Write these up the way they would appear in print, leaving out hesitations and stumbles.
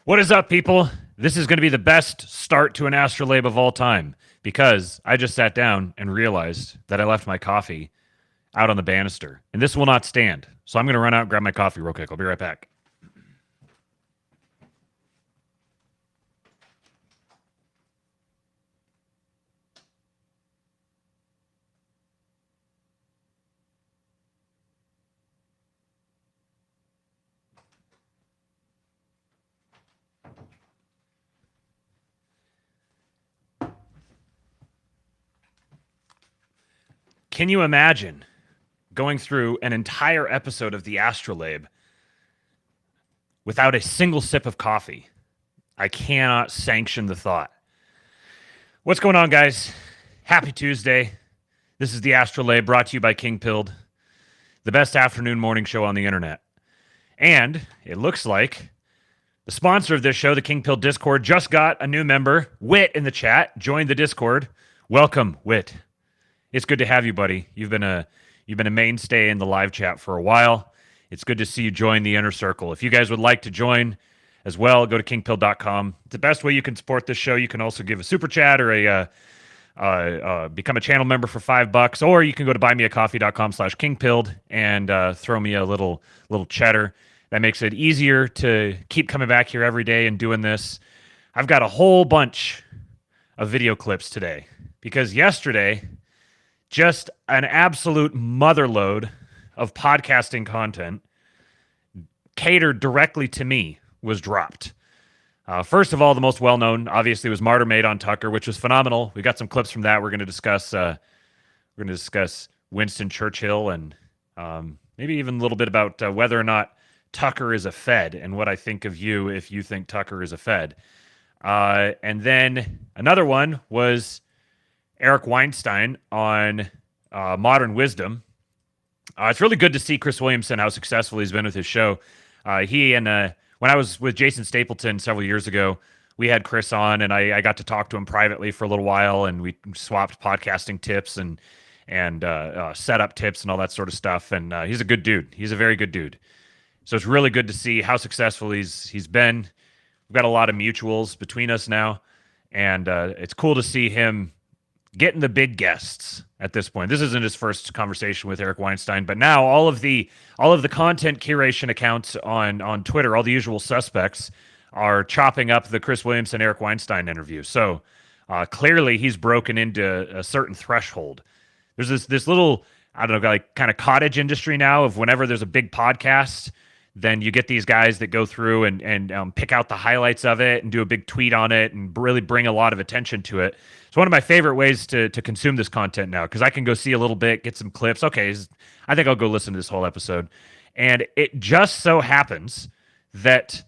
What is up, people? This is going to be the best start to an astrolabe of all time because I just sat down and realized that I left my coffee out on the banister, and this will not stand. So I'm going to run out and grab my coffee real quick. I'll be right back. Can you imagine going through an entire episode of the Astrolabe without a single sip of coffee? I cannot sanction the thought. What's going on, guys? Happy Tuesday. This is the Astrolabe, brought to you by King Pilled, the best afternoon morning show on the internet. And it looks like the sponsor of this show, the King Pilled Discord, just got a new member, Wit, in the chat. Joined the Discord. Welcome, Wit. It's good to have you, buddy. You've been a mainstay in the live chat for a while. It's good to see you join the inner circle. If you guys would like to join as well, go to kingpill.com. It's the best way you can support this show. You can also give a super chat or become a channel member for $5, or you can go to buymeacoffee.com/kingpilled and throw me a little cheddar. That makes it easier to keep coming back here every day and doing this. I've got a whole bunch of video clips today because yesterday, just an absolute motherload of podcasting content catered directly to me was dropped. First of all, the most well-known, obviously, was Martyrmade on Tucker, which was phenomenal. We got some clips from that. We're going to discuss. Winston Churchill and maybe even a little bit about whether or not Tucker is a Fed and what I think of you if you think Tucker is a Fed. And then another one was Eric Weinstein on Modern Wisdom. It's really good to see Chris Williamson, how successful he's been with his show. When I was with Jason Stapleton several years ago, we had Chris on, and I got to talk to him privately for a little while, and we swapped podcasting tips and setup tips and all that sort of stuff. And he's a good dude. He's a very good dude. So it's really good to see how successful he's been. We've got a lot of mutuals between us now, and it's cool to see him getting the big guests at this point. This isn't his first conversation with Eric Weinstein, but now all of the content curation accounts on Twitter, all the usual suspects, are chopping up the Chris Williamson Eric Weinstein interview. So clearly he's broken into a certain threshold. There's this little, I don't know, like kind of cottage industry now of whenever there's a big podcast, then you get these guys that go through and pick out the highlights of it and do a big tweet on it and really bring a lot of attention to it. It's one of my favorite ways to consume this content now, because I can go see a little bit, get some clips. Okay, I think I'll go listen to this whole episode. And it just so happens that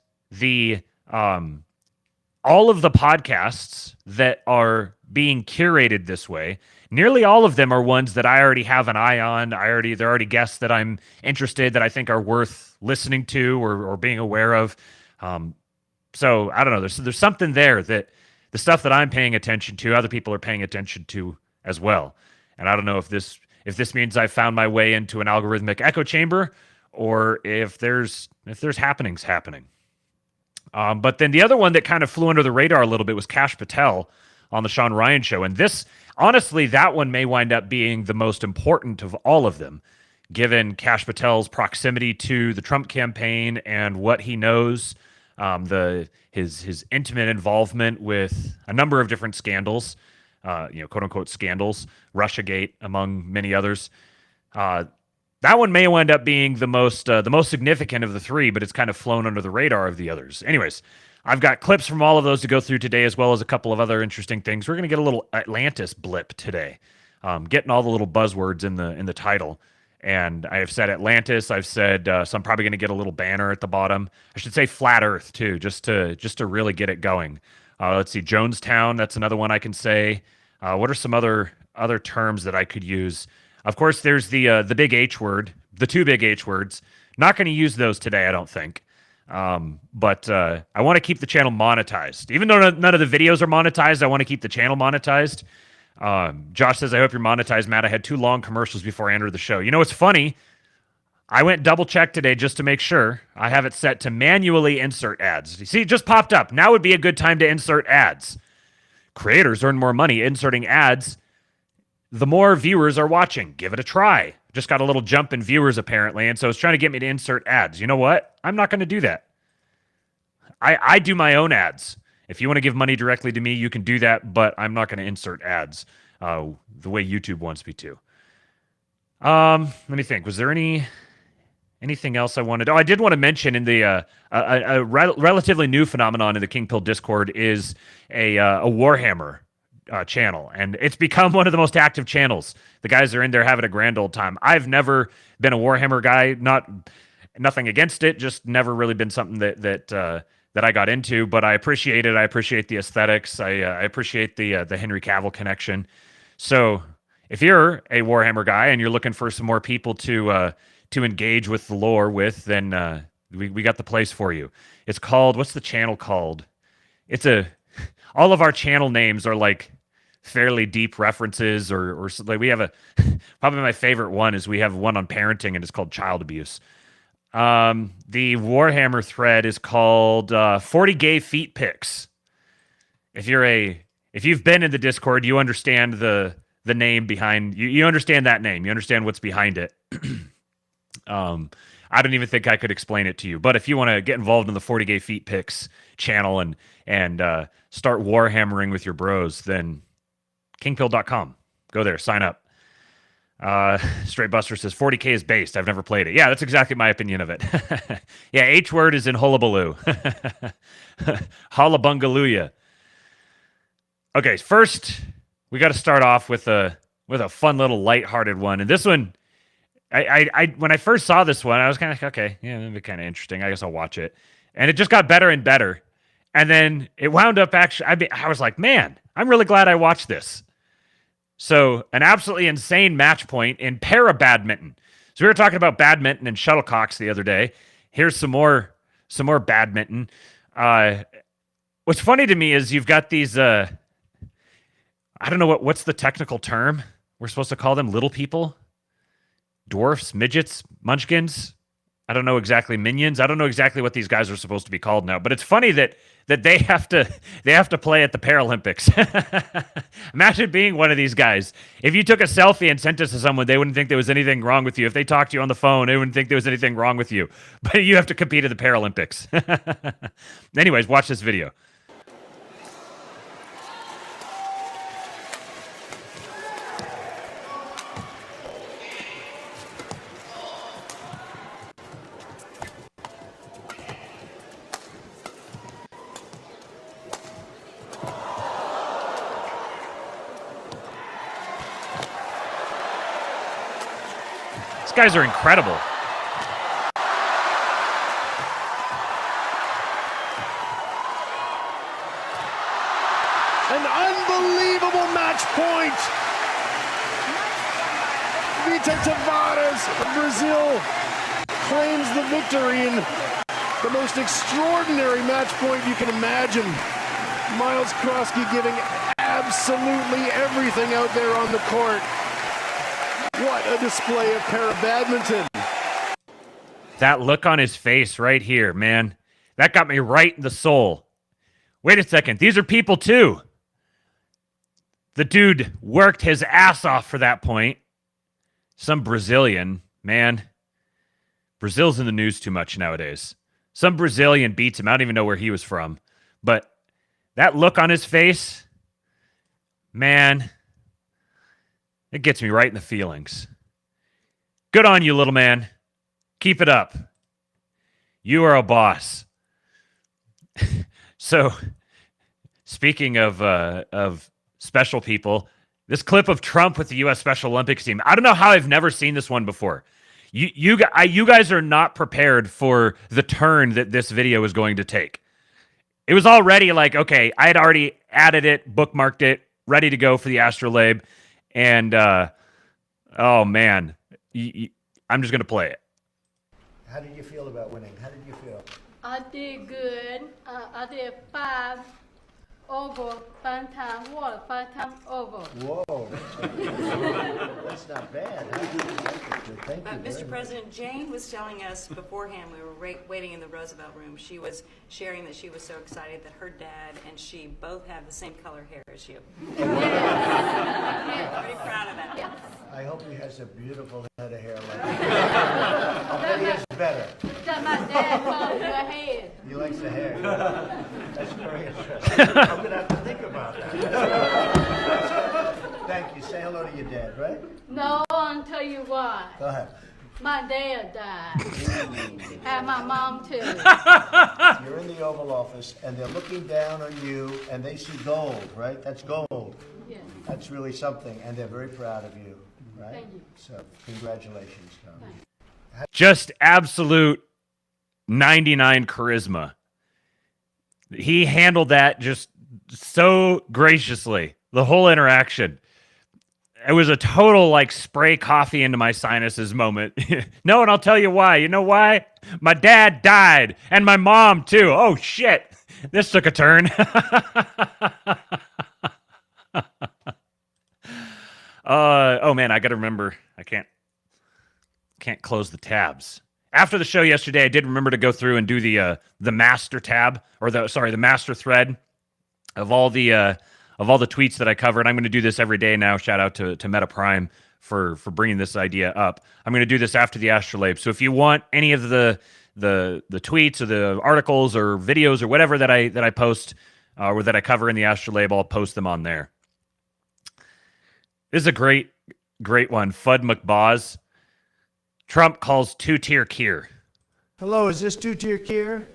all of the podcasts that are being curated this way, nearly all of them are ones that I already have an eye on. They're already guests that I'm interested, that I think are worth listening to or being aware of. So I don't know. There's something there that the stuff that I'm paying attention to, other people are paying attention to as well. And I don't know if this means I've found my way into an algorithmic echo chamber, or if there's happenings happening. But then the other one that kind of flew under the radar a little bit was Kash Patel on the Sean Ryan show. And this, honestly, that one may wind up being the most important of all of them, given Kash Patel's proximity to the Trump campaign and what he knows, his intimate involvement with a number of different scandals, quote unquote scandals, Russiagate among many others. That one may wind up being the most significant of the three, but it's kind of flown under the radar of the others. Anyways, I've got clips from all of those to go through today, as well as a couple of other interesting things. We're going to get a little Atlantis blip today, getting all the little buzzwords in the title. And I have said Atlantis. I've said so. I'm probably going to get a little banner at the bottom. I should say flat Earth too, just to really get it going. Let's see, Jonestown. That's another one I can say. What are some other terms that I could use? Of course, there's the big H word, the two big H words. Not going to use those today, I don't think. But I want to keep the channel monetized. Even though none of the videos are monetized, I want to keep the channel monetized. Josh says, I hope you're monetized, Matt. I had 2 long commercials before I entered the show. You know, it's funny. I went double check today just to make sure. I have it set to manually insert ads. You see, it just popped up. Now would be a good time to insert ads. Creators earn more money inserting ads. The more viewers are watching. Give it a try. Just got a little jump in viewers apparently, and so it's trying to get me to insert ads. You know what? I'm not going to do that. I do my own ads. If you want to give money directly to me, you can do that, but I'm not going to insert ads the way YouTube wants me to. Let me think. Was there anything else I wanted? Oh, I did want to mention in the relatively new phenomenon in the King Pill Discord is a Warhammer channel, and it's become one of the most active channels. The guys are in there having a grand old time. I've never been a Warhammer guy. Nothing against it, just never really been something that I got into, but I appreciate it. I appreciate the aesthetics. I appreciate the Henry Cavill connection. So if you're a Warhammer guy and you're looking for some more people to engage with the lore with, then we got the place for you. It's called, what's the channel called? All of our channel names are like fairly deep references, or like we have probably my favorite one is we have one on parenting, and it's called child abuse. The Warhammer thread is called 40 Gay Feet Pics. If you've been in the Discord, you understand the name behind you understand that name. You understand what's behind it. I don't even think I could explain it to you. But if you want to get involved in the 40 Gay Feet Pics channel and start warhammering with your bros, then kingpill.com. Go there, sign up. Straight Buster says 40K is based. I've never played it. Yeah, that's exactly my opinion of it. Yeah, H word is in hullabaloo. Hullabungalooya. Okay, first we got to start off with a fun little lighthearted one. And this one, I when I first saw this one, I was kind of like, okay, yeah, that'd be kind of interesting. I guess I'll watch it. And it just got better and better. And then it wound up actually, I was like, man, I'm really glad I watched this. So an absolutely insane match point in para badminton. So we were talking about badminton and shuttlecocks the other day. Here's some more badminton. What's funny to me is you've got these, I don't know what's the technical term we're supposed to call them, little people, dwarfs, midgets, munchkins. I don't know exactly, minions. I don't know exactly what these guys are supposed to be called now, but it's funny that they have to play at the Paralympics. Imagine being one of these guys. If you took a selfie and sent it to someone, they wouldn't think there was anything wrong with you. If they talked to you on the phone, they wouldn't think there was anything wrong with you. But you have to compete at the Paralympics. Anyways, watch this video. These guys are incredible. An unbelievable match point. Vita Tavares of Brazil claims the victory in the most extraordinary match point you can imagine. Miles Krosky giving absolutely everything out there on the court. What a display of para badminton. That look on his face right here, man. That got me right in the soul. Wait a second. These are people too. The dude worked his ass off for that point. Some Brazilian, man. Brazil's in the news too much nowadays. Some Brazilian beats him. I don't even know where he was from. But that look on his face, man, it gets me right in the feelings. Good on you, little man. Keep it up. You are a boss. So, speaking of special people, this clip of Trump with the U.S. Special Olympics team. I don't know how I've never seen this one before. You guys are not prepared for the turn that this video is going to take. It was already like, okay, I had already added it, bookmarked it, ready to go for the ASTROLABE. And, oh, man, I'm just going to play it. How did you feel about winning? How did you feel? I did good. I did 5 over, 5 times water, 5 times over. Whoa. That's not bad. Thank you. Mr. President, Jane was telling us beforehand, we were waiting in the Roosevelt room, she was sharing that she was so excited that her dad and she both have the same color hair as you. Yeah. Pretty proud of that. Yes. I hope he has a beautiful head of hair like that. I bet he has better. That my dad called your head. He likes the hair. That's very interesting. I'm going to have to think about that. Thank you. Say hello to your dad, right? No, I'll tell you why. Go ahead. My dad died. And my mom too. You're in the Oval Office, and they're looking down on you, and they see gold, right? That's gold. Yes. That's really something, and they're very proud of you, right? Thank you. So, congratulations, Tom. Just absolute 99 charisma. He handled that just so graciously. The whole interaction. It was a total like spray coffee into my sinuses moment. No, and I'll tell you why. You know why? My dad died, and my mom too. Oh shit. This took a turn. Oh man, I gotta remember. I can't close the tabs. After the show yesterday, I did remember to go through and do the master tab, or the master thread of all the tweets that I covered. I'm going to do this every day now. Shout out to Meta Prime for bringing this idea up. I'm going to do this after the Astrolabe. So if you want any of the tweets or the articles or videos or whatever that I post or that I cover in the Astrolabe, I'll post them on there. This is a great one. Fudd McBoz. Trump calls two-tier Kier. Hello, is this two-tier Kier?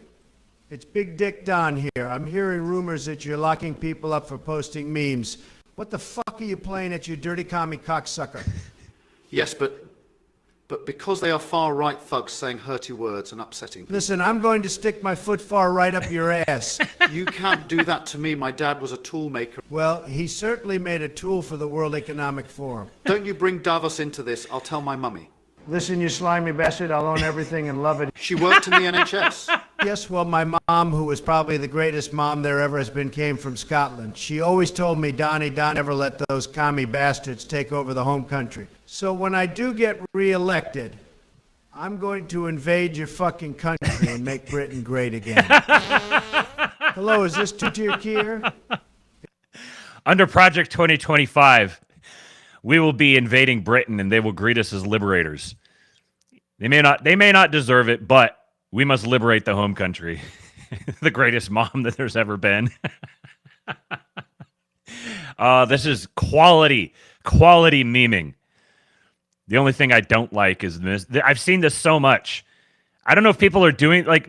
It's Big Dick Don here. I'm hearing rumors that you're locking people up for posting memes. What the fuck are you playing at, you dirty commie cocksucker? Yes, but because they are far-right thugs saying hurty words and upsetting people. Listen, I'm going to stick my foot far right up your ass. You can't do that to me. My dad was a tool maker. Well, he certainly made a tool for the World Economic Forum. Don't you bring Davos into this. I'll tell my mummy. Listen, you slimy bastard, I'll own everything and love it. She worked in the NHS. Yes, well, my mom, who was probably the greatest mom there ever has been, came from Scotland. She always told me, Donnie, don't ever let those commie bastards take over the home country. So when I do get reelected, I'm going to invade your fucking country and make Britain great again. Hello, is this two-tier Kier? Under Project 2025, we will be invading Britain and they will greet us as liberators. They may not deserve it, but we must liberate the home country. The greatest mom that there's ever been. This is quality memeing. The only thing I don't like is this. I've seen this so much. I don't know if people are doing like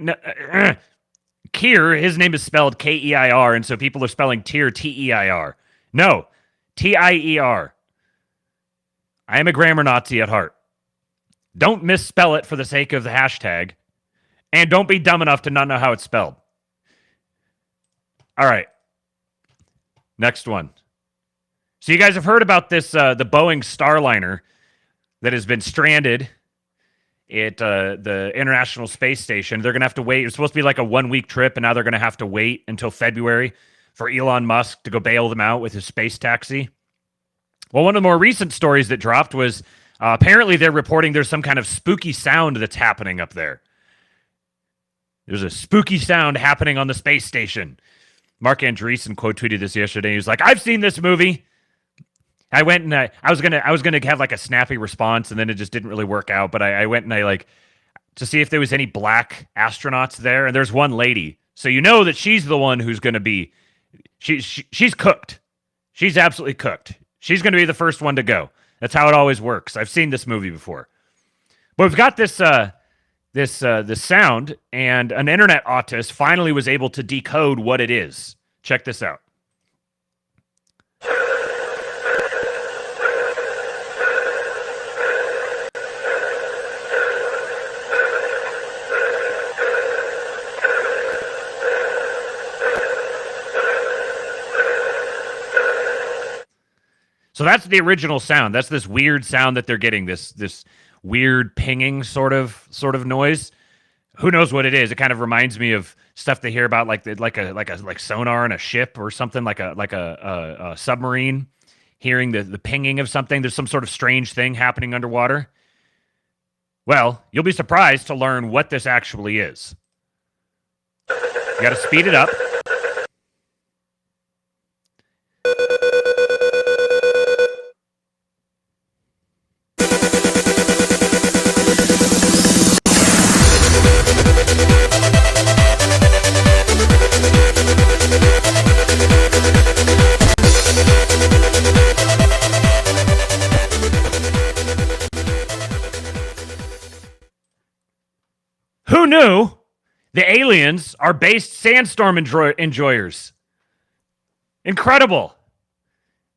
Kier. His name is spelled K-E-I-R, and so people are spelling Tier T-E-I-R. No, T-I-E-R. I am a grammar Nazi at heart. Don't misspell it for the sake of the hashtag, and don't be dumb enough to not know how it's spelled. All right. Next one. So you guys have heard about this, the Boeing starliner that has been stranded at the International Space Station. They're going to have to wait. It was supposed to be like a 1-week trip, and now they're going to have to wait until February for Elon Musk to go bail them out with his space taxi. Well, one of the more recent stories that dropped was apparently they're reporting there's some kind of spooky sound that's happening up there. There's a spooky sound happening on the space station. Mark Andreessen quote tweeted this yesterday. He was like, "I've seen this movie." I went and I was gonna have like a snappy response, and then it just didn't really work out. But I went and I like to see if there was any black astronauts there, and there's one lady, so you know that she's the one who's gonna be. She's cooked. She's absolutely cooked. She's gonna be the first one to go. That's how it always works. I've seen this movie before. But we've got this sound, and an internet autist finally was able to decode what it is. Check this out. So that's the original sound. That's this weird sound that they're getting, this weird pinging sort of noise. who knows what it is. It kind of reminds me of stuff they hear about, like sonar in a ship or something, like a submarine, hearing the pinging of something. There's some sort of strange thing happening underwater. Well, you'll be surprised to learn what this actually is. You got to speed it up. Who knew the aliens are based sandstorm enjoyers? Incredible.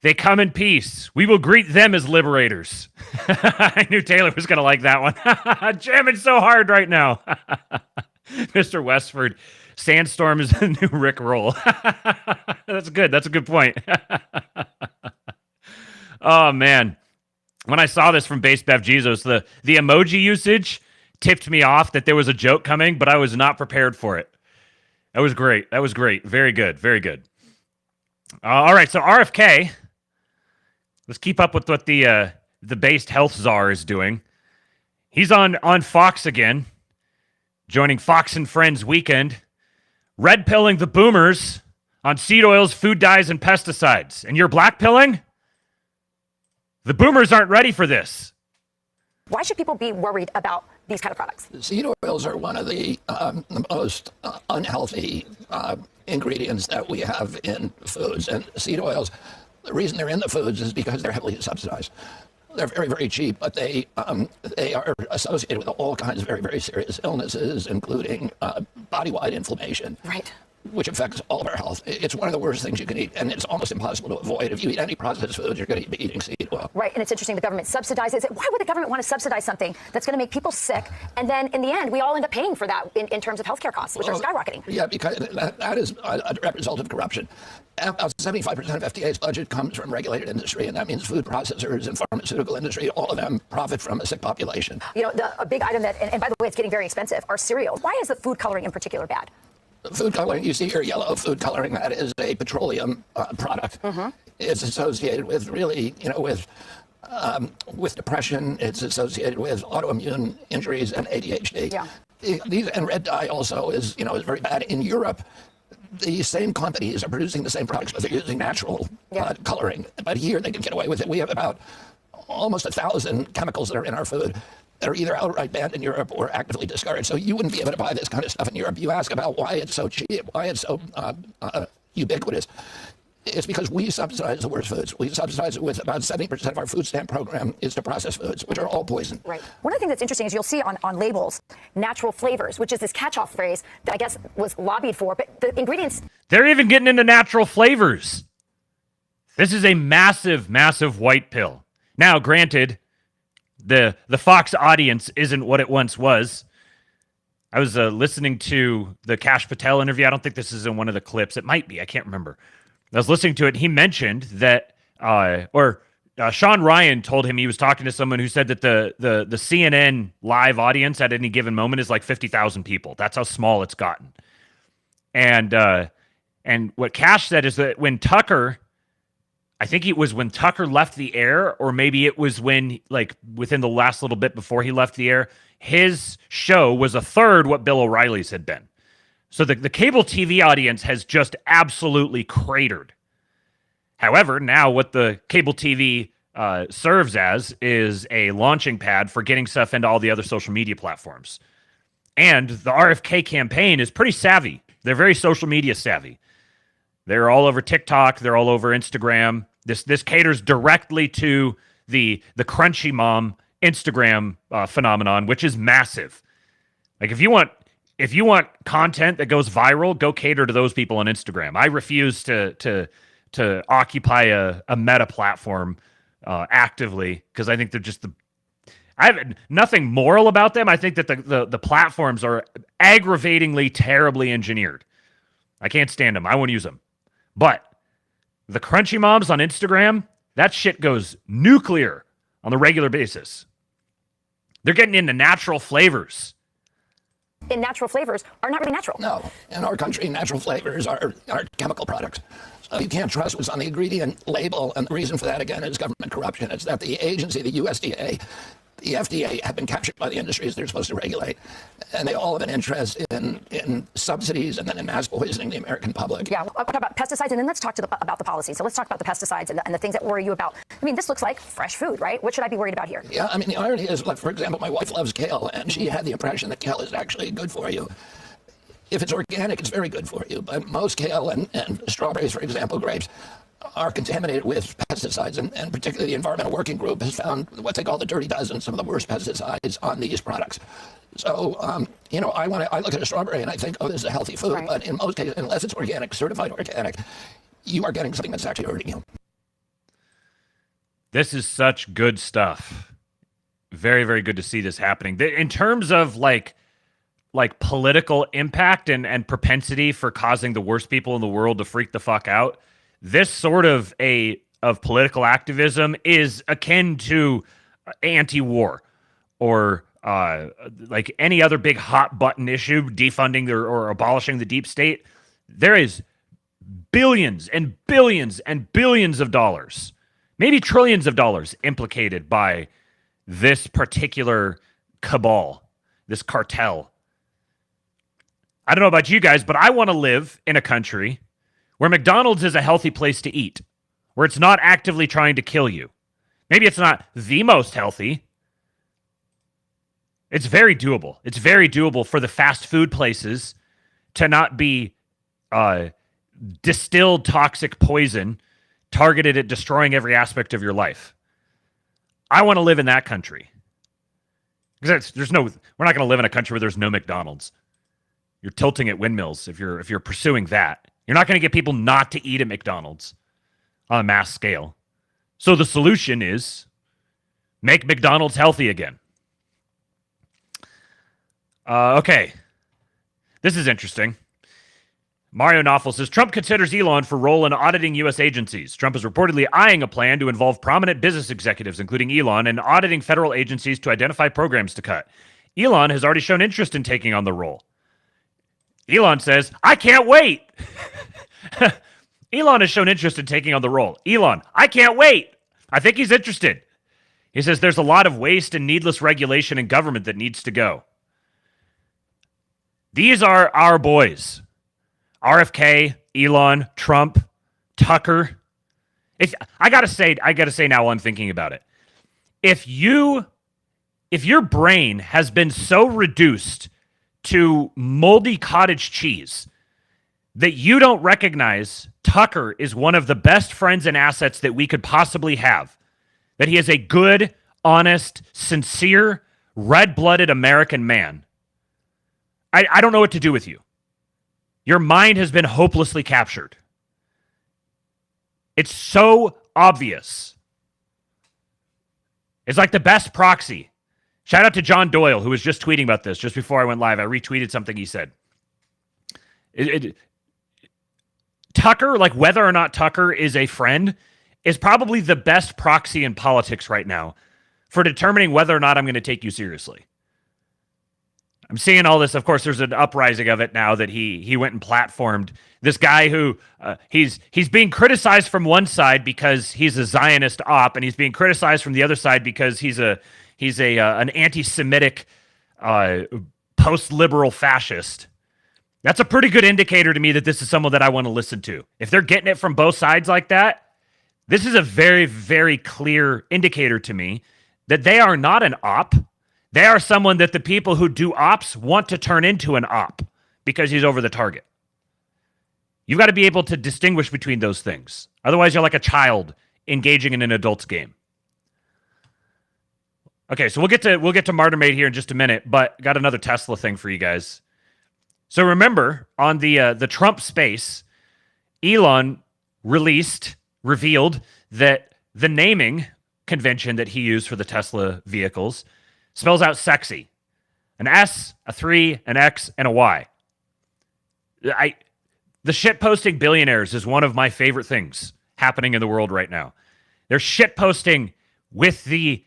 They come in peace. We will greet them as liberators. I knew Taylor was going to like that one. Jamming so hard right now. Mr. Westford, sandstorm is the new Rick roll. That's good. That's a good point. Oh, man. When I saw this from Base Bev Jesus, the emoji usage tipped me off that there was a joke coming, but I was not prepared for it. That was great. That was great. Very good. Very good. All right, so RFK. Let's keep up with what the based health czar is doing. He's on Fox again, joining Fox and Friends Weekend, red pilling the boomers on seed oils, food dyes, and pesticides. And you're black pilling? The boomers aren't ready for this. Why should people be worried about these kind of products? Seed oils are one of the most unhealthy ingredients that we have in foods. And seed oils, the reason they're in the foods is because they're heavily subsidized. They're very, very cheap, but they are associated with all kinds of very, very serious illnesses, including body-wide inflammation. Right. Which affects all of our health. It's one of the worst things you can eat, and it's almost impossible to avoid. If you eat any processed foods, you're going to be eating seed oil. Right, and it's interesting the government subsidizes it. Why would the government want to subsidize something that's going to make people sick, and then in the end, we all end up paying for that in terms of healthcare costs, which are skyrocketing? Yeah, because that is a direct result of corruption. About 75% of FDA's budget comes from regulated industry, and that means food processors and pharmaceutical industry. All of them profit from a sick population. You know, a big item that, and by the way, it's getting very expensive, are cereals. Why is the food coloring in particular bad? Food coloring, you see here yellow food coloring, that is a petroleum product. Mm-hmm. It's associated with really, with depression. It's associated with autoimmune injuries and ADHD. Yeah. And red dye also is very bad. In Europe, the same companies are producing the same products, but they're using natural coloring. But here they can get away with it. We have about almost 1,000 chemicals that are in our food that are either outright banned in Europe or actively discouraged. So you wouldn't be able to buy this kind of stuff in Europe. You ask about why it's so cheap, why it's so ubiquitous. It's because we subsidize the worst foods. We subsidize it with about 70% of our food stamp program is to processed foods, which are all poison. Right. One of the things that's interesting is you'll see on labels, natural flavors, which is this catch-all phrase that I guess was lobbied for, but the ingredients... They're even getting into natural flavors. This is a massive, massive white pill. Now, granted, the Fox audience isn't what it once was. I was listening to the Kash Patel interview. I don't think this is in one of the clips. It might be. I can't remember. I was listening to it. He mentioned that, Sean Ryan told him he was talking to someone who said that the CNN live audience at any given moment is like 50,000 people. That's how small it's gotten. And what Kash said is that when Tucker... I think it was when Tucker left the air, or maybe it was when, within the last little bit before he left the air, his show was a third what Bill O'Reilly's had been. So the cable TV audience has just absolutely cratered. However, now what the cable TV serves as is a launching pad for getting stuff into all the other social media platforms. And the RFK campaign is pretty savvy. They're very social media savvy. They're all over TikTok. They're all over Instagram. This caters directly to the Crunchy Mom Instagram phenomenon, which is massive. Like if you want content that goes viral, go cater to those people on Instagram. I refuse to occupy a meta platform actively because I think they're just I have nothing moral about them. I think that the platforms are aggravatingly terribly engineered. I can't stand them. I won't use them. But the Crunchy Moms on Instagram, that shit goes nuclear on a regular basis. They're getting into natural flavors. in natural flavors are not really natural. No, in our country, natural flavors are chemical products. So you can't trust what's on the ingredient label, and the reason for that, again, is government corruption. It's that the agency, the USDA, the FDA, have been captured by the industries they're supposed to regulate, and they all have an interest in subsidies and then in mass poisoning the American public. Yeah, we'll talk about pesticides, and then let's talk about the policy. So let's talk about the pesticides and the things that worry you about. I mean, this looks like fresh food, right? What should I be worried about here? Yeah, I mean, the irony is, like, for example, my wife loves kale, and she had the impression that kale is actually good for you. If it's organic, it's very good for you. But most kale and strawberries, for example, grapes, are contaminated with pesticides, and particularly the Environmental Working Group has found what they call the dirty dozen, some of the worst pesticides on these products. So, I look at a strawberry and I think, oh, this is a healthy food. Right. But in most cases, unless it's organic, certified organic, you are getting something that's actually hurting you. This is such good stuff. Very, very good to see this happening. In terms of like political impact and propensity for causing the worst people in the world to freak the fuck out, this sort of political activism is akin to anti-war or like any other big hot button issue, defunding or abolishing the deep state. There is billions and billions and billions of dollars, maybe trillions of dollars implicated by this particular cabal, this cartel. I don't know about you guys, but I want to live in a country where McDonald's is a healthy place to eat, where it's not actively trying to kill you. Maybe it's not the most healthy. It's very doable. It's very doable for the fast food places to not be distilled toxic poison targeted at destroying every aspect of your life. I want to live in that country. Because we're not going to live in a country where there's no McDonald's. You're tilting at windmills if you're pursuing that. You're not going to get people not to eat at McDonald's on a mass scale. So the solution is make McDonald's healthy again. Okay. This is interesting. Mario Knopfel says, Trump considers Elon for role in auditing U.S. agencies. Trump is reportedly eyeing a plan to involve prominent business executives, including Elon, in auditing federal agencies to identify programs to cut. Elon has already shown interest in taking on the role. Elon says, I can't wait. Elon has shown interest in taking on the role. Elon, I can't wait. I think he's interested. He says there's a lot of waste and needless regulation in government that needs to go. These are our boys. RFK, Elon, Trump, Tucker. I gotta say now while I'm thinking about it. If your brain has been so reduced to moldy cottage cheese that you don't recognize Tucker is one of the best friends and assets that we could possibly have, that he is a good, honest, sincere, red-blooded American man, I don't know what to do with you. Your mind has been hopelessly captured. It's so obvious. It's like the best proxy. Shout out to John Doyle, who was just tweeting about this just before I went live. I retweeted something he said. Tucker, like whether or not Tucker is a friend, is probably the best proxy in politics right now for determining whether or not I'm going to take you seriously. I'm seeing all this. Of course, there's an uprising of it now that he went and platformed this guy who he's being criticized from one side because he's a Zionist op, and he's being criticized from the other side because he's an anti-Semitic post-liberal fascist. That's a pretty good indicator to me that this is someone that I want to listen to. If they're getting it from both sides like that, this is a very, very clear indicator to me that they are not an op. They are someone that the people who do ops want to turn into an op because he's over the target. You've got to be able to distinguish between those things. Otherwise, you're like a child engaging in an adult's game. Okay, so we'll get to Martyrmade here in just a minute, but got another Tesla thing for you guys. So remember, on the Trump space, Elon revealed that the naming convention that he used for the Tesla vehicles spells out sexy. An S, a 3, an X, and a Y. The shitposting billionaires is one of my favorite things happening in the world right now. They're shitposting with the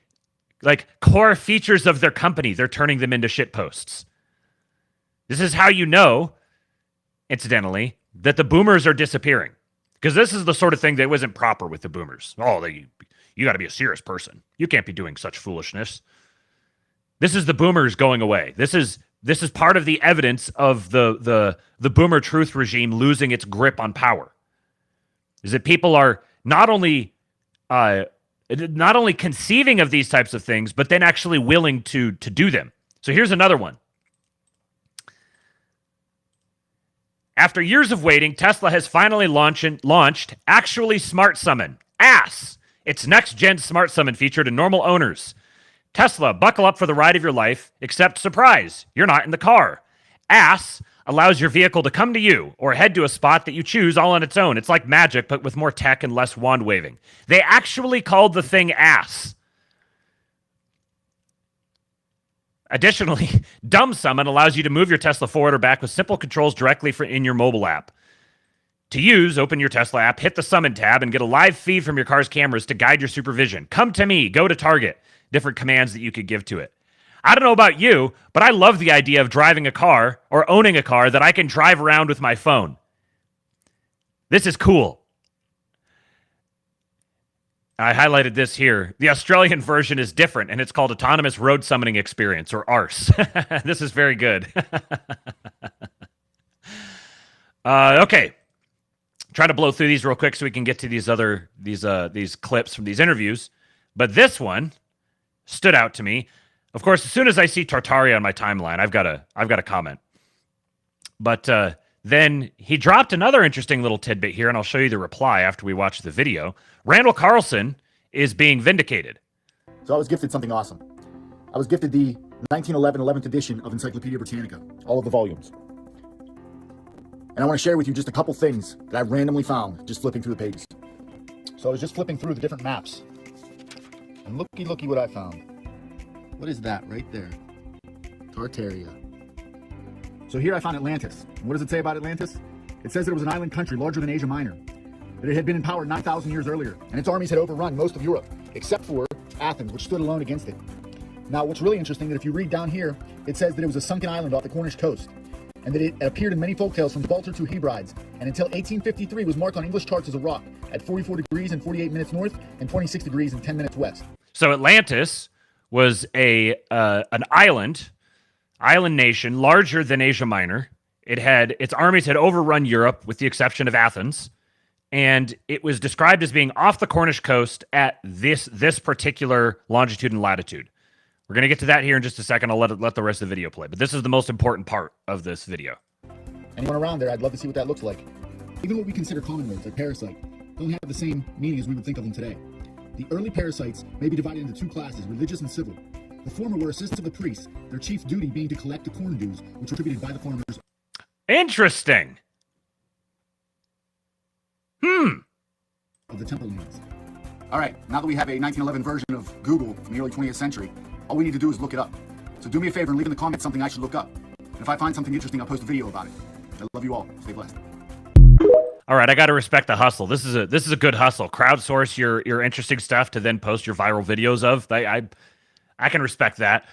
core features of their company. They're turning them into shitposts. This is how you know, incidentally, that the boomers are disappearing. Because this is the sort of thing that wasn't proper with the boomers. Oh, you got to be a serious person. You can't be doing such foolishness. This is the boomers going away. This is part of the evidence of the boomer truth regime losing its grip on power. Is that people are not only conceiving of these types of things, but then actually willing to do them. So here's another one. After years of waiting, Tesla has finally launched Actually Smart Summon, ASS, its next-gen Smart Summon feature to normal owners. Tesla, buckle up for the ride of your life, except surprise, you're not in the car. ASS allows your vehicle to come to you or head to a spot that you choose all on its own. It's like magic, but with more tech and less wand waving. They actually called the thing ASS. Additionally, Dumb Summon allows you to move your Tesla forward or back with simple controls directly in your mobile app. To use, open your Tesla app, hit the Summon tab, and get a live feed from your car's cameras to guide your supervision. Come to me, go to Target. Different commands that you could give to it. I don't know about you, but I love the idea of driving a car or owning a car that I can drive around with my phone. This is cool. I highlighted this here. The Australian version is different, and it's called Autonomous Road Summoning Experience, or ARS. This is very good. Okay. Trying to blow through these real quick so we can get to these clips from these interviews. But this one stood out to me. Of course, as soon as I see Tartaria on my timeline, I've got to comment. But then he dropped another interesting little tidbit here, and I'll show you the reply after we watch the video. Randall Carlson is being vindicated. So I was gifted something awesome. I was gifted the 1911 11th edition of Encyclopedia Britannica, all of the volumes. And I want to share with you just a couple things that I randomly found just flipping through the pages. So I was just flipping through the different maps. And looky what I found. What is that right there? Tartaria. So here I found Atlantis. And what does it say about Atlantis? It says that it was an island country larger than Asia Minor. That it had been in power 9,000 years earlier. And its armies had overrun most of Europe, except for Athens, which stood alone against it. Now, what's really interesting that if you read down here, it says that it was a sunken island off the Cornish coast. And that it appeared in many folktales from Gibraltar to Hebrides. And until 1853 was marked on English charts as a rock at 44 degrees and 48 minutes north and 26 degrees and 10 minutes west. So Atlantis was an island nation larger than Asia Minor. Its armies had overrun Europe with the exception of Athens, and it was described as being off the Cornish coast at this particular longitude and latitude. We're going to get to that here in just a second. I'll let the rest of the video play, but this is the most important part of this video. Anyone around there, I'd love to see what that looks like. Even what we consider common words like parasite don't have the same meaning as we would think of them today. The early parasites may be divided into two classes, religious and civil. The former were assistants of the priests, their chief duty being to collect the corn dues, which were attributed by the farmers. Interesting. Of the temple lands. All right, now that we have a 1911 version of Google from the early 20th century, all we need to do is look it up. So do me a favor and leave in the comments something I should look up. And if I find something interesting, I'll post a video about it. I love you all. Stay blessed. All right, I got to respect the hustle. This is a good hustle. Crowdsource your interesting stuff to then post your viral videos of. I can respect that.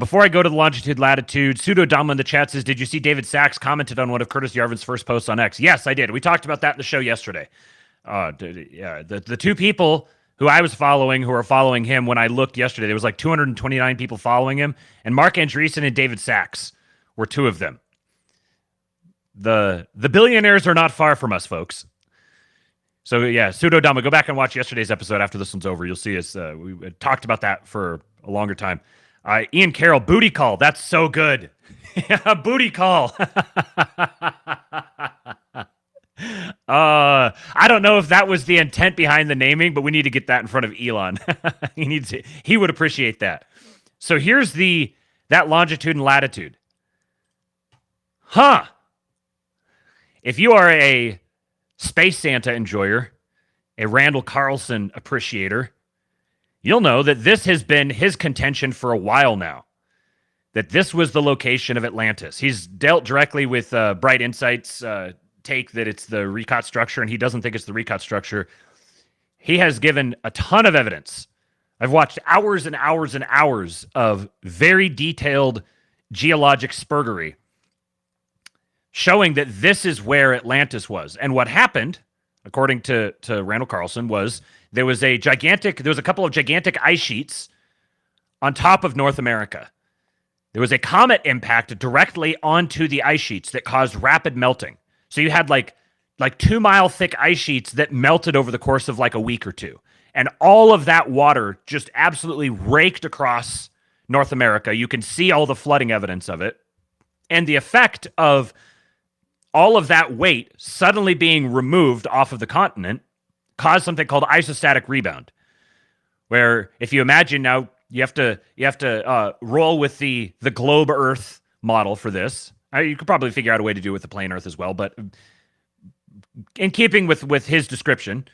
Before I go to the longitude latitude, Pseudo Dumb in the chat says, "Did you see David Sachs commented on one of Curtis Yarvin's first posts on X?" Yes, I did. We talked about that in the show yesterday. The two people who I was following, who are following him when I looked yesterday, there was like 229 people following him, and Mark Andreessen and David Sachs were two of them. The billionaires are not far from us, folks. So yeah, Pseudo Dumb, go back and watch yesterday's episode after this one's over. You'll see us. We talked about that for a longer time. Ian Carroll, booty call. That's so good. Booty call. I don't know if that was the intent behind the naming, but we need to get that in front of Elon. He would appreciate that. So here's that longitude and latitude. If you are a Space Santa enjoyer, a Randall Carlson appreciator, you'll know that this has been his contention for a while now, that this was the location of Atlantis. He's dealt directly with Bright Insight's take that it's the Recot structure, and he doesn't think it's the Recot structure. He has given a ton of evidence. I've watched hours and hours and hours of very detailed geologic spurgery showing that this is where Atlantis was. And what happened, according to Randall Carlson, was there was a couple of gigantic ice sheets on top of North America. There was a comet impact directly onto the ice sheets that caused rapid melting. So you had like 2 mile thick ice sheets that melted over the course of like a week or two. And all of that water just absolutely raked across North America. You can see all the flooding evidence of it. And the effect of all of that weight suddenly being removed off of the continent caused something called isostatic rebound, where if you imagine now, you have to roll with the globe Earth model for this. You could probably figure out a way to do it with the plane Earth as well, but in keeping with his description,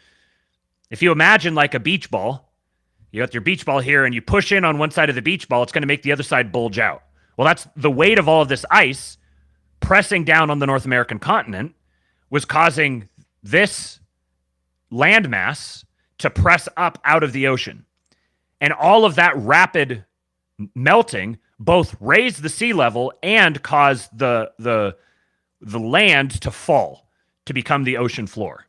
if you imagine like a beach ball, you got your beach ball here and you push in on one side of the beach ball, it's going to make the other side bulge out. Well, that's the weight of all of this ice pressing down on the North American continent was causing this landmass to press up out of the ocean. And all of that rapid melting both raised the sea level and caused the land to fall to become the ocean floor.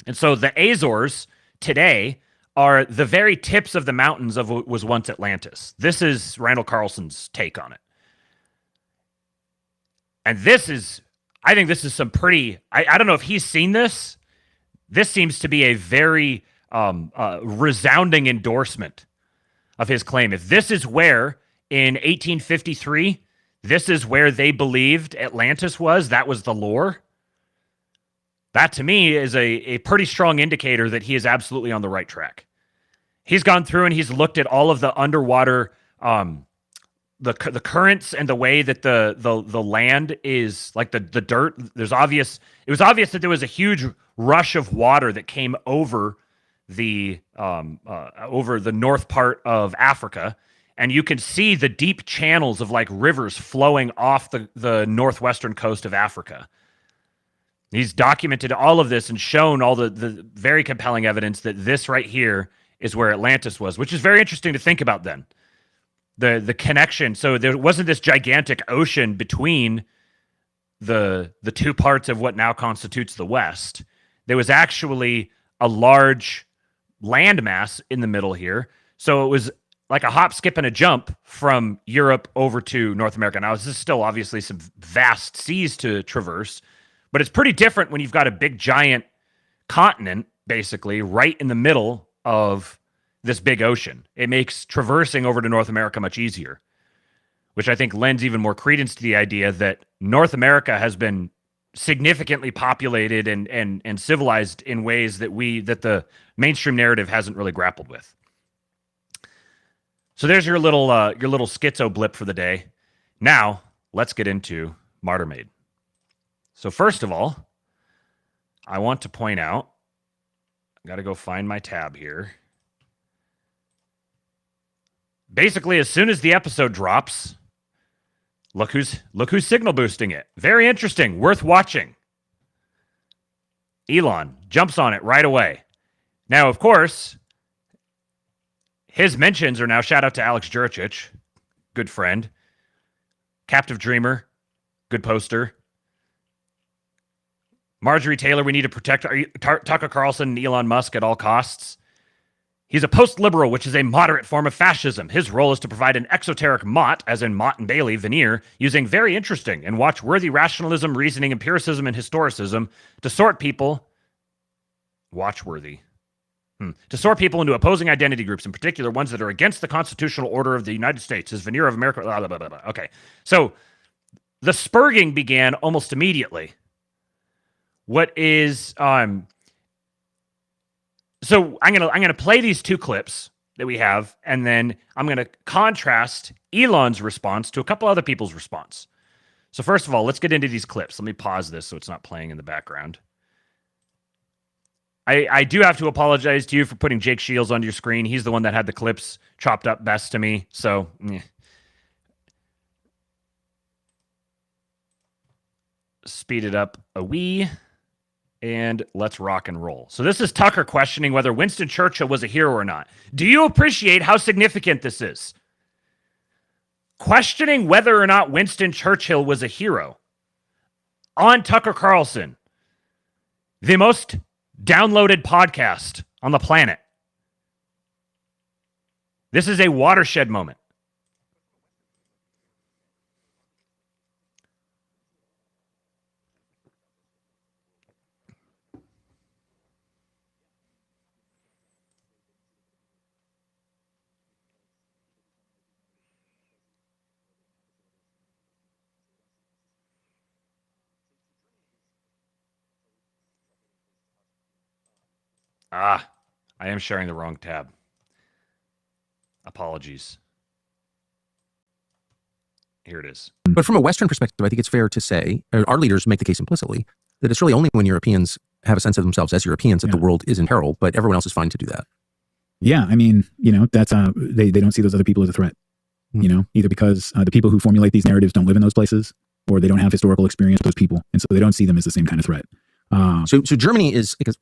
And so the Azores today are the very tips of the mountains of what was once Atlantis. This is Randall Carlson's take on it. And I think this is some pretty, I don't know if he's seen this. This seems to be a very resounding endorsement of his claim. If this is where, in 1853, this is where they believed Atlantis was, that was the lore, that to me is a pretty strong indicator that he is absolutely on the right track. He's gone through and he's looked at all of the underwater the currents and the way that the land is, like the dirt. It was obvious that there was a huge rush of water that came over the north part of Africa, and you can see the deep channels of like rivers flowing off the northwestern coast of Africa. He's documented all of this and shown all the very compelling evidence that this right here is where Atlantis was, which is very interesting to think about then. The connection. So there wasn't this gigantic ocean between the two parts of what now constitutes the West. There was actually a large landmass in the middle here. So it was like a hop, skip, and a jump from Europe over to North America. Now, this is still obviously some vast seas to traverse, but it's pretty different when you've got a big, giant continent, basically, right in the middle of this big ocean. It makes traversing over to North America much easier, which I think lends even more credence to the idea that North America has been significantly populated and civilized in ways that the mainstream narrative hasn't really grappled with. So there's your little schizo blip for the day. Now, let's get into Martyrmade. So first of all, I want to point out, I got to go find my tab here. Basically, as soon as the episode drops, look who's signal boosting it. Very interesting, worth watching. Elon jumps on it right away. Now, of course, his mentions are now, shout out to Alex Juricic, good friend. Captive Dreamer, good poster. Marjorie Taylor, we need to protect Tucker Carlson and Elon Musk at all costs. He's a post-liberal, which is a moderate form of fascism. His role is to provide an exoteric Mott, as in Mott and Bailey, veneer, using very interesting and watch-worthy rationalism, reasoning, empiricism, and historicism to sort people... Watch-worthy. To sort people into opposing identity groups, in particular ones that are against the constitutional order of the United States. His veneer of America... Blah, blah, blah, blah. Okay, so the spurging began almost immediately. What is... So I'm gonna play these two clips that we have, and then I'm gonna contrast Elon's response to a couple other people's response. So first of all, let's get into these clips. Let me pause this so it's not playing in the background. I do have to apologize to you for putting Jake Shields on your screen. He's the one that had the clips chopped up best to me. So speed it up a wee. And let's rock and roll. So this is Tucker questioning whether Winston Churchill was a hero or not. Do you appreciate how significant this is? Questioning whether or not Winston Churchill was a hero. on Tucker Carlson, the most downloaded podcast on the planet. This is a watershed moment. I am sharing the wrong tab. Apologies. Here it is. But from a Western perspective, I think it's fair to say, our leaders make the case implicitly, that it's really only when Europeans have a sense of themselves as Europeans that the world is in peril, but everyone else is fine to do that. Yeah, I mean, that's they don't see those other people as a threat. Either because the people who formulate these narratives don't live in those places, or they don't have historical experience with those people, and so they don't see them as the same kind of threat. So Germany is like a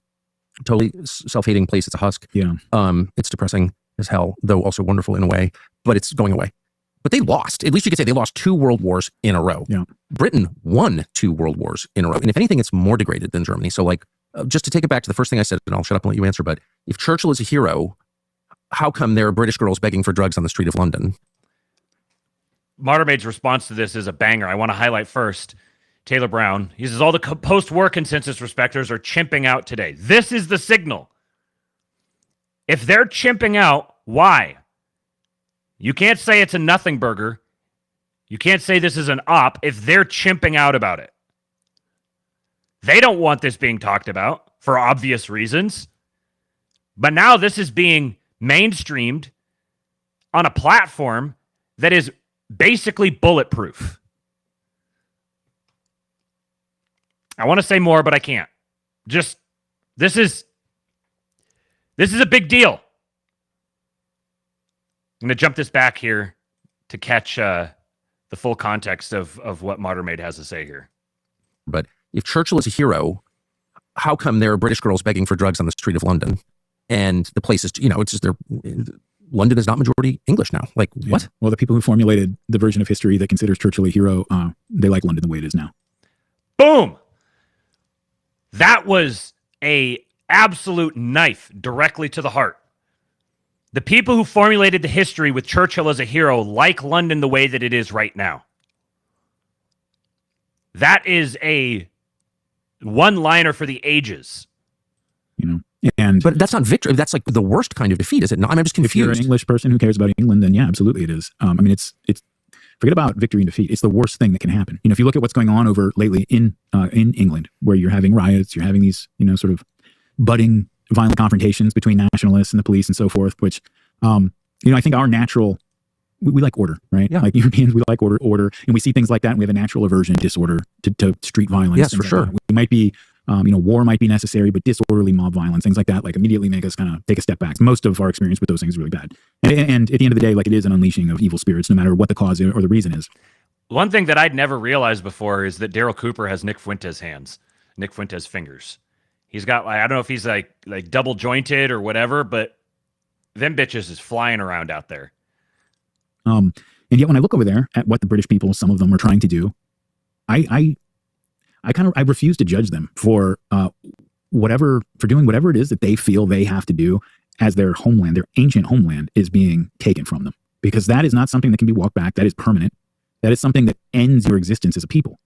totally self-hating place. It's a husk. Yeah. It's depressing as hell, though also wonderful in a way, but it's going away. But they lost. At least you could say they lost 2 world wars in a row. Yeah. Britain won 2 world wars in a row. And if anything, it's more degraded than Germany. So like, just to take it back to the first thing I said, and I'll shut up and let you answer, but if Churchill is a hero, how come there are British girls begging for drugs on the street of London? Martyrmade's response to this is a banger. I want to highlight first Taylor Brown. He says, all the post-war consensus respecters are chimping out today. This is the signal. If they're chimping out, why? You can't say it's a nothing burger. You can't say this is an op if they're chimping out about it. They don't want this being talked about for obvious reasons. But now this is being mainstreamed on a platform that is basically bulletproof. I want to say more, but I can't. Just, this is a big deal. I'm going to jump this back here to catch the full context of what Martyrmade has to say here. But if Churchill is a hero, how come there are British girls begging for drugs on the street of London? And the place is, it's just London is not majority English now. Like, what? Well, the people who formulated the version of history that considers Churchill a hero, they like London the way it is now. Boom! That was a absolute knife directly to the heart. The people who formulated the history with Churchill as a hero like London the way that it is right now. That is a one-liner for the ages. But that's not victory. That's like the worst kind of defeat, is it not? I'm just confused. If you're an English person who cares about England, then yeah, absolutely it is. It's forget about victory and defeat. It's the worst thing that can happen. If you look at what's going on over lately in England, where you're having riots, you're having these, sort of budding violent confrontations between nationalists and the police and so forth, which, I think our natural, we like order, right? Yeah. Like Europeans, we like order, and we see things like that, and we have a natural aversion to disorder, to street violence. Yes, for sure. We might be, war might be necessary, but disorderly mob violence, things like that, like immediately make us kind of take a step back. Most of our experience with those things is really bad. And at the end of the day, like, it is an unleashing of evil spirits, no matter what the cause or the reason is. One thing that I'd never realized before is that Daryl Cooper has Nick Fuentes fingers. He's got, I don't know if he's like double jointed or whatever, but them bitches is flying around out there. And yet when I look over there at what the British people, some of them are trying to do, I refuse to judge them for doing whatever it is that they feel they have to do as their homeland, their ancient homeland is being taken from them, because that is not something that can be walked back. That is permanent. That is something that ends your existence as a people.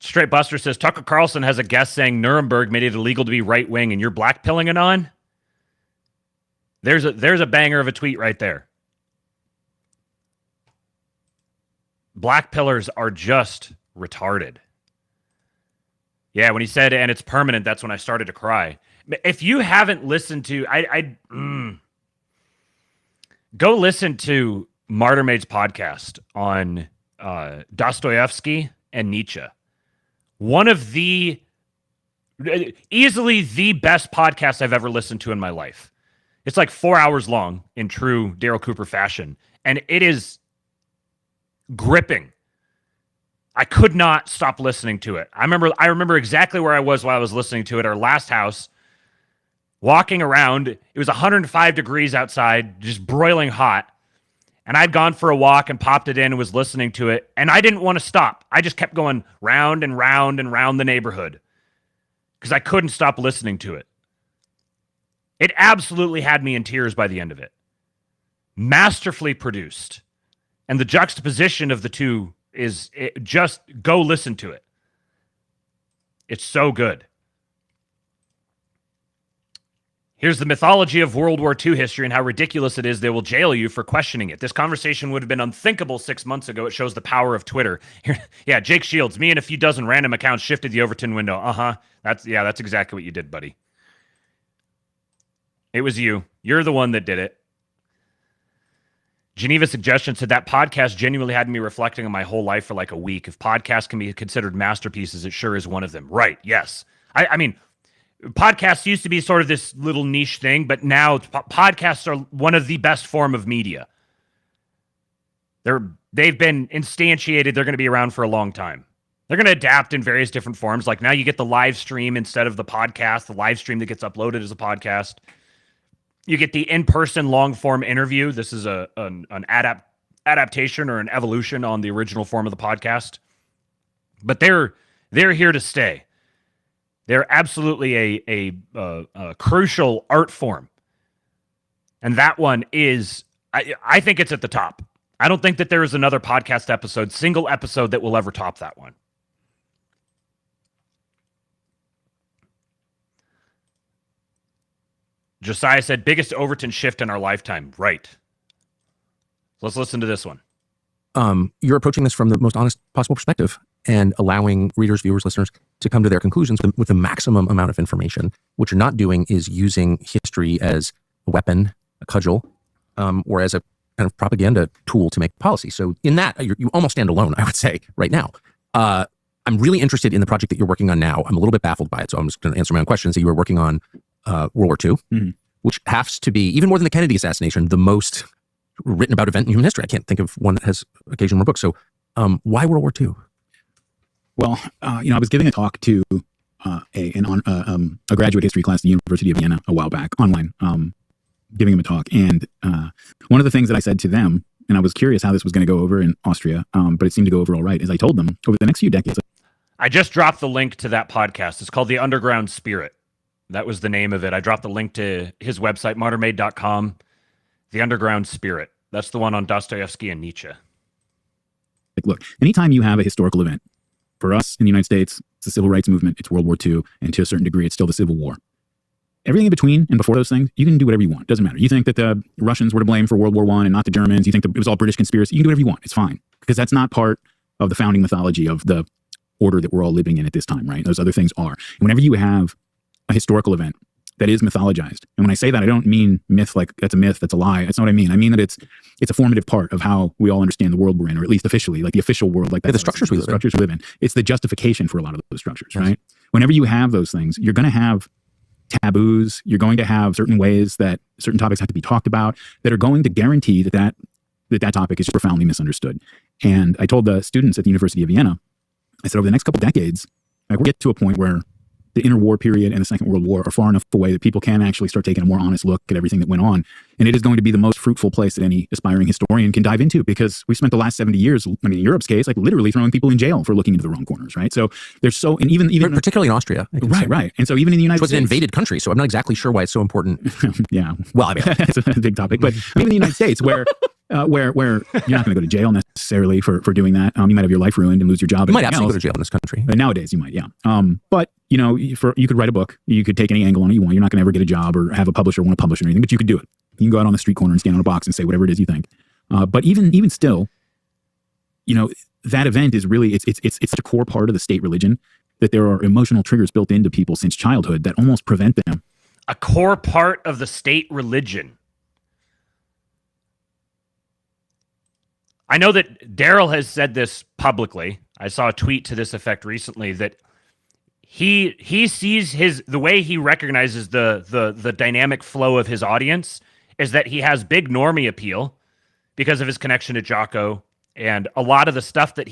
Straight Buster says, Tucker Carlson has a guest saying Nuremberg made it illegal to be right-wing and you're black-pilling it on? There's a banger of a tweet right there. Black pillars are just retarded. Yeah, when he said, and it's permanent, that's when I started to cry. If you haven't listened to, go listen to Martyrmade's podcast on Dostoevsky and Nietzsche. One of easily the best podcast I've ever listened to in my life. It's like 4 hours long in true Daryl Cooper fashion, and it is gripping. I could not stop listening to it. I remember exactly where I was while I was listening to it. Our last house, walking around, it was 105 degrees outside, just broiling hot. And I'd gone for a walk and popped it in and was listening to it. And I didn't want to stop. I just kept going round and round and round the neighborhood because I couldn't stop listening to it. It absolutely had me in tears by the end of it. Masterfully produced. And the juxtaposition of the two is just go listen to it. It's so good. Here's the mythology of World War II history and how ridiculous it is they will jail you for questioning it. This conversation would have been unthinkable 6 months ago. It shows the power of Twitter. Yeah, Jake Shields, me and a few dozen random accounts shifted the Overton window. That's exactly what you did, buddy. It was you. You're the one that did it. Geneva Suggestion said that podcast genuinely had me reflecting on my whole life for like a week. If podcasts can be considered masterpieces, it sure is one of them. Right, yes. I mean, podcasts used to be sort of this little niche thing, but now podcasts are one of the best form of media. They've been instantiated. They're going to be around for a long time. They're going to adapt in various different forms. Like now you get the live stream instead of the podcast, the live stream that gets uploaded as a podcast. You get the in-person long-form interview. This is an adaptation or an evolution on the original form of the podcast. But they're here to stay. They're absolutely a crucial art form. And that one is, I think it's at the top. I don't think that there is another podcast episode, single episode that will ever top that one. Josiah said, biggest Overton shift in our lifetime. Right. Let's listen to this one. You're approaching this from the most honest possible perspective and allowing readers, viewers, listeners to come to their conclusions with the maximum amount of information. What you're not doing is using history as a weapon, a cudgel, or as a kind of propaganda tool to make policy. So in that, you almost stand alone, I would say, right now. I'm really interested in the project that you're working on now. I'm a little bit baffled by it, so I'm just going to answer my own questions. So you were working on World War II, which has to be, even more than the Kennedy assassination, the most written about event in human history. I can't think of one that has occasioned more books. So why World War II? Well, I was giving a talk to a graduate history class at the University of Vienna a while back, online, giving them a talk. And one of the things that I said to them, and I was curious how this was going to go over in Austria, but it seemed to go over all right, is I told them over the next few decades. I just dropped the link to that podcast. It's called The Underground Spirit. That was the name of it. I dropped the link to his website, martyrmade.com. The Underground Spirit. That's the one on Dostoevsky and Nietzsche. Look, anytime you have a historical event, for us in the United States, it's the civil rights movement, it's World War II, and to a certain degree, it's still the Civil War. Everything in between and before those things, you can do whatever you want. Doesn't matter. You think that the Russians were to blame for World War I and not the Germans. You think that it was all British conspiracy. You can do whatever you want. It's fine. Because that's not part of the founding mythology of the order that we're all living in at this time, right? Those other things are. And whenever you have a historical event that is mythologized, and when I say that, I don't mean myth like that's a myth, that's a lie. That's not what I mean. I mean that it's a formative part of how we all understand the world we're in, or at least officially, like the official world, like that. The structures we live in. It's the justification for a lot of those structures, right? Whenever you have those things, you're going to have taboos. You're going to have certain ways that certain topics have to be talked about that are going to guarantee that topic is profoundly misunderstood. And I told the students at the University of Vienna, I said, over the next couple decades, we'll get to a point where the interwar period and the Second World War are far enough away that people can actually start taking a more honest look at everything that went on. And it is going to be the most fruitful place that any aspiring historian can dive into, because we spent the last 70 years, I mean, in Europe's case, like literally throwing people in jail for looking into the wrong corners, right? So there's and even particularly in Austria. Right. And so even in the United States. It was an invaded country, so I'm not exactly sure why it's so important. Yeah. Well, I mean, it's a big topic, but even in the United States where you're not going to go to jail necessarily for doing that. You might have your life ruined and lose your job. You might absolutely go to jail in this country. Nowadays, you might, yeah. But you could write a book. You could take any angle on it you want. You're not going to ever get a job or have a publisher want to publish it or anything, but you could do it. You can go out on the street corner and stand on a box and say whatever it is you think. But even still, that event is really it's a core part of the state religion, that there are emotional triggers built into people since childhood that almost prevent them. A core part of the state religion. I know that Daryl has said this publicly. I saw a tweet to this effect recently that he sees the way he recognizes the dynamic flow of his audience is that he has big normie appeal because of his connection to Jocko, and a lot of the stuff that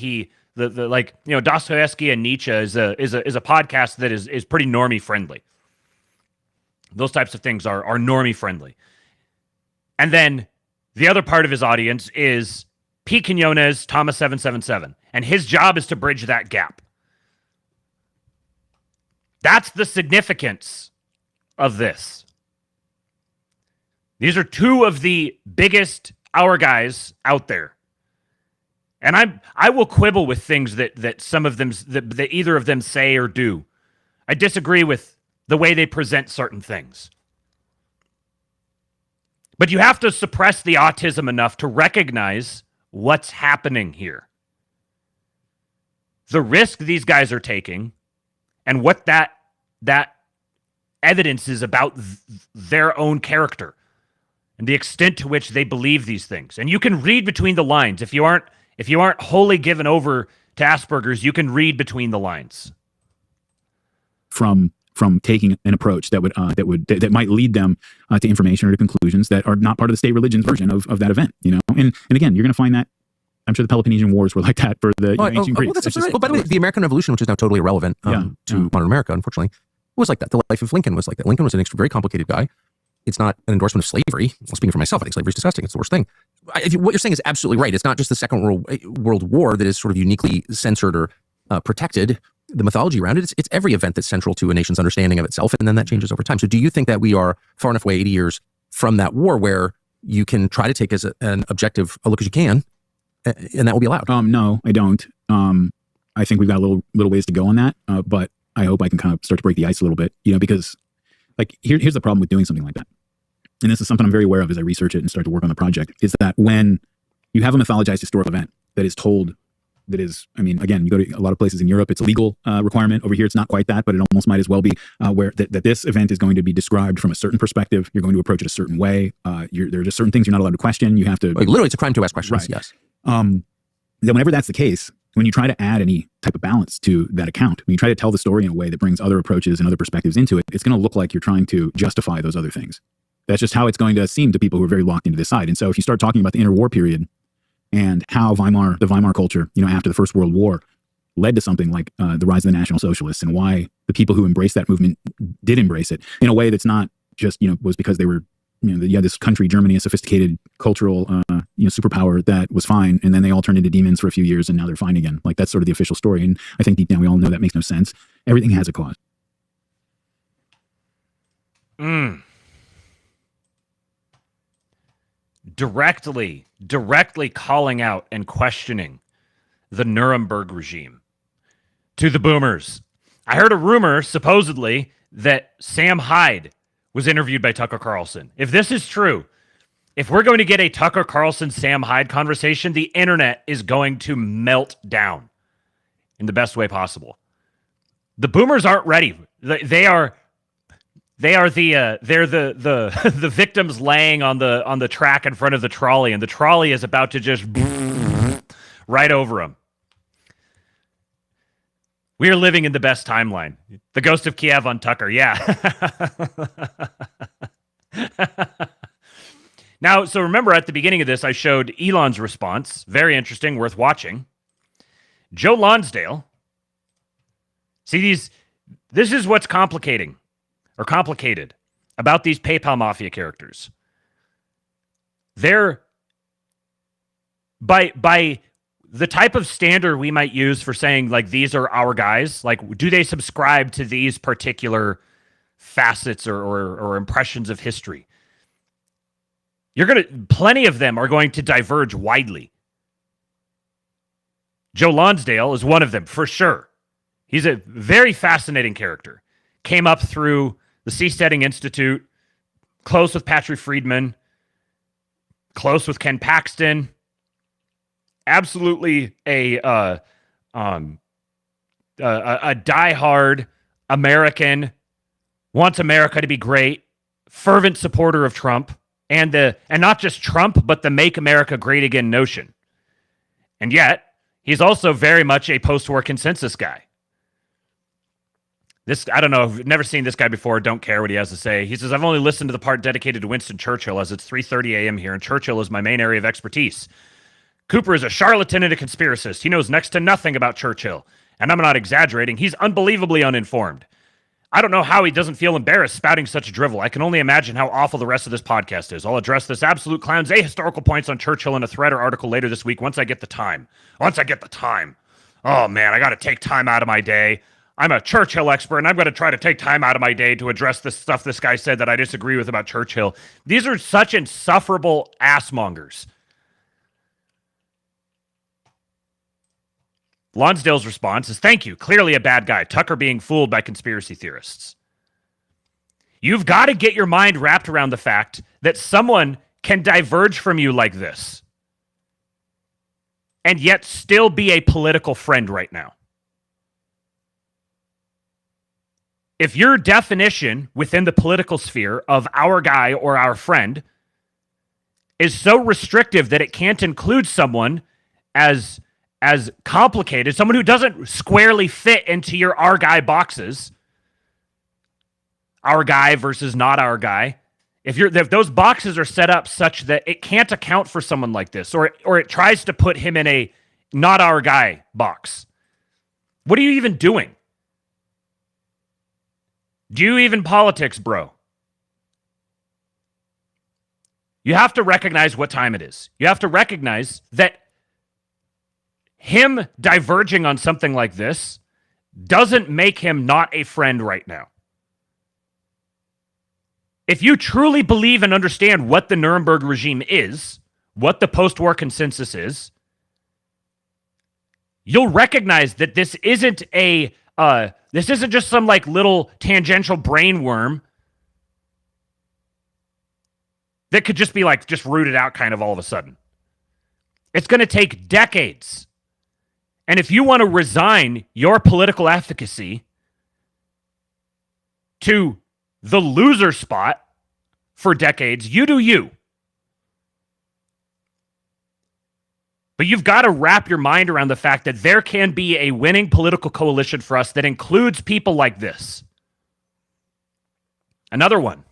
Dostoevsky and Nietzsche is a podcast that is pretty normie friendly. Those types of things are normie friendly. And then The other part of his audience is Pete Quinones, Thomas 777, and his job is to bridge that gap. That's the significance of this. These are two of the biggest hour guys out there. And I will quibble with things that some of them, that either of them say or do. I disagree with the way they present certain things. But you have to suppress the autism enough to recognize what's happening here. The risk these guys are taking and what that evidence is about their own character and the extent to which they believe these things. And you can read between the lines. If you aren't wholly given over to Asperger's, you can read between the lines. From taking an approach that might lead them to information or to conclusions that are not part of the state religion's version of that event, you know. And again, you're going to find that. I'm sure the Peloponnesian Wars were like that for the ancient Greeks. Well, by the way, the American Revolution, which is now totally irrelevant to modern America, unfortunately, was like that. The life of Lincoln was like that. Lincoln was an very complicated guy. It's not an endorsement of slavery. Well, speaking for myself, I think slavery is disgusting. It's the worst thing. What you're saying is absolutely right. It's not just the Second World War that is sort of uniquely censored or protected. The mythology around it, it's every event that's central to a nation's understanding of itself, and then that changes over time. So do you think that we are far enough away, 80 years from that war, where you can try to take as an objective a look as you can, and that will be allowed? No, I don't. I think we've got a little ways to go on that, but I hope I can kind of start to break the ice a little bit, you know, because like here's the problem with doing something like that. And this is something I'm very aware of as I research it and start to work on the project, is that when you have a mythologized historical event that is told, that is, I mean, again, you go to a lot of places in Europe, it's a legal requirement. Over here, it's not quite that, but it almost might as well be, where that this event is going to be described from a certain perspective. You're going to approach it a certain way. There are just certain things you're not allowed to question. You have to... Like, literally, it's a crime to ask questions, right. Yes. Then whenever that's the case, when you try to add any type of balance to that account, when you try to tell the story in a way that brings other approaches and other perspectives into it, it's going to look like you're trying to justify those other things. That's just how it's going to seem to people who are very locked into this side. And so if you start talking about the interwar period and how the Weimar culture, you know, after the First World War led to something like the rise of the National Socialists, and why the people who embraced that movement did embrace it in a way that's not just, you know, was because they were, you know, you had this country, Germany, a sophisticated cultural, superpower that was fine. And then they all turned into demons for a few years and now they're fine again. Like, that's sort of the official story. And I think deep down, we all know that makes no sense. Everything has a cause. Directly calling out and questioning the Nuremberg regime to the boomers. I heard a rumor, supposedly, that Sam Hyde was interviewed by Tucker Carlson. If this is true, if we're going to get a Tucker Carlson, Sam Hyde conversation, the internet is going to melt down in the best way possible. The boomers aren't ready. They're the victims laying on the track in front of the trolley, and the trolley is about to just right over them. We are living in the best timeline. The Ghost of Kiev on Tucker, yeah. Now, so remember at the beginning of this, I showed Elon's response. Very interesting, worth watching. Joe Lonsdale. See, this is what's complicated about these PayPal Mafia characters. They're, by the type of standard we might use for saying, like, these are our guys, like, do they subscribe to these particular facets or impressions of history? Plenty of them are going to diverge widely. Joe Lonsdale is one of them, for sure. He's a very fascinating character. Came up through the Seasteading Institute, close with Patrick Friedman, close with Ken Paxton. Absolutely a diehard American, wants America to be great, fervent supporter of Trump, and not just Trump, but the Make America Great Again notion. And yet, he's also very much a post-war consensus guy. I don't know, I've never seen this guy before, don't care what he has to say. He says, I've only listened to the part dedicated to Winston Churchill, as it's 3:30 a.m. here, and Churchill is my main area of expertise. Cooper is a charlatan and a conspiracist. He knows next to nothing about Churchill. And I'm not exaggerating. He's unbelievably uninformed. I don't know how he doesn't feel embarrassed spouting such drivel. I can only imagine how awful the rest of this podcast is. I'll address this absolute clown's ahistorical points on Churchill in a thread or article later this week once I get the time. Oh, man, I got to take time out of my day. I'm a Churchill expert, and I'm going to try to take time out of my day to address this stuff this guy said that I disagree with about Churchill. These are such insufferable assmongers. Lonsdale's response is, thank you. Clearly a bad guy. Tucker being fooled by conspiracy theorists. You've got to get your mind wrapped around the fact that someone can diverge from you like this and yet still be a political friend right now. If your definition within the political sphere of our guy or our friend is so restrictive that it can't include someone as complicated, someone who doesn't squarely fit into your our guy boxes, our guy versus not our guy, if those boxes are set up such that it can't account for someone like this, or it tries to put him in a not our guy box, what are you even doing? Do you even politics, bro? You have to recognize what time it is. You have to recognize that him diverging on something like this doesn't make him not a friend right now. If you truly believe and understand what the Nuremberg regime is, what the post-war consensus is, you'll recognize that this isn't just some like little tangential brain worm that could just be like just rooted out kind of all of a sudden. It's going to take decades. And if you want to resign your political efficacy to the loser spot for decades, you do you. But you've got to wrap your mind around the fact that there can be a winning political coalition for us that includes people like this. Another one.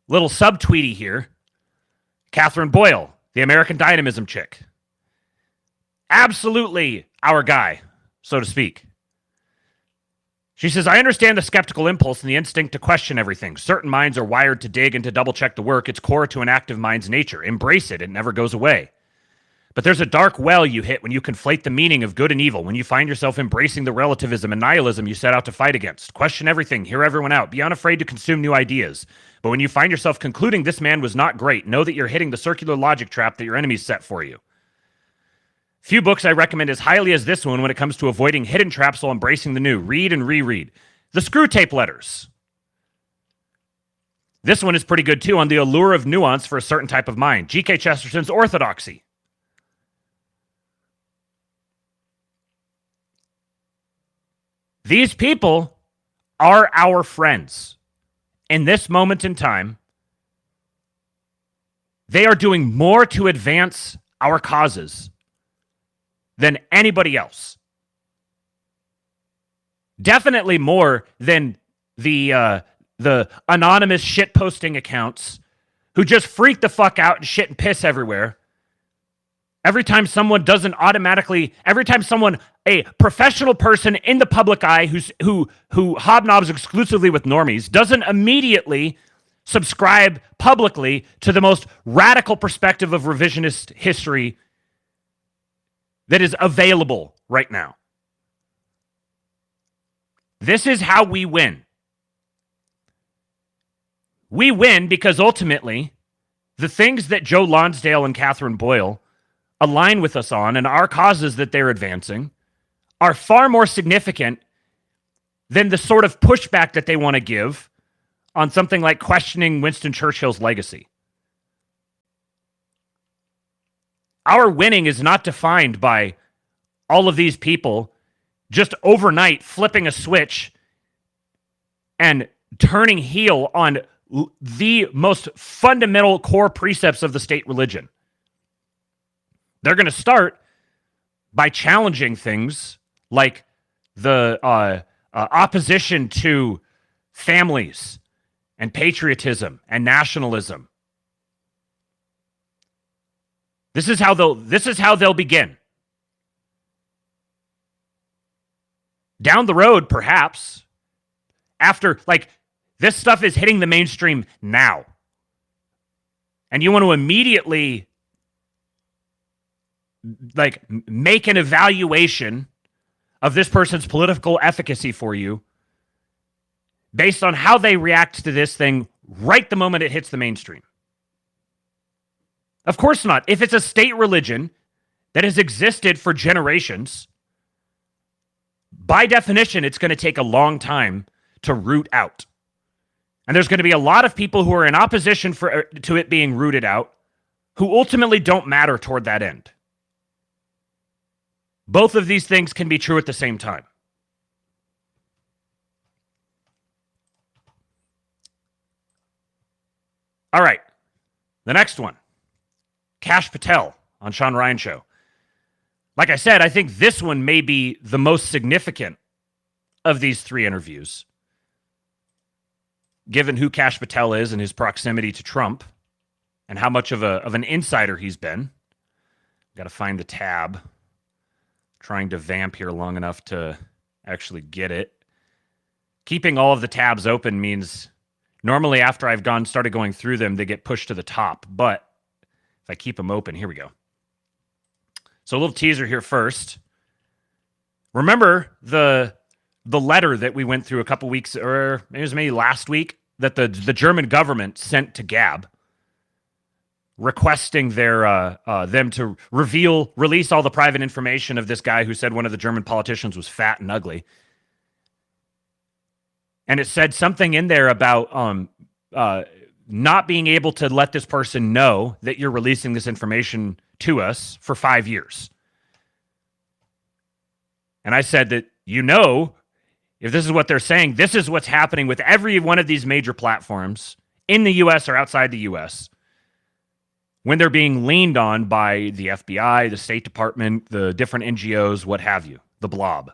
Little subtweety here. Catherine Boyle, the American Dynamism chick. Absolutely our guy, so to speak. She says, I understand the skeptical impulse and the instinct to question everything. Certain minds are wired to dig and to double-check the work. It's core to an active mind's nature. Embrace it. It never goes away. But there's a dark well you hit when you conflate the meaning of good and evil, when you find yourself embracing the relativism and nihilism you set out to fight against. Question everything, hear everyone out, be unafraid to consume new ideas. But when you find yourself concluding this man was not great, know that you're hitting the circular logic trap that your enemies set for you. Few books I recommend as highly as this one when it comes to avoiding hidden traps while embracing the new. Read and reread. The Screw Tape Letters. This one is pretty good too, on the allure of nuance for a certain type of mind. G.K. Chesterton's Orthodoxy. These people are our friends. In this moment in time, they are doing more to advance our causes than anybody else. Definitely more than the anonymous shitposting accounts who just freak the fuck out and shit and piss everywhere. Every time someone, a professional person in the public eye who hobnobs exclusively with normies, doesn't immediately subscribe publicly to the most radical perspective of revisionist history that is available right now. This is how we win. We win because ultimately, the things that Joe Lonsdale and Catherine Boyle align with us on and our causes that they're advancing are far more significant than the sort of pushback that they want to give on something like questioning Winston Churchill's legacy. Our winning is not defined by all of these people just overnight flipping a switch and turning heel on the most fundamental core precepts of the state religion. They're going to start by challenging things like the opposition to families and patriotism and nationalism. This is how they'll begin. Down the road, perhaps, after, like, this stuff is hitting the mainstream now. And you want to immediately, like, make an evaluation of this person's political efficacy for you based on how they react to this thing right the moment it hits the mainstream. Of course not. If it's a state religion that has existed for generations, by definition, it's going to take a long time to root out. And there's going to be a lot of people who are in opposition to it being rooted out who ultimately don't matter toward that end. Both of these things can be true at the same time. All right. The next one. Kash Patel on Sean Ryan Show. Like I said, I think this one may be the most significant of these three interviews, given who Kash Patel is and his proximity to Trump and how much of an insider he's been. Got to find the tab. Trying to vamp here long enough to actually get it. Keeping all of the tabs open means normally after I've started going through them, they get pushed to the top. But if I keep them open, here we go. So a little teaser here first. Remember the letter that we went through a couple weeks, or it was maybe last week, that the German government sent to Gab, requesting them to release all the private information of this guy who said one of the German politicians was fat and ugly. And it said something in there about not being able to let this person know that you're releasing this information to us for 5 years. And I said that, if this is what they're saying, this is what's happening with every one of these major platforms in the U.S. or outside the U.S. when they're being leaned on by the FBI, the State Department, the different NGOs, what have you, the blob.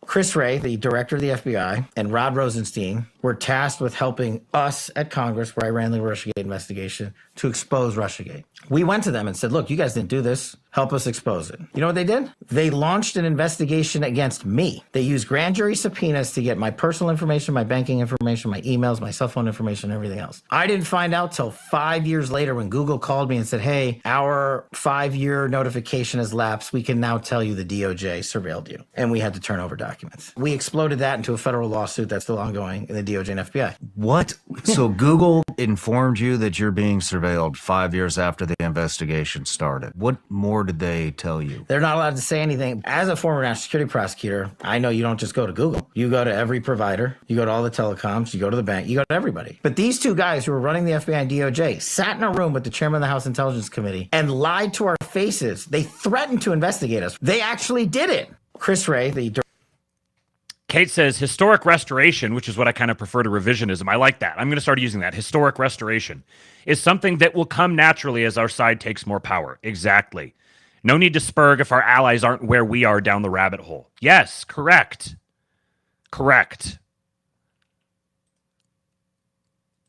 Chris Wray, the director of the FBI, and Rod Rosenstein were tasked with helping us at Congress, where I ran the Russiagate investigation, to expose Russiagate. We went to them and said, look, you guys didn't do this. Help us expose it. You know what they did? They launched an investigation against me. They used grand jury subpoenas to get my personal information, my banking information, my emails, my cell phone information, and everything else. I didn't find out till 5 years later when Google called me and said, hey, our 5-year notification has lapsed. We can now tell you the DOJ surveilled you. And we had to turn over documents. We exploded that into a federal lawsuit that's still ongoing in the DOJ and FBI. What? So Google informed you that you're being surveilled 5 years after the investigation started. What more did they tell you? They're not allowed to say anything. As a former national security prosecutor, I know you don't just go to Google. You go to every provider. You go to all the telecoms. You go to the bank. You go to everybody. But these two guys who were running the FBI and DOJ sat in a room with the chairman of the House Intelligence Committee and lied to our faces. They threatened to investigate us. They actually did it. Chris Wray, the Kate says historic restoration, which is what I kind of prefer to revisionism. I like that. I'm going to start using that. Historic restoration is something that will come naturally as our side takes more power. Exactly. No need to spurg if our allies aren't where we are down the rabbit hole. Yes, correct. Correct.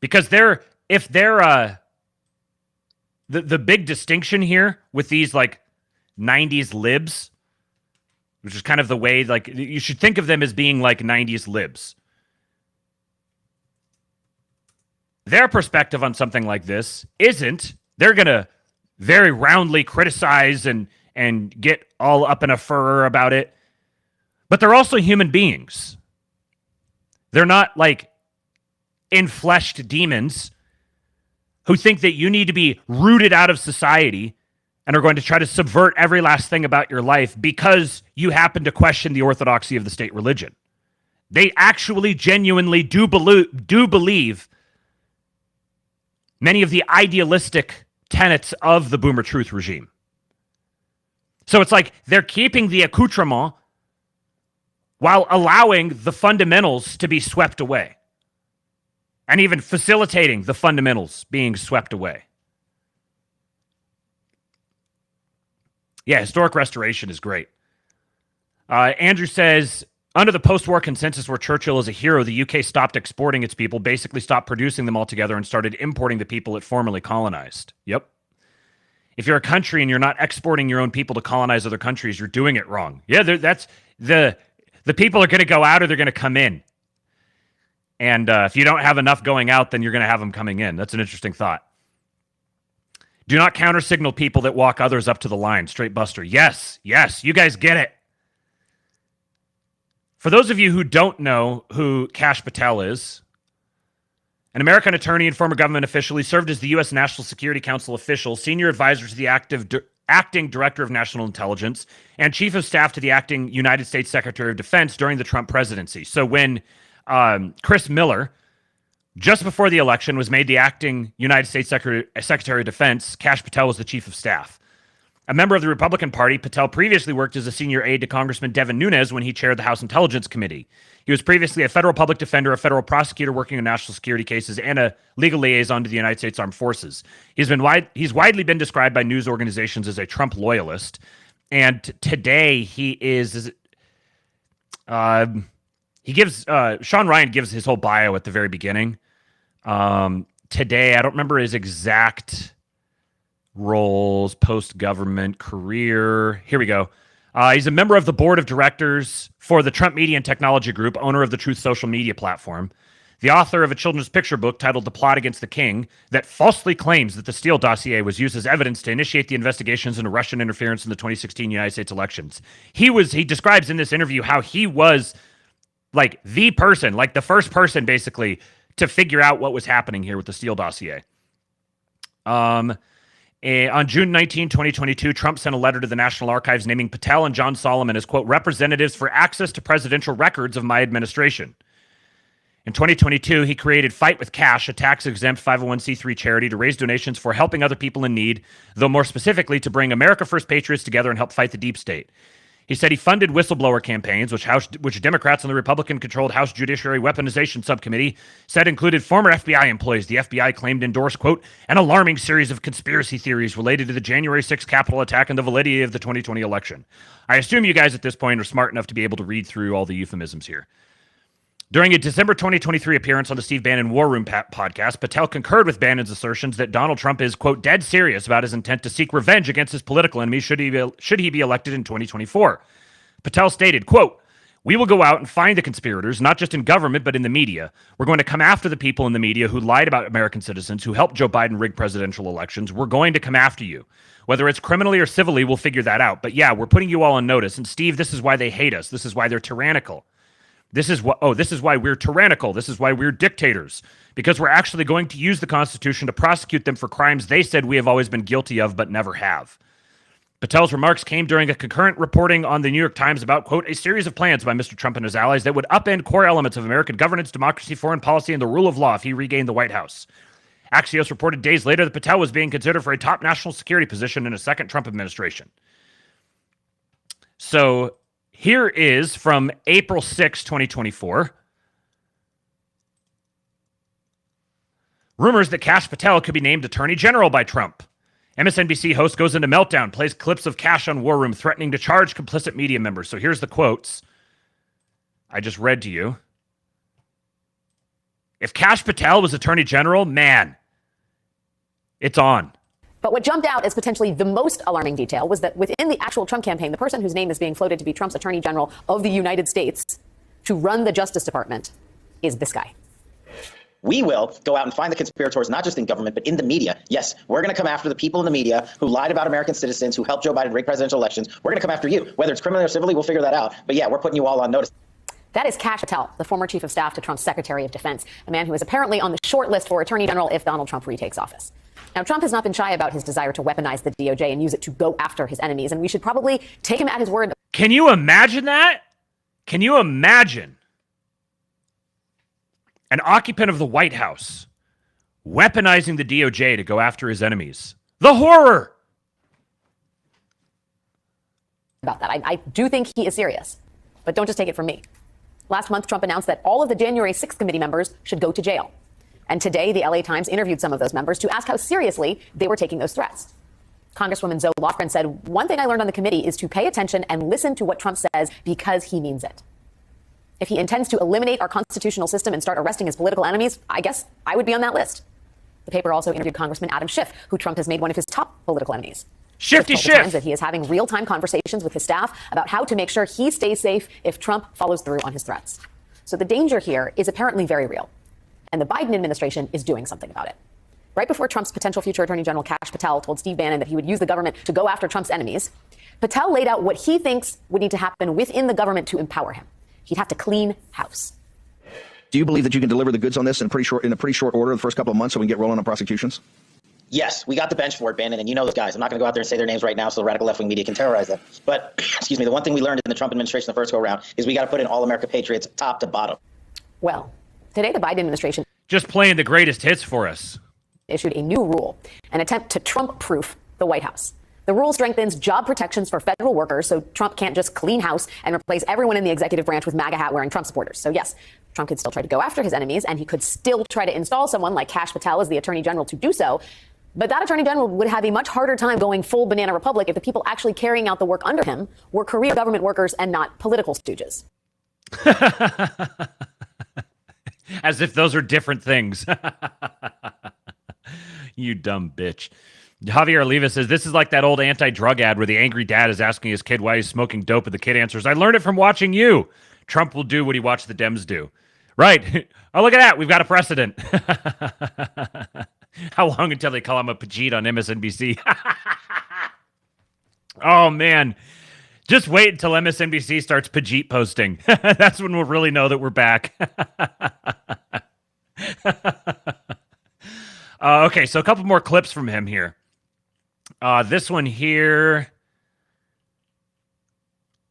Because the big distinction here with these like 90s libs, which is kind of the way, like, you should think of them as being like 90s libs. Their perspective on something like this isn't, they're going to very roundly criticize and get all up in a furor about it. But they're also human beings. They're not like enfleshed demons who think that you need to be rooted out of society and are going to try to subvert every last thing about your life because you happen to question the orthodoxy of the state religion. They actually genuinely do believe many of the idealistic tenets of the Boomer Truth regime. So it's like they're keeping the accoutrement while allowing the fundamentals to be swept away and even facilitating the fundamentals being swept away. Yeah, historic restoration is great. Andrew says, under the post-war consensus where Churchill is a hero, the UK stopped exporting its people, basically stopped producing them altogether, and started importing the people it formerly colonized. Yep. If you're a country and you're not exporting your own people to colonize other countries, you're doing it wrong. Yeah, that's the people are going to go out or they're going to come in. And if you don't have enough going out, then you're going to have them coming in. That's an interesting thought. Do not counter-signal people that walk others up to the line. Straight Buster. Yes, you guys get it. For those of you who don't know who Kash Patel is, an American attorney and former government official, he served as the U.S. National Security Council official, senior advisor to the acting director of national intelligence, and chief of staff to the acting United States Secretary of Defense during the Trump presidency. So when Chris Miller, just before the election, was made the acting United States Secretary of Defense, Kash Patel was the chief of staff. A member of the Republican Party, Patel previously worked as a senior aide to Congressman Devin Nunes when he chaired the House Intelligence Committee. He was previously a federal public defender, a federal prosecutor working on national security cases, and a legal liaison to the United States Armed Forces. He's widely been described by news organizations as a Trump loyalist, and today he is. Sean Ryan gives his whole bio at the very beginning. Today, I don't remember his exact roles, post-government career. Here we go. He's a member of the board of directors for the Trump Media and Technology Group, owner of the Truth social media platform, the author of a children's picture book titled The Plot Against the King that falsely claims that the Steele dossier was used as evidence to initiate the investigations into Russian interference in the 2016 United States elections. He describes in this interview how he was like the person, like the first person basically to figure out what was happening here with the Steele dossier. On June 19, 2022, Trump sent a letter to the National Archives naming Patel and John Solomon as, quote, representatives for access to presidential records of my administration. In 2022, he created Fight with Cash, a tax-exempt 501c3 charity to raise donations for helping other people in need, though more specifically to bring America First patriots together and help fight the deep state. He said he funded whistleblower campaigns, which Democrats on the Republican-controlled House Judiciary Weaponization Subcommittee said included former FBI employees the FBI claimed endorsed, quote, an alarming series of conspiracy theories related to the January 6th Capitol attack and the validity of the 2020 election. I assume you guys at this point are smart enough to be able to read through all the euphemisms here. During a December 2023 appearance on the Steve Bannon War Room podcast, Patel concurred with Bannon's assertions that Donald Trump is, quote, dead serious about his intent to seek revenge against his political enemies should he be elected in 2024. Patel stated, quote, we will go out and find the conspirators, not just in government, but in the media. We're going to come after the people in the media who lied about American citizens, who helped Joe Biden rig presidential elections. We're going to come after you. Whether it's criminally or civilly, we'll figure that out. But yeah, we're putting you all on notice. And Steve, this is why they hate us. This is why they're tyrannical. This is why we're tyrannical. This is why we're dictators, because we're actually going to use the Constitution to prosecute them for crimes they said we have always been guilty of, but never have. Patel's remarks came during a concurrent reporting on the New York Times about, quote, a series of plans by Mr. Trump and his allies that would upend core elements of American governance, democracy, foreign policy, and the rule of law if he regained the White House. Axios reported days later that Patel was being considered for a top national security position in a second Trump administration. So here is from April 6, 2024. Rumors that Kash Patel could be named Attorney General by Trump. MSNBC host goes into meltdown, plays clips of Kash on War Room, threatening to charge complicit media members. So here's the quotes I just read to you. If Kash Patel was Attorney General, man, it's on. But what jumped out as potentially the most alarming detail was that within the actual Trump campaign, the person whose name is being floated to be Trump's Attorney General of the United States to run the Justice Department is this guy. We will go out and find the conspirators, not just in government, but in the media. Yes, we're going to come after the people in the media who lied about American citizens, who helped Joe Biden rig presidential elections. We're going to come after you. Whether it's criminally or civilly, we'll figure that out. But yeah, we're putting you all on notice. That is Kash Patel, the former chief of staff to Trump's Secretary of Defense, a man who is apparently on the short list for Attorney General if Donald Trump retakes office. Now, Trump has not been shy about his desire to weaponize the DOJ and use it to go after his enemies, and we should probably take him at his word. Can you imagine that? Can you imagine an occupant of the White House weaponizing the DOJ to go after his enemies? The horror! About that. I do think he is serious, but don't just take it from me. Last month, Trump announced that all of the January 6th committee members should go to jail. And today, the LA Times interviewed some of those members to ask how seriously they were taking those threats. Congresswoman Zoe Lofgren said, one thing I learned on the committee is to pay attention and listen to what Trump says because he means it. If he intends to eliminate our constitutional system and start arresting his political enemies, I guess I would be on that list. The paper also interviewed Congressman Adam Schiff, who Trump has made one of his top political enemies. Shifty Schiff Schiff! That he is having real-time conversations with his staff about how to make sure he stays safe if Trump follows through on his threats. So the danger here is apparently very real. and the Biden administration is doing something about it. Right before Trump's potential future Attorney General Kash Patel told Steve Bannon that he would use the government to go after Trump's enemies, Patel laid out what he thinks would need to happen within the government to empower him. He'd have to clean house. Do you believe that you can deliver the goods on this in a pretty short order the first couple of months so we can get rolling on prosecutions? Yes, we got the bench for it, Bannon, and you know those guys. I'm not going to go out there and say their names right now so the radical left-wing media can terrorize them. But, excuse me, the one thing we learned in the Trump administration the first go-around is we got to put in all-America patriots top to bottom. Well, today the Biden administration just playing the greatest hits for us. Issued a new rule, an attempt to Trump-proof the White House. The rule strengthens job protections for federal workers so Trump can't just clean house and replace everyone in the executive branch with MAGA hat wearing Trump supporters. So yes, Trump could still try to go after his enemies, and he could still try to install someone like Kash Patel as the attorney general to do so. But that attorney general would have a much harder time going full banana republic if the people actually carrying out the work under him were career government workers and not political stooges. As if those are different things. You dumb bitch. Javier Oliva says, this is like that old anti-drug ad where the angry dad is asking his kid why he's smoking dope, and the kid answers, I learned it from watching you. Trump will do what he watched the Dems do. Right. Oh, look at that. We've got a precedent. How long until they call him a Pajit on MSNBC? Oh, man. Just wait until MSNBC starts Pajit posting. That's when we'll really know that we're back. Okay, so a couple more clips from him here. This one here,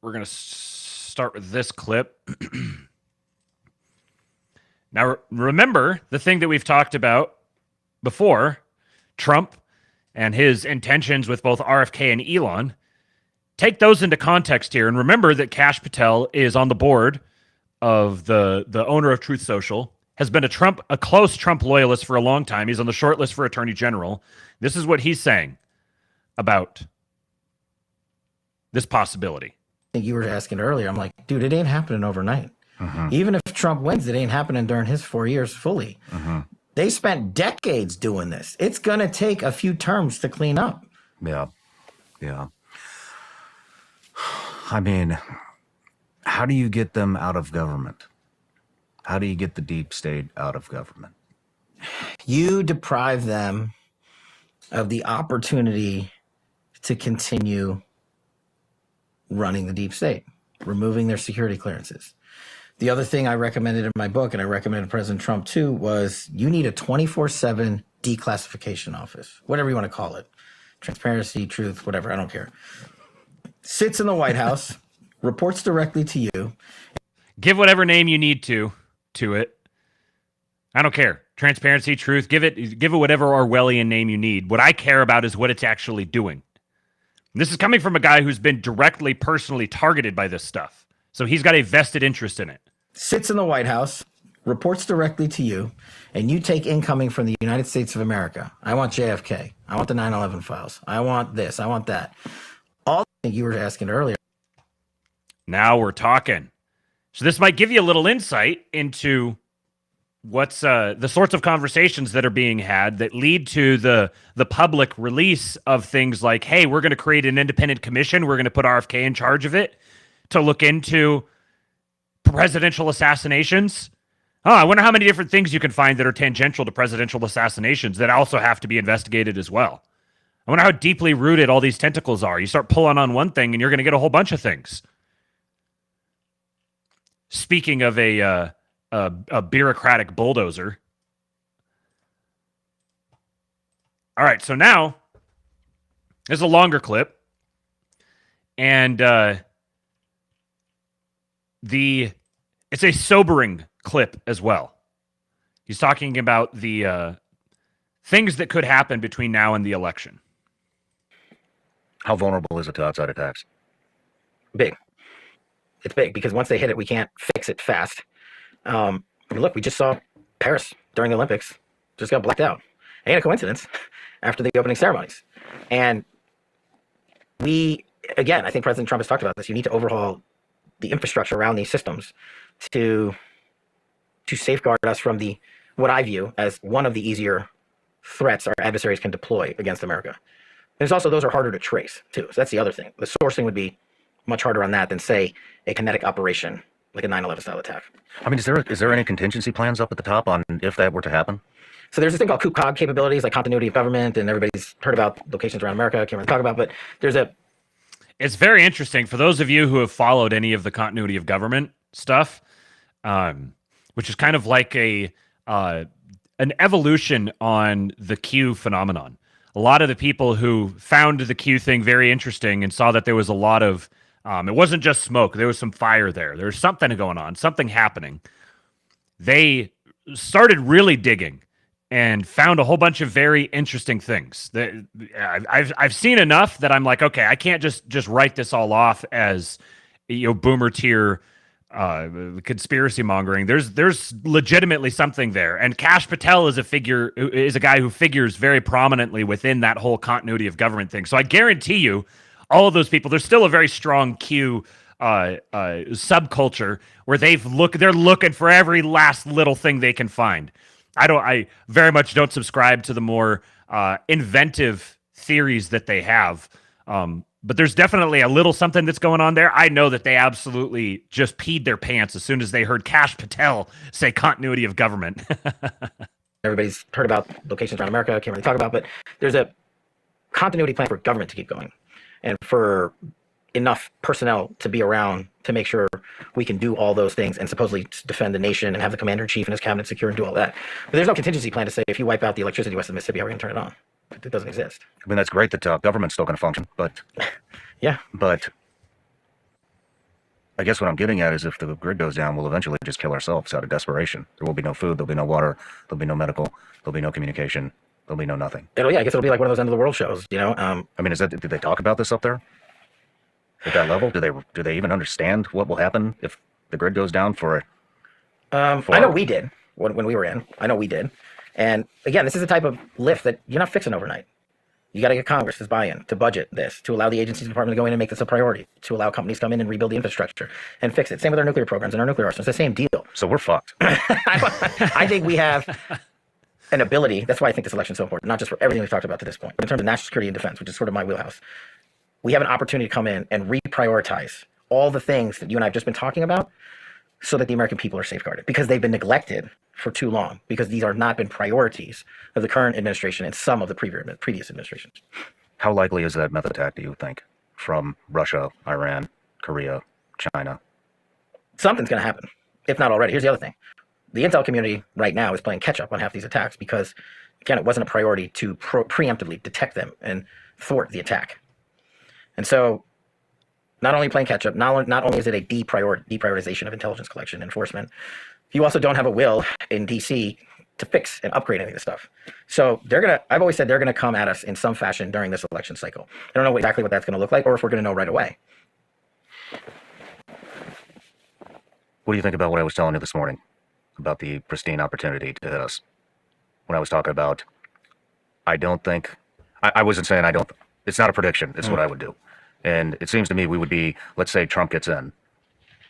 we're going to start with this clip. Now, remember the thing that we've talked about before, Trump and his intentions with both RFK and Elon. Take those into context here, and remember that Kash Patel is on the board of the owner of Truth Social, has been a close Trump loyalist for a long time. He's on the short list for Attorney General. This is what he's saying about this possibility. I think you were asking earlier. I'm like, dude, it ain't happening overnight. Even if Trump wins, it ain't happening during his 4 years fully. They spent decades doing this. It's going to take a few terms to clean up. Yeah. Yeah. I mean, how do you get them out of government? How do you get the deep state out of government? You deprive them of the opportunity to continue running the deep state, removing their security clearances. The other thing I recommended in my book, and I recommended President Trump too, was you need a 24/7 declassification office, whatever you want to call it. Transparency, truth, whatever, I don't care. Sits in the White House, reports directly to you. Give whatever name you need to it. I don't care. Transparency, truth, give it whatever Orwellian name you need. What I care about is what it's actually doing. And this is coming from a guy who's been directly, personally targeted by this stuff. So he's got a vested interest in it. Sits in the White House, reports directly to you, and you take incoming from the United States of America. I want JFK. I want the 9/11 files. I want this. I want that. All you were asking earlier. Now we're talking. So this might give you a little insight into what's the sorts of conversations that are being had that lead to the public release of things like, hey, we're going to create an independent commission. We're going to put RFK in charge of it to look into presidential assassinations. Oh, I wonder how many different things you can find that are tangential to presidential assassinations that also have to be investigated as well. I wonder how deeply rooted all these tentacles are. You start pulling on one thing and you're going to get a whole bunch of things. Speaking of a bureaucratic bulldozer. All right, so now there's a longer clip, and it's a sobering clip as well. He's talking about the things that could happen between now and the election. How vulnerable is it to outside attacks? Big. It's big because once they hit it, we can't fix it fast. I mean, look, we just saw Paris during the Olympics just got blacked out. Ain't a coincidence after the opening ceremonies. And again, I think President Trump has talked about this. You need to overhaul the infrastructure around these systems to safeguard us from what I view as one of the easier threats our adversaries can deploy against America. There's also, those are harder to trace too. So that's the other thing. The sourcing would be much harder on that than, say, a kinetic operation like a 9/11 style attack. I mean, is there any contingency plans up at the top on if that were to happen? So there's this thing called COOCOG capabilities, like continuity of government, and everybody's heard about locations around America. I can't really talk about, but it's very interesting for those of you who have followed any of the continuity of government stuff, which is kind of like an evolution on the Q phenomenon. A lot of the people who found the Q thing very interesting and saw that there was a lot of, it wasn't just smoke, there was some fire there. There was something going on, something happening. They started really digging and found a whole bunch of very interesting things. I've seen enough that I'm like, okay, I can't just write this all off as, boomer tier conspiracy mongering. There's legitimately something there. And Kash Patel is a guy who figures very prominently within that whole continuity of government thing. So I guarantee you, all of those people, there's still a very strong Q subculture where they're looking for every last little thing they can find. I very much don't subscribe to the more inventive theories that they have. But there's definitely a little something that's going on there. I know that they absolutely just peed their pants as soon as they heard Kash Patel say continuity of government. everybody's heard about locations around America. I can't really talk about, but there's a continuity plan for government to keep going and for enough personnel to be around to make sure we can do all those things and supposedly defend the nation and have the commander-in-chief and his cabinet secure and do all that. But there's no contingency plan to say if you wipe out the electricity west of Mississippi, how are we going to turn it on? It doesn't exist. I mean, that's great that government's still going to function, but yeah. But I guess what I'm getting at is if the grid goes down, we'll eventually just kill ourselves out of desperation. There will be no food, there'll be no water, there'll be no medical, there'll be no communication, there'll be no nothing. I guess it'll be like one of those end of the world shows, you know? I mean, did they talk about this up there? At that level? Do they even understand what will happen if the grid goes down for I know we did when we were in. I know we did. And again, this is a type of lift that you're not fixing overnight. You got to get Congress's buy-in to budget this, to allow the agencies department to go in and make this a priority, to allow companies to come in and rebuild the infrastructure and fix it. Same with our nuclear programs and our nuclear arsenal. It's the same deal. So we're fucked. I think we have an ability. That's why I think this election is so important, not just for everything we've talked about to this point, but in terms of national security and defense, which is sort of my wheelhouse. We have an opportunity to come in and reprioritize all the things that you and I have just been talking about so that the American people are safeguarded, because they've been neglected for too long, because these are not been priorities of the current administration and some of the previous administrations. How likely is that method attack, do you think, from Russia, Iran, Korea, China? Something's going to happen, if not already. Here's the other thing. The intel community right now is playing catch up on half these attacks because, again, it wasn't a priority to preemptively detect them and thwart the attack. And so not only playing catch up, not only is it a deprioritization of intelligence collection and enforcement, you also don't have a will in DC to fix and upgrade any of this stuff. So I've always said they're going to come at us in some fashion during this election cycle. I don't know exactly what that's going to look like or if we're going to know right away. What do you think about what I was telling you this morning about the pristine opportunity to hit us? When I was talking about, I don't think, I wasn't saying I don't, it's not a prediction, it's what I would do. And it seems to me we would be, let's say Trump gets in,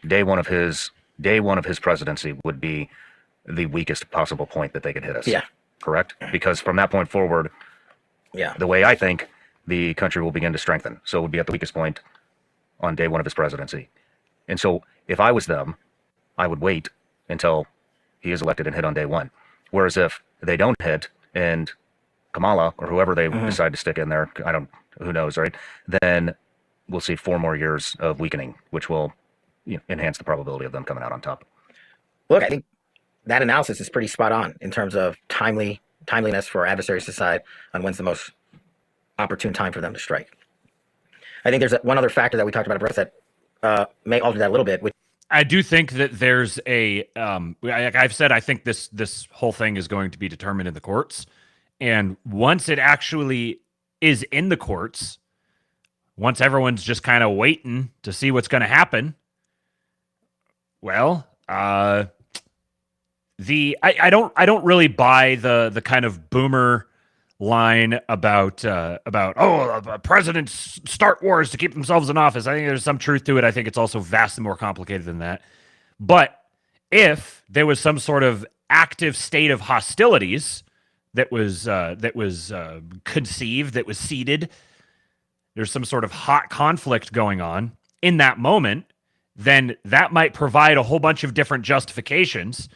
day one of his presidency would be the weakest possible point that they could hit us. Yeah. Correct? Because from that point forward, the way I think, the country will begin to strengthen. So it would be at the weakest point on day one of his presidency. And so if I was them, I would wait until he is elected and hit on day one. Whereas if they don't hit and Kamala or whoever they decide to stick in there, who knows, right? Then we'll see 4 more years of weakening, which will enhance the probability of them coming out on top. Look, I think that analysis is pretty spot on in terms of timeliness for adversaries to decide on when's the most opportune time for them to strike. I think there's one other factor that we talked about that may alter that a little bit. I do think that there's like I've said, I think this whole thing is going to be determined in the courts. And once it actually is in the courts, once everyone's just kind of waiting to see what's going to happen, well, I don't really buy the kind of boomer line about presidents start wars to keep themselves in office. I think there's some truth to it. I think it's also vastly more complicated than that. But if there was some sort of active state of hostilities that was conceived, that was seeded, there's some sort of hot conflict going on in that moment, then that might provide a whole bunch of different justifications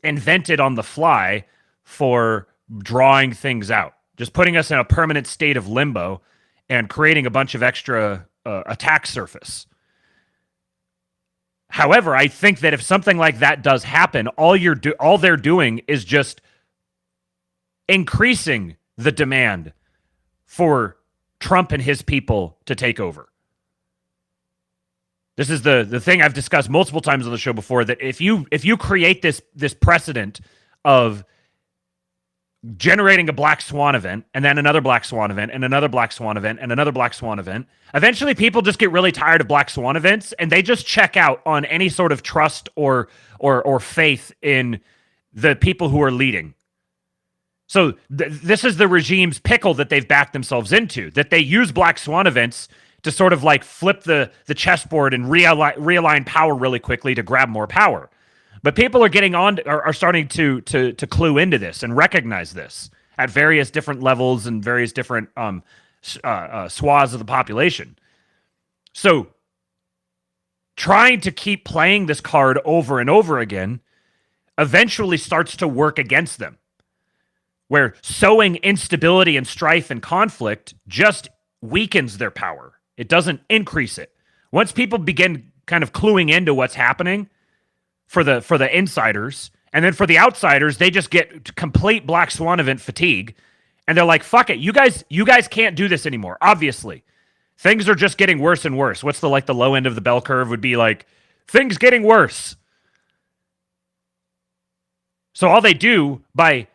invented on the fly for drawing things out, just putting us in a permanent state of limbo and creating a bunch of extra attack surface. However, I think that if something like that does happen, all they're doing is just increasing the demand for Trump and his people to take over. This is the thing I've discussed multiple times on the show before, that if you create this precedent of generating a black swan event and then another black swan event and another black swan event and another black swan event, eventually people just get really tired of black swan events and they just check out on any sort of trust or faith in the people who are leading. So this is the regime's pickle that they've backed themselves into, that they use black swan events to sort of like flip the chessboard and realign power really quickly to grab more power. But people are getting on, are starting to clue into this and recognize this at various different levels and various different swaths of the population. So trying to keep playing this card over and over again eventually starts to work against them, where sowing instability and strife and conflict just weakens their power. It doesn't increase it. Once people begin kind of cluing into what's happening for the insiders, and then for the outsiders, they just get complete black swan event fatigue, and they're like, fuck it, you guys can't do this anymore. Obviously, things are just getting worse and worse. What's the low end of the bell curve would be like, things getting worse. So all they do by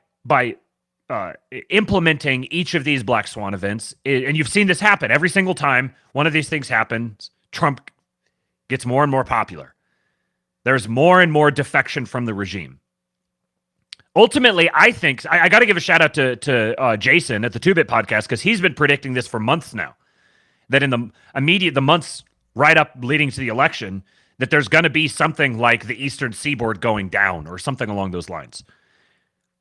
implementing each of these black swan events, and you've seen this happen every single time one of these things happens, Trump gets more and more popular. There's more and more defection from the regime. Ultimately, I think, I got to give a shout out to Jason at the 2-Bit podcast, because he's been predicting this for months now, that in the months right up leading to the election, that there's going to be something like the Eastern Seaboard going down or something along those lines.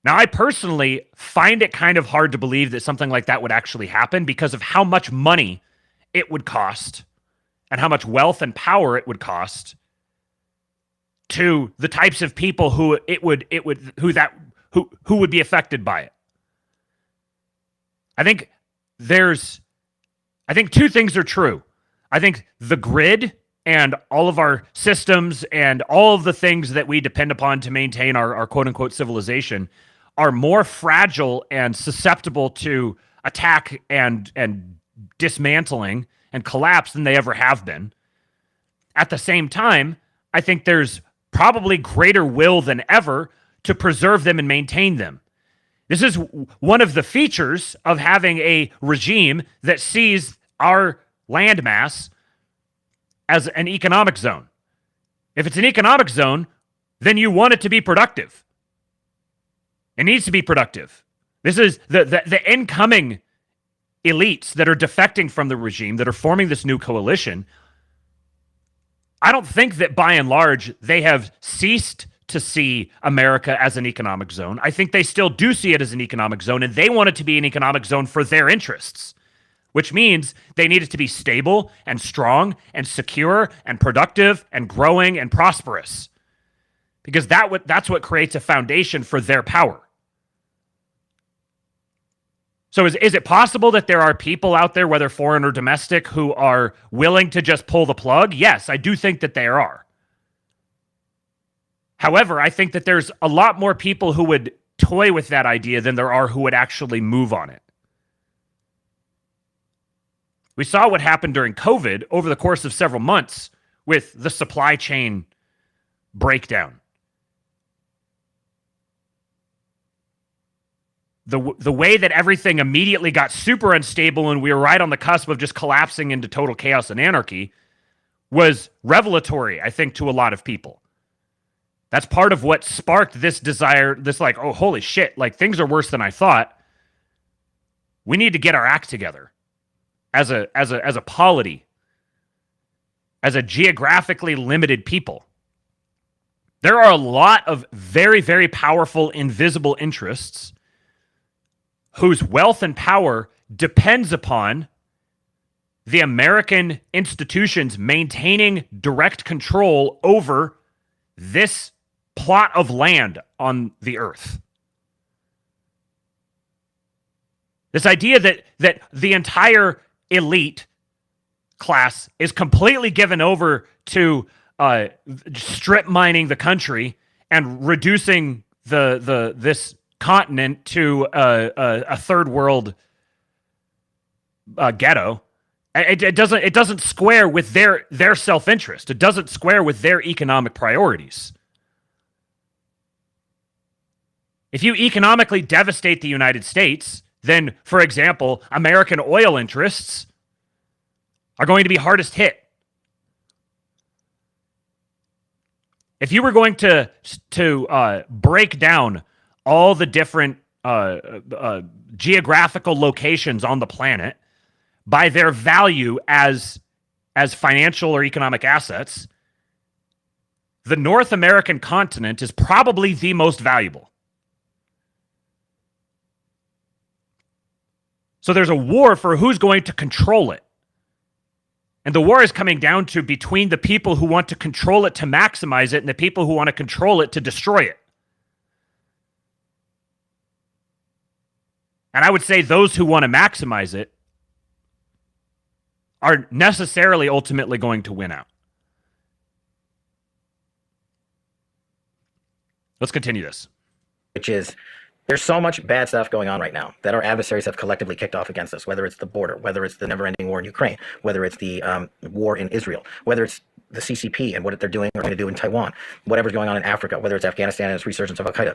Now, I personally find it kind of hard to believe that something like that would actually happen because of how much money it would cost and how much wealth and power it would cost to the types of people who would be affected by it. I think two things are true. I think the grid and all of our systems and all of the things that we depend upon to maintain our quote-unquote civilization are more fragile and susceptible to attack and dismantling and collapse than they ever have been. At the same time, I think there's probably greater will than ever to preserve them and maintain them. This is one of the features of having a regime that sees our landmass as an economic zone. If it's an economic zone, then you want it to be productive. It needs to be productive. This is the incoming elites that are defecting from the regime, that are forming this new coalition. I don't think that by and large they have ceased to see America as an economic zone. I think they still do see it as an economic zone, and they want it to be an economic zone for their interests, which means they need it to be stable and strong and secure and productive and growing and prosperous, because that's what creates a foundation for their power. So is it possible that there are people out there, whether foreign or domestic, who are willing to just pull the plug? Yes, I do think that there are. However, I think that there's a lot more people who would toy with that idea than there are who would actually move on it. We saw what happened during COVID over the course of several months with the supply chain breakdown. The way that everything immediately got super unstable and we were right on the cusp of just collapsing into total chaos and anarchy was revelatory, I think, to a lot of people. That's part of what sparked this desire, this like, oh, holy shit, like things are worse than I thought. We need to get our act together as a polity, as a geographically limited people. There are a lot of very, very powerful invisible interests whose wealth and power depends upon the American institutions maintaining direct control over this plot of land on the earth. This idea that the entire elite class is completely given over to strip mining the country and reducing this continent to a third world ghetto. It doesn't square with their self-interest. It doesn't square with their economic priorities. If you economically devastate the United States, then, for example, American oil interests are going to be hardest hit. If you were going to break down all the different geographical locations on the planet by their value as financial or economic assets, the North American continent is probably the most valuable. So there's a war for who's going to control it. And the war is coming down to between the people who want to control it to maximize it and the people who want to control it to destroy it. And I would say those who want to maximize it are necessarily ultimately going to win out. Let's continue this. Which is, there's so much bad stuff going on right now that our adversaries have collectively kicked off against us, whether it's the border, whether it's the never-ending war in Ukraine, whether it's the war in Israel, whether it's the CCP and what they're doing or going to do in Taiwan, whatever's going on in Africa, whether it's Afghanistan and its resurgence of Al-Qaeda.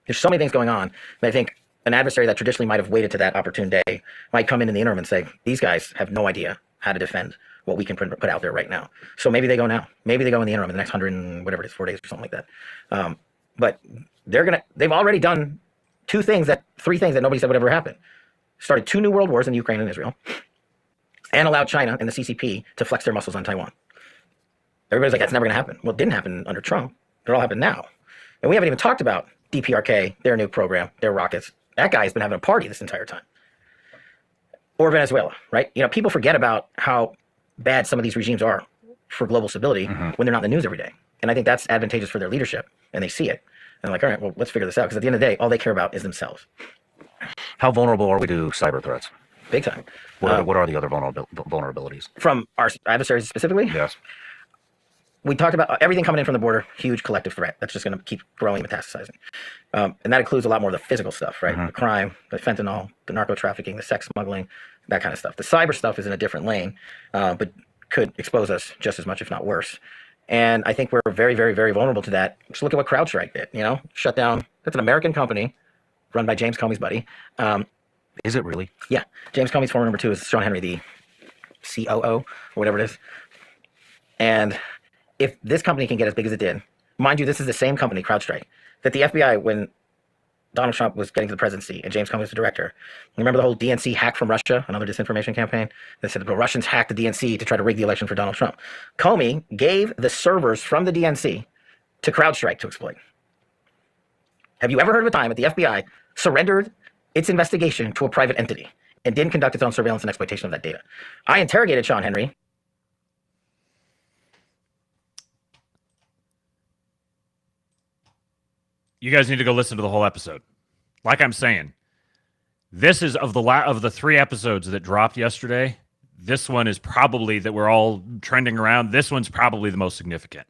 There's so many things going on, and I think an adversary that traditionally might have waited to that opportune day might come in the interim and say, these guys have no idea how to defend what we can put out there right now. So maybe they go now. Maybe they go in the interim in the next 100 and whatever it is, 4 days or something like that. But they've already done three things that nobody said would ever happen. Started 2 new world wars in Ukraine and Israel, and allowed China and the CCP to flex their muscles on Taiwan. Everybody's like, that's never going to happen. Well, it didn't happen under Trump. It all happened now. And we haven't even talked about DPRK, their new program, their rockets. That guy's been having a party this entire time. Or Venezuela, right? You know, people forget about how bad some of these regimes are for global stability when they're not in the news every day. And I think that's advantageous for their leadership, and they see it. And they're like, all right, well, let's figure this out. Because at the end of the day, all they care about is themselves. How vulnerable are we to cyber threats? Big time. What are the other vulnerabilities? From our adversaries specifically? Yes. We talked about everything coming in from the border, huge collective threat. That's just going to keep growing, metastasizing. And that includes a lot more of the physical stuff, right? The crime, the fentanyl, the narco trafficking, the sex smuggling, that kind of stuff. The cyber stuff is in a different lane, but could expose us just as much, if not worse. And I think we're very, very, very vulnerable to that. Just look at what CrowdStrike did, you know? Shut down. That's an American company run by James Comey's buddy. Is it really? Yeah. James Comey's former number 2 is Sean Henry, the COO, or whatever it is. And if this company can get as big as it did, mind you, this is the same company, CrowdStrike, that the FBI, when Donald Trump was getting to the presidency and James Comey was the director, remember the whole DNC hack from Russia, another disinformation campaign? They said the Russians hacked the DNC to try to rig the election for Donald Trump. Comey gave the servers from the DNC to CrowdStrike to exploit. Have you ever heard of a time that the FBI surrendered its investigation to a private entity and didn't conduct its own surveillance and exploitation of that data? I interrogated Sean Henry. You guys need to go listen to the whole episode. Like I'm saying, this is of the 3 episodes that dropped yesterday. This one is probably, that we're all trending around, this one's probably the most significant.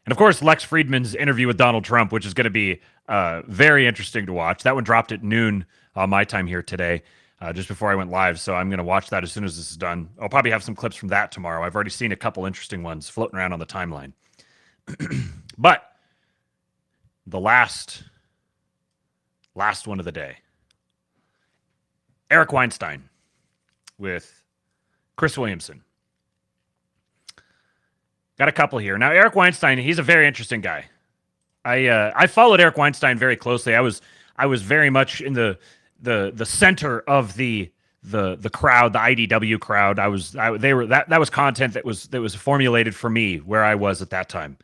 And of course, Lex Friedman's interview with Donald Trump, which is going to be very interesting to watch. That one dropped at noon my time here today, just before I went live. So I'm going to watch that as soon as this is done. I'll probably have some clips from that tomorrow. I've already seen a couple interesting ones floating around on the timeline. But the last one of the day. Eric Weinstein with Chris Williamson. Got a couple here. Now, Eric Weinstein, he's a very interesting guy. I followed Eric Weinstein very closely. I was very much in the center of the crowd, the IDW crowd. That was content that was formulated for me where I was at that time.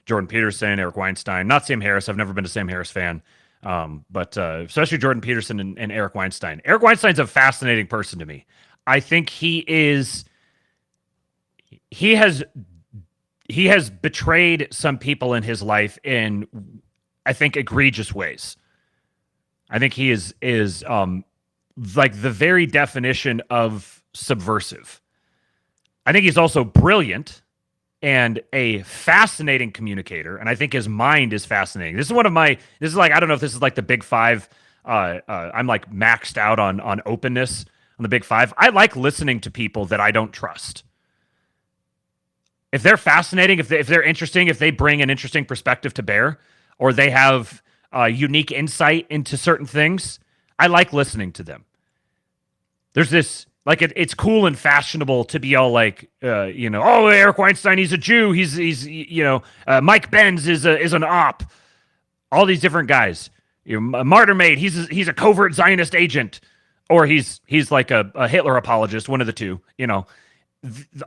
Jordan Peterson, Eric Weinstein, not Sam Harris. I've never been a Sam Harris fan, but especially Jordan Peterson and Eric Weinstein. Eric Weinstein's a fascinating person to me. I think he has betrayed some people in his life in, I think, egregious ways. I think he is like the very definition of subversive. I think he's also brilliant and a fascinating communicator, and I think his mind is fascinating. This is like, I don't know if this is like the big five. I'm like maxed out on openness on the big five. I like listening to people that I don't trust. If they're fascinating, if they're interesting, if they bring an interesting perspective to bear, or they have unique insight into certain things, I like listening to them. There's this, like, it's cool and fashionable to be all like, oh, Eric Weinstein, he's a Jew. He's Mike Benz is an op. All these different guys. Martyrmade, he's a covert Zionist agent, or he's like a Hitler apologist, one of the two.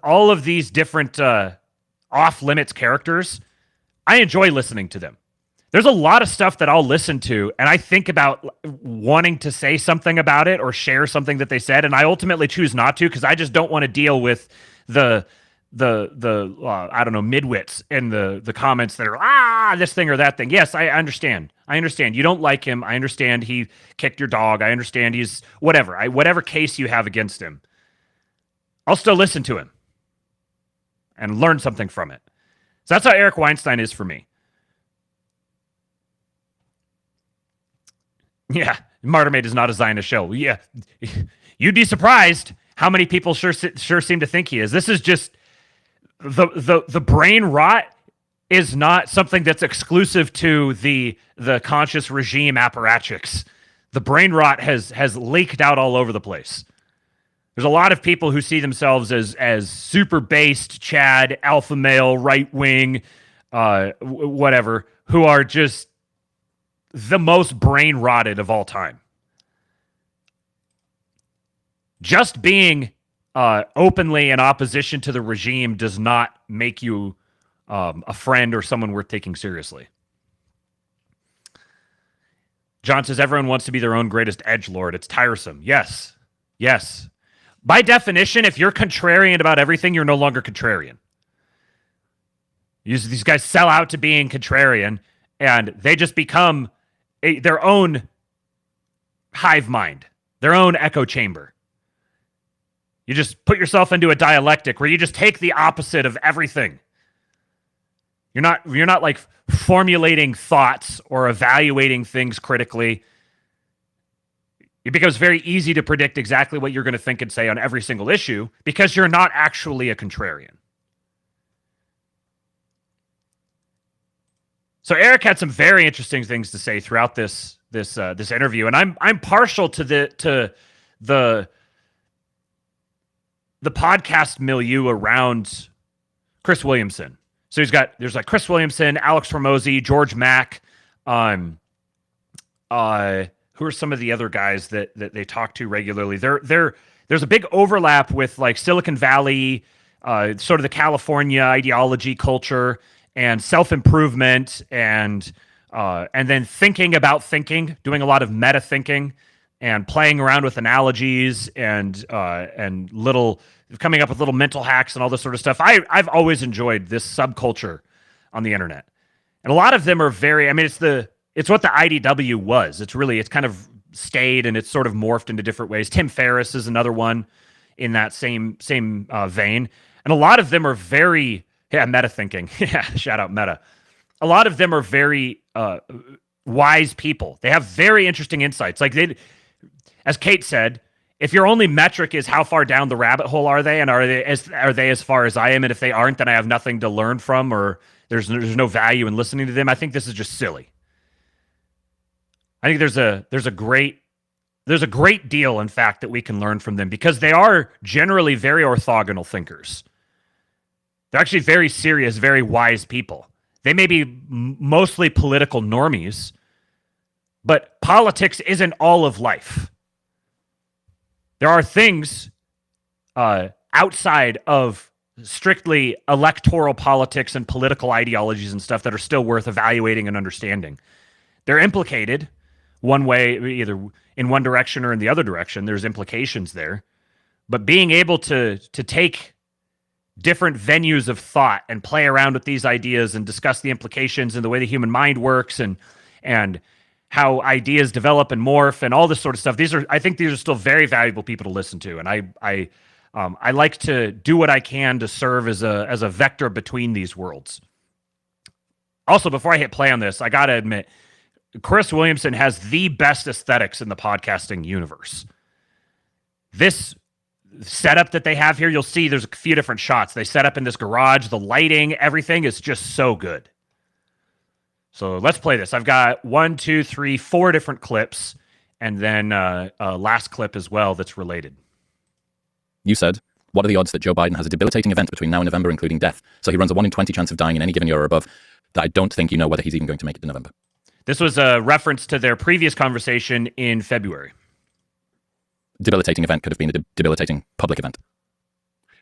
All of these different off limits characters, I enjoy listening to them. There's a lot of stuff that I'll listen to, and I think about wanting to say something about it or share something that they said, and I ultimately choose not to because I just don't want to deal with the I don't know, midwits in the comments that are this thing or that thing. Yes, I understand. You don't like him. I understand he kicked your dog. I understand he's whatever case you have against him. I'll still listen to him and learn something from it. So that's how Eric Weinstein is for me. Yeah, Martyrmade is not a Zionist show. Yeah, you'd be surprised how many people sure seem to think he is. This is just the brain rot is not something that's exclusive to the conscious regime apparatchiks. The brain rot has leaked out all over the place. There's a lot of people who see themselves as super based, Chad, alpha male, right wing, whatever, who are just the most brain rotted of all time. Just being openly in opposition to the regime does not make you a friend or someone worth taking seriously. John says everyone wants to be their own greatest edgelord. It's tiresome. Yes. By definition, if you're contrarian about everything, you're no longer contrarian. These guys sell out to being contrarian, and they just become their own hive mind, their own echo chamber. You just put yourself into a dialectic where you just take the opposite of everything. You're not like formulating thoughts or evaluating things critically. It becomes very easy to predict exactly what you're going to think and say on every single issue because you're not actually a contrarian. So Eric had some very interesting things to say throughout this interview, and I'm partial to the podcast milieu around Chris Williamson. So there's like Chris Williamson, Alex Hormozi, George Mack, who are some of the other guys that they talk to regularly. There's a big overlap with like Silicon Valley, sort of the California ideology culture and self-improvement and then thinking about thinking, doing a lot of meta thinking and playing around with analogies and coming up with little mental hacks and all this sort of stuff. I've always enjoyed this subculture on the internet. And a lot of them are very, I mean, it's what the IDW was. It's kind of stayed and it's sort of morphed into different ways. Tim Ferriss is another one in that same vein. And a lot of them are very, meta thinking. Yeah, shout out Meta. A lot of them are very wise people. They have very interesting insights. Like as Kate said, if your only metric is how far down the rabbit hole are they, and are they as far as I am, and if they aren't, then I have nothing to learn from, or there's no value in listening to them. I think this is just silly. I think there's a great deal, in fact, that we can learn from them because they are generally very orthogonal thinkers. They're actually very serious, very wise people. They may be mostly political normies, but politics isn't all of life. There are things outside of strictly electoral politics and political ideologies and stuff that are still worth evaluating and understanding. They're implicated one way, either in one direction or in the other direction. There's implications there. But being able to take different venues of thought and play around with these ideas and discuss the implications and the way the human mind works and how ideas develop and morph and all this sort of stuff. I think these are still very valuable people to listen to. And I like to do what I can to serve as a vector between these worlds. Also, before I hit play on this, I got to admit, Chris Williamson has the best aesthetics in the podcasting universe. This setup that they have here, you'll see there's a few different shots. They set up in this garage, the lighting, everything is just so good. So let's play this. I've got 1, 2, 3, 4 different clips, and then a last clip as well that's related. You said, what are the odds that Joe Biden has a debilitating event between now and November, including death? So he runs a 1 in 20 chance of dying in any given year or above, that I don't think you know whether he's even going to make it to November. This was a reference to their previous conversation in February. Debilitating event could have been a debilitating public event.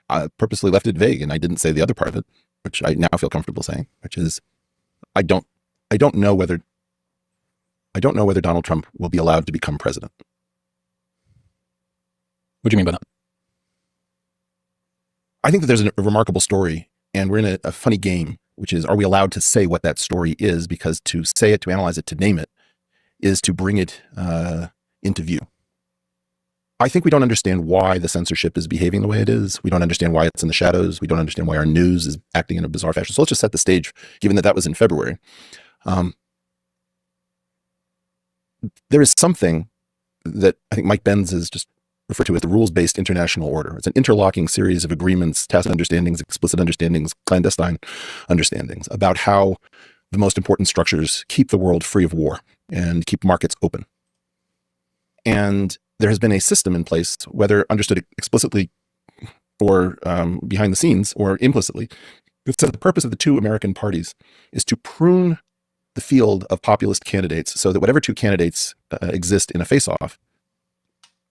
I purposely left it vague, and I didn't say the other part of it, which I now feel comfortable saying, which is I don't know whether Donald Trump will be allowed to become president. What do you mean by that? I think that there's a remarkable story, and we're in a funny game, which is, are we allowed to say what that story is? Because to say it, to analyze it, to name it, is to bring it into view. I think we don't understand why the censorship is behaving the way it is. We don't understand why it's in the shadows. We don't understand why our news is acting in a bizarre fashion. So let's just set the stage, given that that was in February. There is something that I think Mike Benz has just referred to as the rules-based international order. It's an interlocking series of agreements, tacit understandings, explicit understandings, clandestine understandings about how the most important structures keep the world free of war and keep markets open. And there has been a system in place, whether understood explicitly or behind the scenes or implicitly, that says the purpose of the two American parties is to prune the field of populist candidates so that whatever two candidates exist in a face-off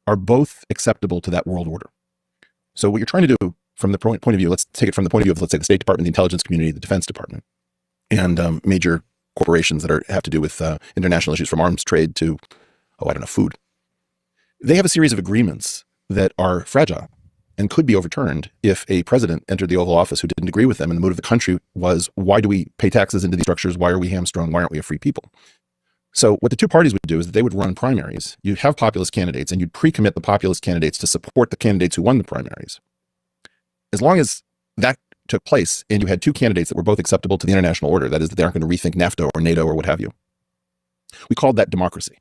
are both acceptable to that world order. So what you're trying to do from the point of view, let's take it from the point of view of, let's say, the State Department, the intelligence community, the Defense Department, and major corporations that have to do with international issues, from arms trade to, food. They have a series of agreements that are fragile and could be overturned if a president entered the Oval Office who didn't agree with them, and the mood of the country was, why do we pay taxes into these structures? Why are we hamstrung? Why aren't we a free people? So what the two parties would do is that they would run primaries. You'd have populist candidates, and you'd pre-commit the populist candidates to support the candidates who won the primaries. As long as that took place and you had two candidates that were both acceptable to the international order, that is, that they aren't going to rethink NAFTA or NATO or what have you, we called that democracy.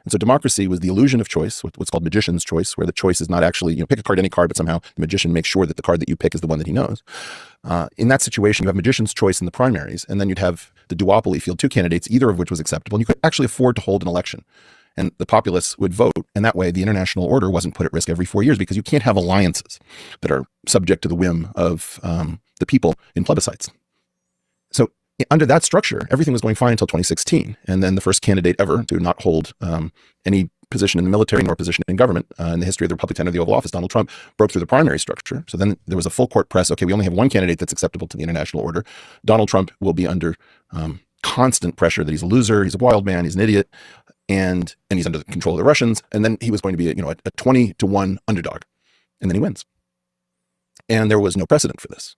And so democracy was the illusion of choice, what's called magician's choice, where the choice is not actually, pick a card, any card, but somehow the magician makes sure that the card that you pick is the one that he knows. In that situation, you have magician's choice in the primaries, and then you'd have the duopoly field, two candidates, either of which was acceptable, and you could actually afford to hold an election. And the populace would vote, and that way the international order wasn't put at risk every 4 years, because you can't have alliances that are subject to the whim of the people in plebiscites. So under that structure, everything was going fine until 2016. And then the first candidate ever to not hold any position in the military nor position in government in the history of the Republican or the Oval Office, Donald Trump, broke through the primary structure. So then there was a full court press. Okay, we only have one candidate that's acceptable to the international order. Donald Trump will be under constant pressure that he's a loser, he's a wild man, he's an idiot, and he's under the control of the Russians. And then he was going to be a 20-1 underdog. And then he wins. And there was no precedent for this.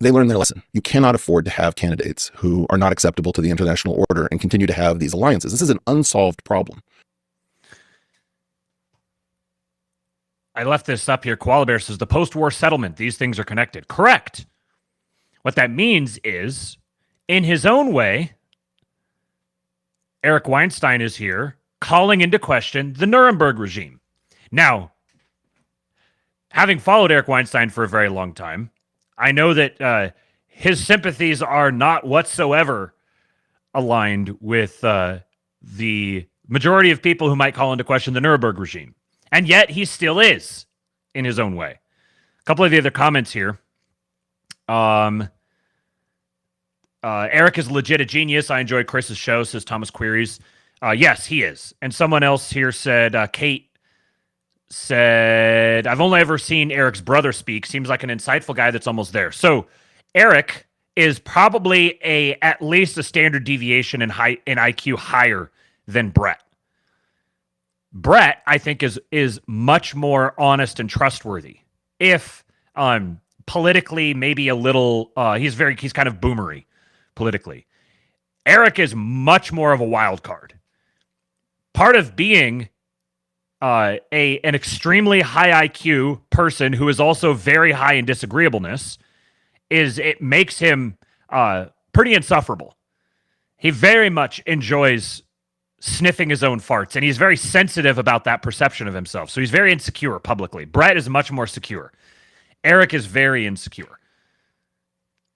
They learned their lesson. You cannot afford to have candidates who are not acceptable to the international order and continue to have these alliances. This is an unsolved problem. I left this up here. Koala Bear says the post-war settlement, these things are connected. Correct. What that means is, in his own way, Eric Weinstein is here calling into question the Nuremberg regime. Now, having followed Eric Weinstein for a very long time, I know that his sympathies are not whatsoever aligned with the majority of people who might call into question the Nuremberg regime. And yet he still is in his own way. A couple of the other comments here. Eric is legit a genius. I enjoy Chris's show, says Thomas Queries. Yes, he is. And someone else here said, Kate said, I've only ever seen Eric's brother speak. Seems like an insightful guy that's almost there. So Eric is probably at least a standard deviation in IQ higher than Brett. Brett, I think, is much more honest and trustworthy. If politically, maybe a little, he's kind of boomery politically. Eric is much more of a wild card. Part of being an extremely high IQ person who is also very high in disagreeableness is it makes him pretty insufferable. He very much enjoys sniffing his own farts, and he's very sensitive about that perception of himself. So he's very insecure publicly. Brett is much more secure. Eric is very insecure.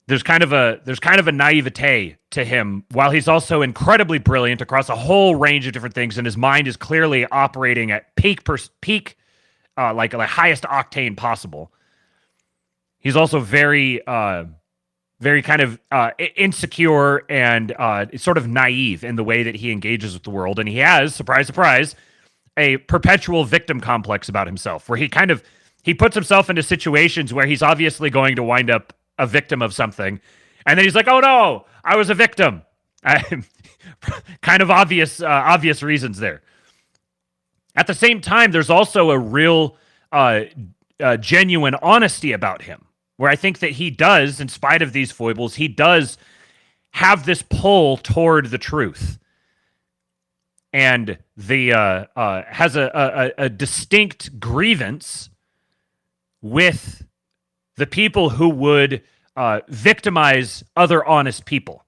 There's kind of a naivete to him, while he's also incredibly brilliant across a whole range of different things, and his mind is clearly operating at peak, like the highest octane possible. He's also very kind of insecure and sort of naive in the way that he engages with the world. And he has, surprise, surprise, a perpetual victim complex about himself, where he puts himself into situations where he's obviously going to wind up a victim of something. And then he's like, oh no, I was a victim. Kind of obvious reasons there. At the same time, there's also a real genuine honesty about him, where I think that he does, in spite of these foibles, he does have this pull toward the truth, and has a distinct grievance with the people who would victimize other honest people.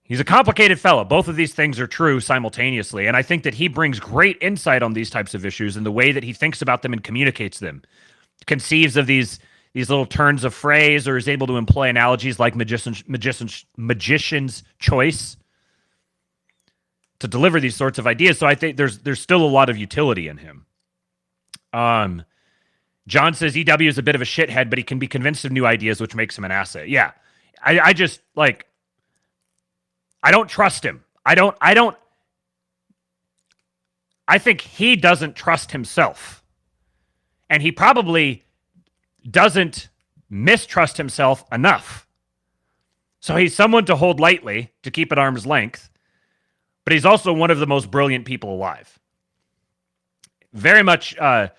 He's a complicated fellow. Both of these things are true simultaneously, and I think that he brings great insight on these types of issues in the way that he thinks about them and communicates them, conceives of these little turns of phrase, or is able to employ analogies like magician's choice to deliver these sorts of ideas. So I think there's still a lot of utility in him. John says EW is a bit of a shithead, but he can be convinced of new ideas, which makes him an asset. Yeah, I just like, I don't trust him. I think he doesn't trust himself, and he probably doesn't mistrust himself enough. So he's someone to hold lightly, to keep at arm's length, but he's also one of the most brilliant people alive. Very much has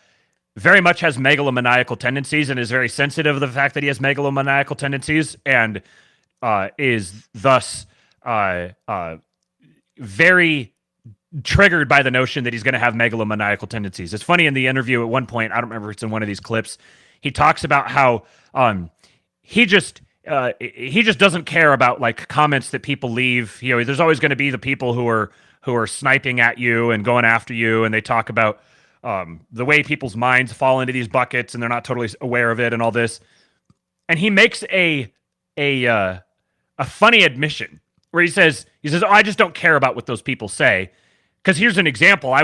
megalomaniacal tendencies, and is very sensitive to the fact that he has megalomaniacal tendencies, and is thus very triggered by the notion that he's going to have megalomaniacal tendencies. It's funny, in the interview at one point, I don't remember if it's in one of these clips, he talks about how he just doesn't care about like comments that people leave. You know, there's always going to be the people who are sniping at you and going after you, and they talk about the way people's minds fall into these buckets and they're not totally aware of it and all this. And he makes a funny admission where he says, oh, I just don't care about what those people say. Because here's an example. I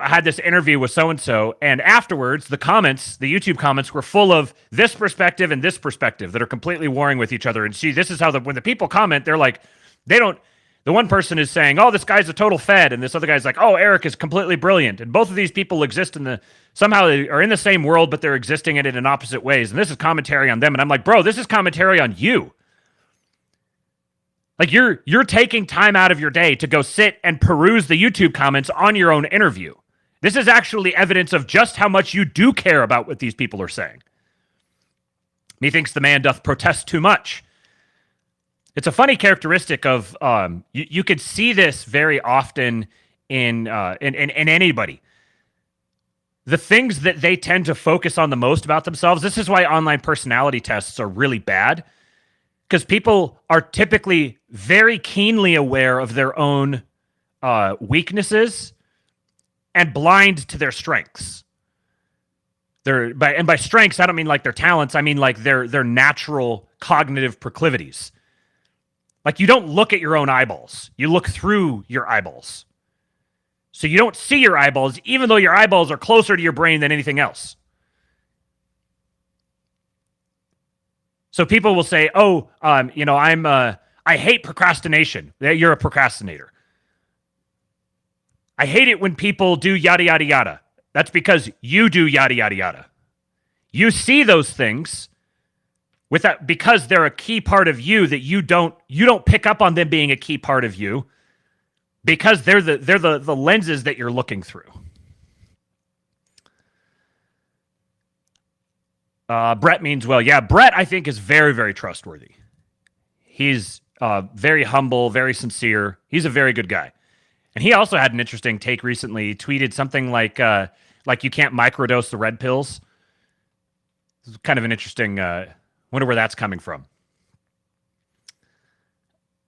had this interview with so-and-so, and afterwards, the YouTube comments were full of this perspective and this perspective that are completely warring with each other. And see, this is how when the people comment, they're like, the one person is saying, oh, this guy's a total fed, and this other guy's like, oh, Eric is completely brilliant. And both of these people exist somehow they are in the same world, but they're existing in it in opposite ways. And this is commentary on them. And I'm like, bro, this is commentary on you. Like, you're taking time out of your day to go sit and peruse the YouTube comments on your own interview. This is actually evidence of just how much you do care about what these people are saying. Methinks the man doth protest too much. It's a funny characteristic of you could see this very often in anybody. The things that they tend to focus on the most about themselves. This is why online personality tests are really bad. Because people are typically very keenly aware of their own weaknesses and blind to their strengths. By strengths, I don't mean like their talents. I mean like their natural cognitive proclivities. Like, you don't look at your own eyeballs. You look through your eyeballs. So you don't see your eyeballs, even though your eyeballs are closer to your brain than anything else. So people will say, oh, I hate procrastination. You're a procrastinator. I hate it when people do yada, yada, yada. That's because you do yada, yada, yada. You see those things because they're a key part of you that you don't pick up on them being a key part of you because they're the lenses that you're looking through. Brett means well. Yeah, Brett, I think, is very, very trustworthy. He's very humble, very sincere. He's a very good guy. And he also had an interesting take recently. He tweeted something like you can't microdose the red pills. It's kind of an interesting, wonder where that's coming from.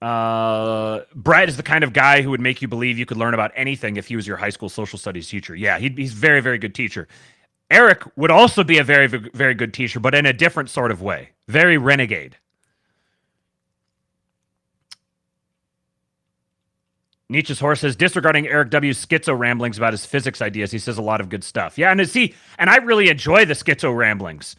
Brett is the kind of guy who would make you believe you could learn about anything if he was your high school social studies teacher. Yeah, he's very, very good teacher. Eric would also be a very, very good teacher, but in a different sort of way. Very renegade. Nietzsche's horse says, disregarding Eric W.'s schizo ramblings about his physics ideas, he says a lot of good stuff. Yeah, and I really enjoy the schizo ramblings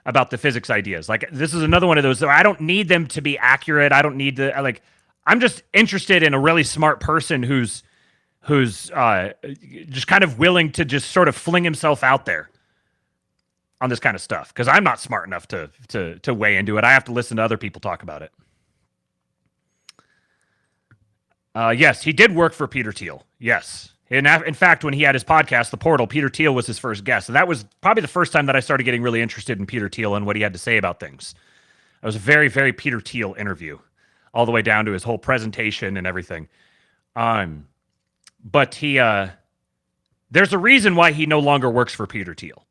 about the physics ideas. Like, this is another one of those, I don't need them to be accurate. I don't need to, I'm just interested in a really smart person who's just kind of willing to just sort of fling himself out there on this kind of stuff. Because I'm not smart enough to weigh into it. I have to listen to other people talk about it. Yes, he did work for Peter Thiel. Yes. In fact, when he had his podcast, The Portal, Peter Thiel was his first guest. And that was probably the first time that I started getting really interested in Peter Thiel and what he had to say about things. It was a very, very Peter Thiel interview, all the way down to his whole presentation and everything. But there's a reason why he no longer works for Peter Thiel.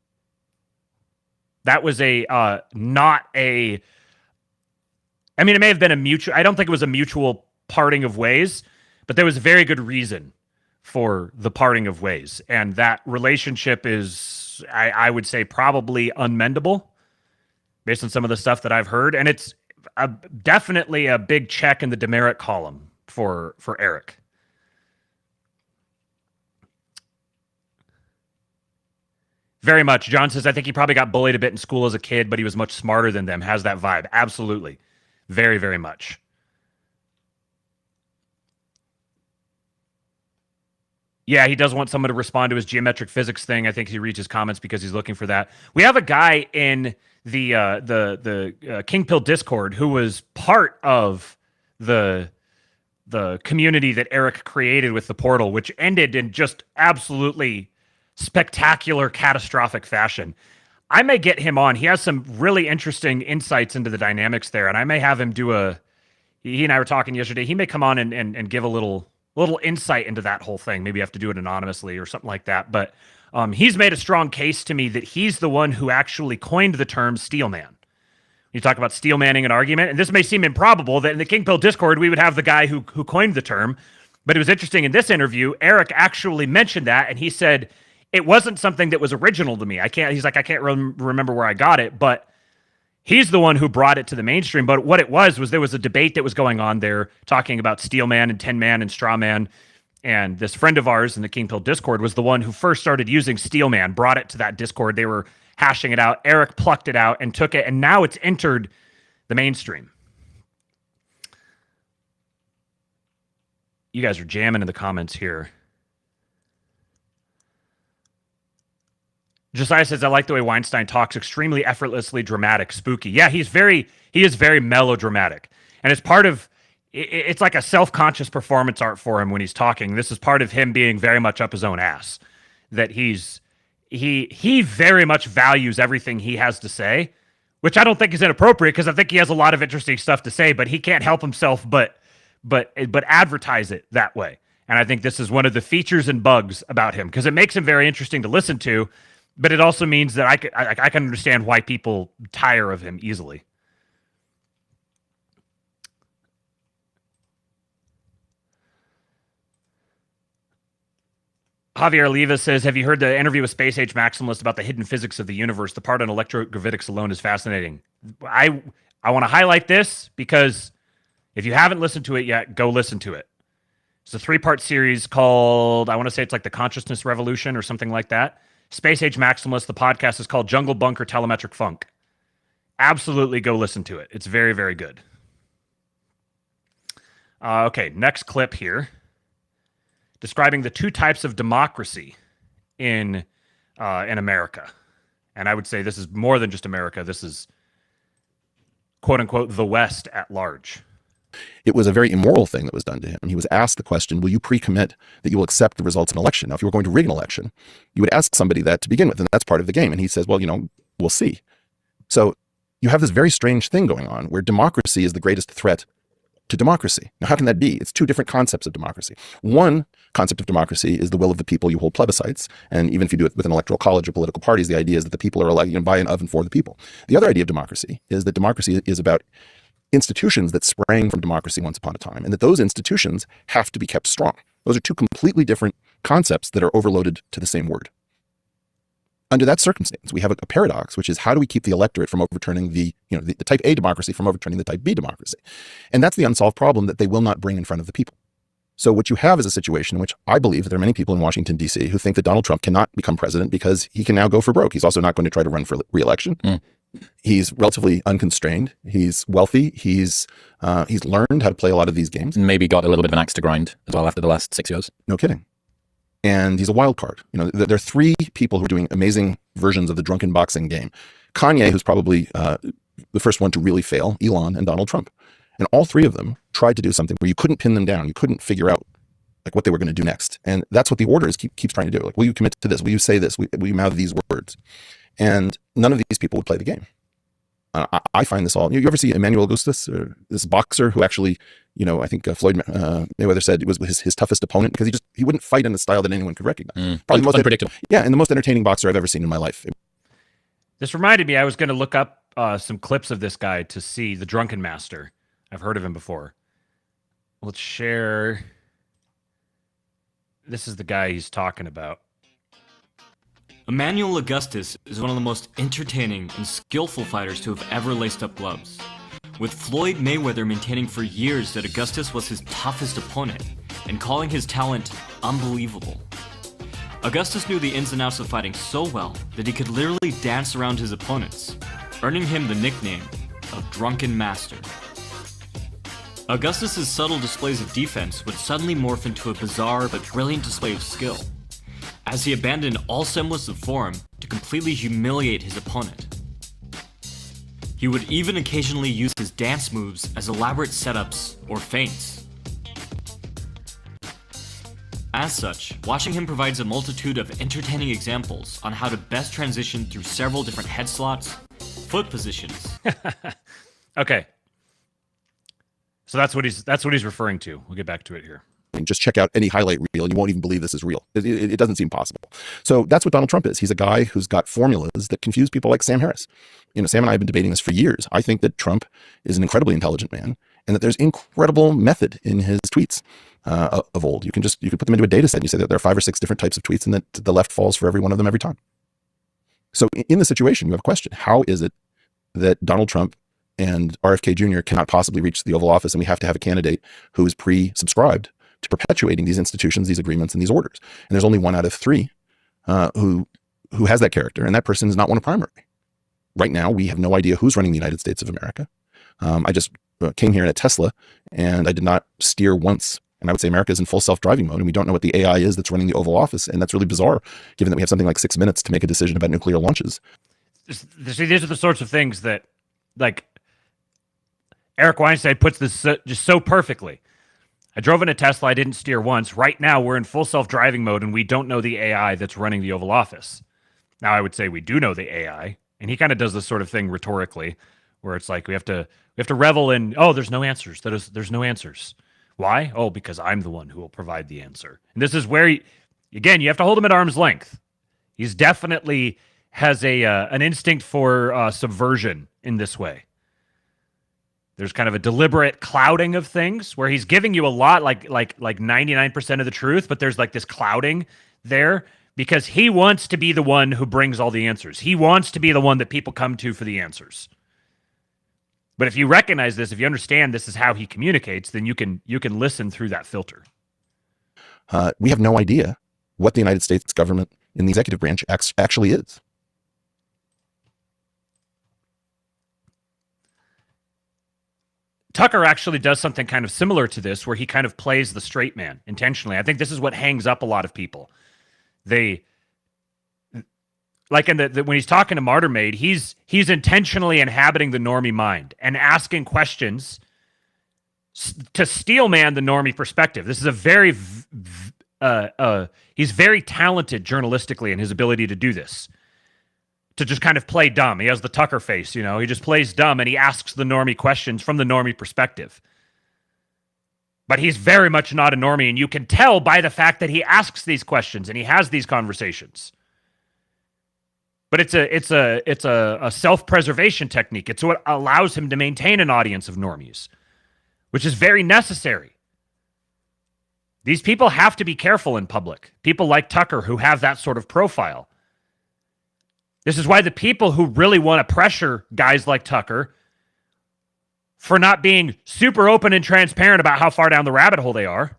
That was it may have been a mutual, I don't think it was a mutual parting of ways, but there was a very good reason for the parting of ways. And that relationship is, I would say, probably unmendable based on some of the stuff that I've heard. And it's definitely a big check in the demerit column for Eric. Very much. John says, I think he probably got bullied a bit in school as a kid, but he was much smarter than them. Has that vibe. Absolutely. Very, very much. Yeah, he does want someone to respond to his geometric physics thing. I think he reads his comments because he's looking for that. We have a guy in the King Pill Discord who was part of the community that Eric created with the portal, which ended in just absolutely spectacular, catastrophic fashion. I may get him on. He has some really interesting insights into the dynamics there, and I may have him do he and I were talking yesterday. He may come on and give a little insight into that whole thing. Maybe you have to do it anonymously or something like that. But he's made a strong case to me that he's the one who actually coined the term steelman. You talk about steelmanning an argument, and this may seem improbable that in the King Pill Discord, we would have the guy who coined the term. But it was interesting in this interview, Eric actually mentioned that, and he said, it wasn't something that was original to me. I can't remember where I got it, but he's the one who brought it to the mainstream. But what it was there was a debate that was going on there talking about steel man and 10 man and straw man. And this friend of ours in the King Pill Discord was the one who first started using steel man, brought it to that Discord. They were hashing it out. Eric plucked it out and took it. And now it's entered the mainstream. You guys are jamming in the comments here. Josiah says, I like the way Weinstein talks, extremely effortlessly dramatic, spooky. Yeah, he is very melodramatic. And it's like a self-conscious performance art for him when he's talking. This is part of him being very much up his own ass. That he very much values everything he has to say, which I don't think is inappropriate because I think he has a lot of interesting stuff to say, but he can't help himself but advertise it that way. And I think this is one of the features and bugs about him because it makes him very interesting to listen to. But it also means that I can understand why people tire of him easily. Javier Oliva says, have you heard the interview with Space Age Maximalist about the hidden physics of the universe? The part on electrogravitics alone is fascinating. I want to highlight this because if you haven't listened to it yet, go listen to it. It's a 3-part series called, I want to say it's like the Consciousness Revolution or something like that. Space Age Maximalist. The podcast is called Jungle Bunker Telemetric Funk. Absolutely go listen to it. It's very, very good. Okay, next clip here. Describing the 2 types of democracy in America. And I would say this is more than just America. This is, quote unquote, the West at large. it was a very immoral thing that was done to him. He was asked the question, will you pre-commit that you will accept the results of an election? Now, if you were going to rig an election, you would ask somebody that to begin with, and that's part of the game. And he says, well, we'll see. So you have this very strange thing going on where democracy is the greatest threat to democracy. Now, how can that be? It's two different concepts of democracy. One concept of democracy is the will of the people. You hold plebiscites. And even if you do it with an electoral college or political parties, the idea is that the people are elected by and of and for the people. The other idea of democracy is that democracy is about institutions that sprang from democracy once upon a time, and that those institutions have to be kept strong. Those are two completely different concepts that are overloaded to the same word. Under that circumstance, we have a paradox, which is how do we keep the electorate from overturning the type A democracy from overturning the type B democracy? And that's the unsolved problem that they will not bring in front of the people. So what you have is a situation in which I believe that there are many people in Washington, D.C. who think that Donald Trump cannot become president because he can now go for broke. He's also not going to try to run for re-election. He's relatively unconstrained. He's wealthy. He's learned how to play a lot of these games. And maybe got a little bit of an axe to grind as well after the last 6 years. No kidding. And he's a wild card. There are three people who are doing amazing versions of the drunken boxing game. Kanye, who's probably the first one to really fail, Elon, and Donald Trump. And all three of them tried to do something where you couldn't pin them down. You couldn't figure out what they were going to do next. And that's what the order keeps trying to do. Will you commit to this? Will you say this? Will you mouth these words? And none of these people would play the game. I find this all. You ever see Emmanuel Augustus, or this boxer who actually, I think Floyd Mayweather said it was his toughest opponent because he wouldn't fight in a style that anyone could recognize. Probably the most unpredictable. And the most entertaining boxer I've ever seen in my life. This reminded me, I was going to look up some clips of this guy to see the Drunken Master. I've heard of him before. Let's share. This is the guy he's talking about. Emmanuel Augustus is one of the most entertaining and skillful fighters to have ever laced up gloves, with Floyd Mayweather maintaining for years that Augustus was his toughest opponent and calling his talent unbelievable. Augustus knew the ins and outs of fighting so well that he could literally dance around his opponents, earning him the nickname of Drunken Master. Augustus's subtle displays of defense would suddenly morph into a bizarre but brilliant display of skill, as he abandoned all semblance of form to completely humiliate his opponent. He would even occasionally use his dance moves as elaborate setups or feints. As such, watching him provides a multitude of entertaining examples on how to best transition through several different head slots, foot positions. Okay. So that's what he's referring to. We'll get back to it here. And just check out any highlight reel and you won't even believe this is real. It doesn't seem possible. So that's what Donald Trump is. He's a guy who's got formulas that confuse people like Sam Harris. Sam and I have been debating this for years. I think that Trump is an incredibly intelligent man and that there's incredible method in his tweets of old. You can put them into a data set and you say that there are 5 or 6 different types of tweets and that the left falls for every one of them every time. So in the situation, you have a question. How is it that Donald Trump and RFK Jr. cannot possibly reach the Oval Office and we have to have a candidate who is pre-subscribed to perpetuating these institutions, these agreements, and these orders? And there's only 1 out of 3 who has that character, and that person has not won a primary. Right now, we have no idea who's running the United States of America. I just came here in a Tesla, and I did not steer once. And I would say America is in full self-driving mode, and we don't know what the AI is that's running the Oval Office, and that's really bizarre, given that we have something like 6 minutes to make a decision about nuclear launches. See, these are the sorts of things that, like, Eric Weinstein puts this just so perfectly. I drove in a Tesla. I didn't steer once. Right now, we're in full self-driving mode, and we don't know the AI that's running the Oval Office. Now, I would say we do know the AI, and he kind of does this sort of thing rhetorically, where it's like we have to revel in, oh, there's no answers. There's no answers. Why? Oh, because I'm the one who will provide the answer. And this is where, again, you have to hold him at arm's length. He's definitely has an instinct for subversion in this way. There's kind of a deliberate clouding of things where he's giving you a lot, like 99% of the truth, but there's like this clouding there because he wants to be the one who brings all the answers. He wants to be the one that people come to for the answers. But if you recognize this, if you understand this is how he communicates, then you can listen through that filter. We have no idea what the United States government in the executive branch actually is. Tucker actually does something kind of similar to this, where he kind of plays the straight man intentionally. I think this is what hangs up a lot of people. They, like when he's talking to Martyrmade, he's intentionally inhabiting the normie mind and asking questions to steelman the normie perspective. This is a very he's very talented journalistically in his ability to do this. To just kind of play dumb. He has the Tucker face, you know. He just plays dumb and he asks the normie questions from the normie perspective. But he's very much not a normie, and you can tell by the fact that he asks these questions and he has these conversations. But it's a self-preservation technique. It's what allows him to maintain an audience of normies, which is very necessary. These people have to be careful in public. People like Tucker who have that sort of profile. This is why the people who really want to pressure guys like Tucker for not being super open and transparent about how far down the rabbit hole they are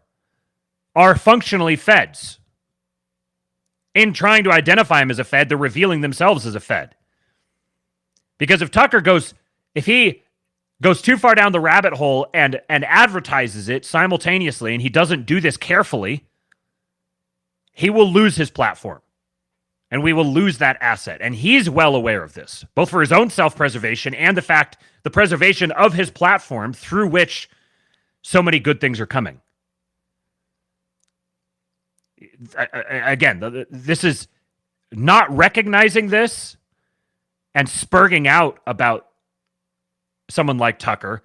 functionally feds. In trying to identify him as a fed, they're revealing themselves as a fed. Because if he goes too far down the rabbit hole and advertises it simultaneously, and he doesn't do this carefully, he will lose his platform. And we will lose that asset. And he's well aware of this, both for his own self-preservation and the preservation of his platform through which so many good things are coming. Again, this is not recognizing this and spurging out about someone like Tucker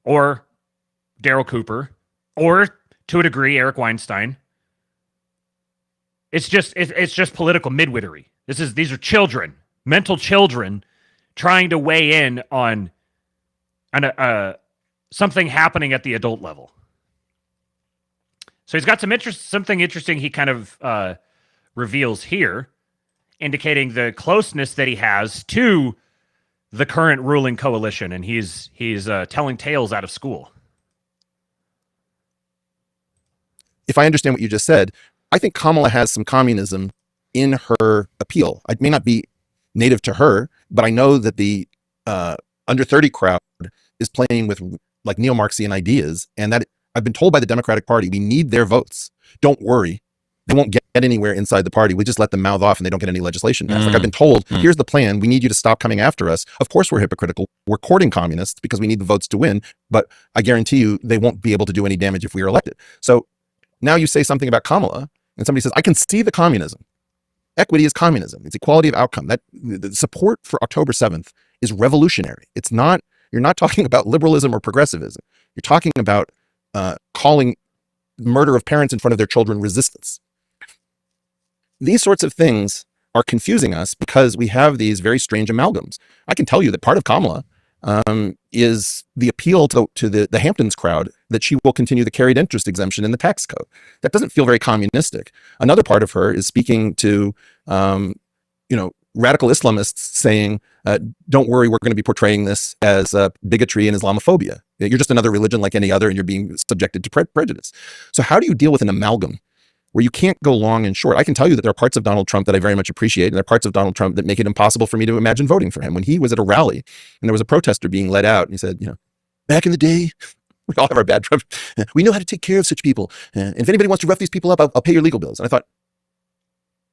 or Daryl Cooper or, to a degree, Eric Weinstein. It's just political midwittery. These are children, mental children, trying to weigh in on something happening at the adult level. So he's got something interesting he kind of reveals here, indicating the closeness that he has to the current ruling coalition, and he's telling tales out of school. If I understand what you just said, I think Kamala has some communism in her appeal. It may not be native to her, but I know that the under 30 crowd is playing with like neo-Marxian ideas, and that I've been told by the Democratic Party, we need their votes. Don't worry. They won't get anywhere inside the party. We just let them mouth off and they don't get any legislation passed. Like I've been told, here's the plan. We need you to stop coming after us. Of course we're hypocritical. We're courting communists because we need the votes to win, but I guarantee you they won't be able to do any damage if we are elected. So now you say something about Kamala, and somebody says, I can see the communism. Equity is communism. It's equality of outcome. That the support for October 7th is revolutionary. It's not, you're not talking about liberalism or progressivism. You're talking about calling murder of parents in front of their children resistance. These sorts of things are confusing us because we have these very strange amalgams. I can tell you that part of Kamala is the appeal to the Hamptons crowd that she will continue the carried interest exemption in the tax code. That doesn't feel very communistic. Another part of her is speaking to, radical Islamists saying, don't worry, we're going to be portraying this as bigotry and Islamophobia. You're just another religion like any other, and you're being subjected to prejudice. So how do you deal with an amalgam where you can't go long and short? I can tell you that there are parts of Donald Trump that I very much appreciate, and there are parts of Donald Trump that make it impossible for me to imagine voting for him. When he was at a rally and there was a protester being led out, and he said, back in the day, we all have our bad Trump. We know how to take care of such people. And if anybody wants to rough these people up, I'll pay your legal bills. And I thought,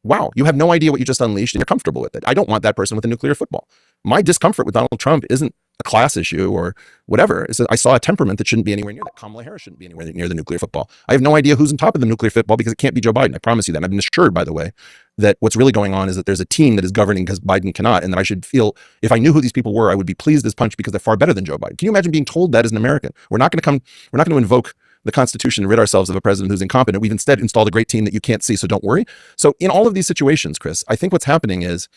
wow, you have no idea what you just unleashed and you're comfortable with it. I don't want that person with a nuclear football. My discomfort with Donald Trump isn't a class issue or whatever. It's that I saw a temperament that shouldn't be anywhere near that. Kamala Harris shouldn't be anywhere near the nuclear football. I have no idea who's on top of the nuclear football because it can't be Joe Biden. I promise you that. And I've been assured, by the way, that what's really going on is that there's a team that is governing because Biden cannot, and that I should feel, if I knew who these people were, I would be pleased as punch because they're far better than Joe Biden. Can you imagine being told that as an American? We're not going to invoke the Constitution and rid ourselves of a president who's incompetent. We've instead installed a great team that you can't see, so don't worry. So in all of these situations, Chris, I think what's happening is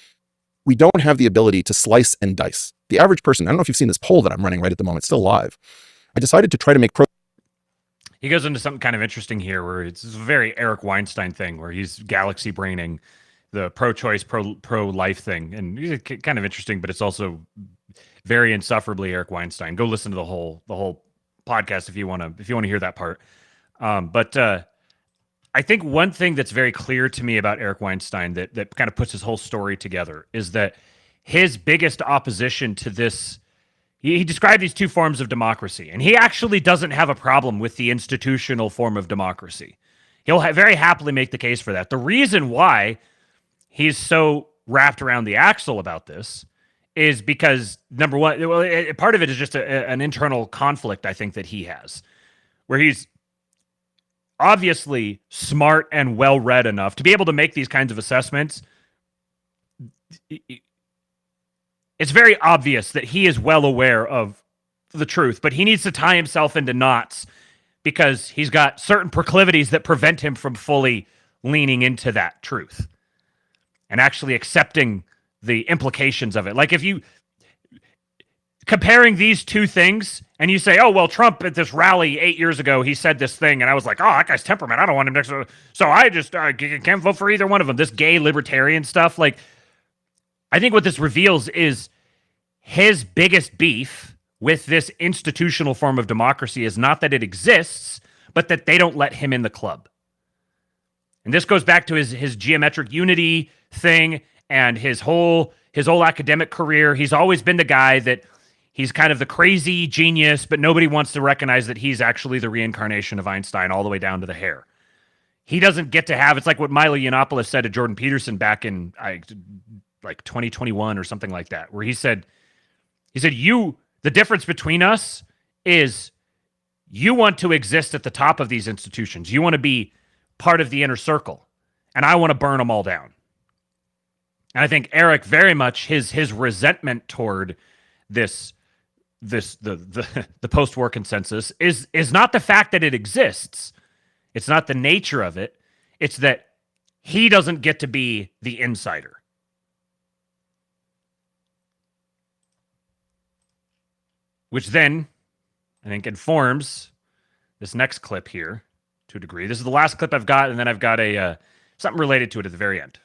we don't have the ability to slice and dice. The average person, I don't know if you've seen this poll that I'm running right at the moment, it's still live. I decided to try to make He goes into something kind of interesting here where it's a very Eric Weinstein thing where he's galaxy braining the pro-choice, pro-life thing. And it's kind of interesting, but it's also very insufferably Eric Weinstein. Go listen to the whole podcast if you want to hear that part. But I think one thing that's very clear to me about Eric Weinstein that kind of puts his whole story together is that his biggest opposition to this, he described these two forms of democracy, and he actually doesn't have a problem with the institutional form of democracy. He'll very happily make the case for that. The reason why he's so wrapped around the axle about this is because, number one, well, part of it is just an internal conflict, I think, that he has, where he's obviously smart and well-read enough to be able to make these kinds of assessments. It's very obvious that he is well aware of the truth, but he needs to tie himself into knots because he's got certain proclivities that prevent him from fully leaning into that truth and actually accepting the implications of it. Like if you comparing these two things and you say, oh, well, Trump at this rally 8 years ago, he said this thing. And I was like, oh, that guy's temperament. I don't want him next to. So I just can't vote for either one of them. This gay libertarian stuff. Like, I think what this reveals is his biggest beef with this institutional form of democracy is not that it exists, but that they don't let him in the club. And this goes back to his geometric unity thing and his whole academic career. He's always been the guy that he's kind of the crazy genius, but nobody wants to recognize that he's actually the reincarnation of Einstein all the way down to the hair. He doesn't get to have, it's like what Milo Yiannopoulos said to Jordan Peterson back in like 2021 or something like that, where he said, the difference between us is you want to exist at the top of these institutions. You want to be part of the inner circle, and I want to burn them all down. And I think Eric very much his resentment toward the post-war consensus is not the fact that it exists. It's not the nature of it. It's that he doesn't get to be the insider. Which then, I think, informs this next clip here to a degree. This is the last clip I've got, and then I've got a something related to it at the very end.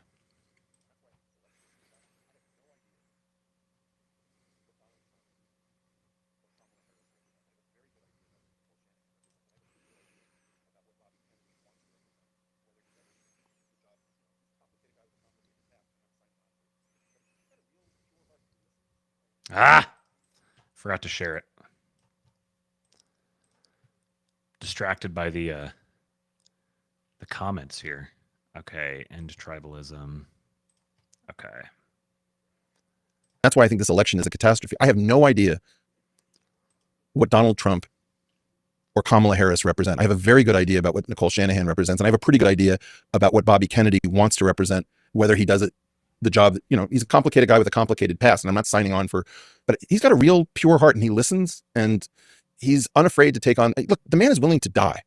Forgot to share it. Distracted by the comments here. Okay, end tribalism. Okay. That's why I think this election is a catastrophe. I have no idea what Donald Trump or Kamala Harris represent. I have a very good idea about what Nicole Shanahan represents, and I have a pretty good idea about what Bobby Kennedy wants to represent, whether he does it the job, he's a complicated guy with a complicated past, and I'm not signing on but he's got a real pure heart, and he listens, and he's unafraid to take on, look, the man is willing to die.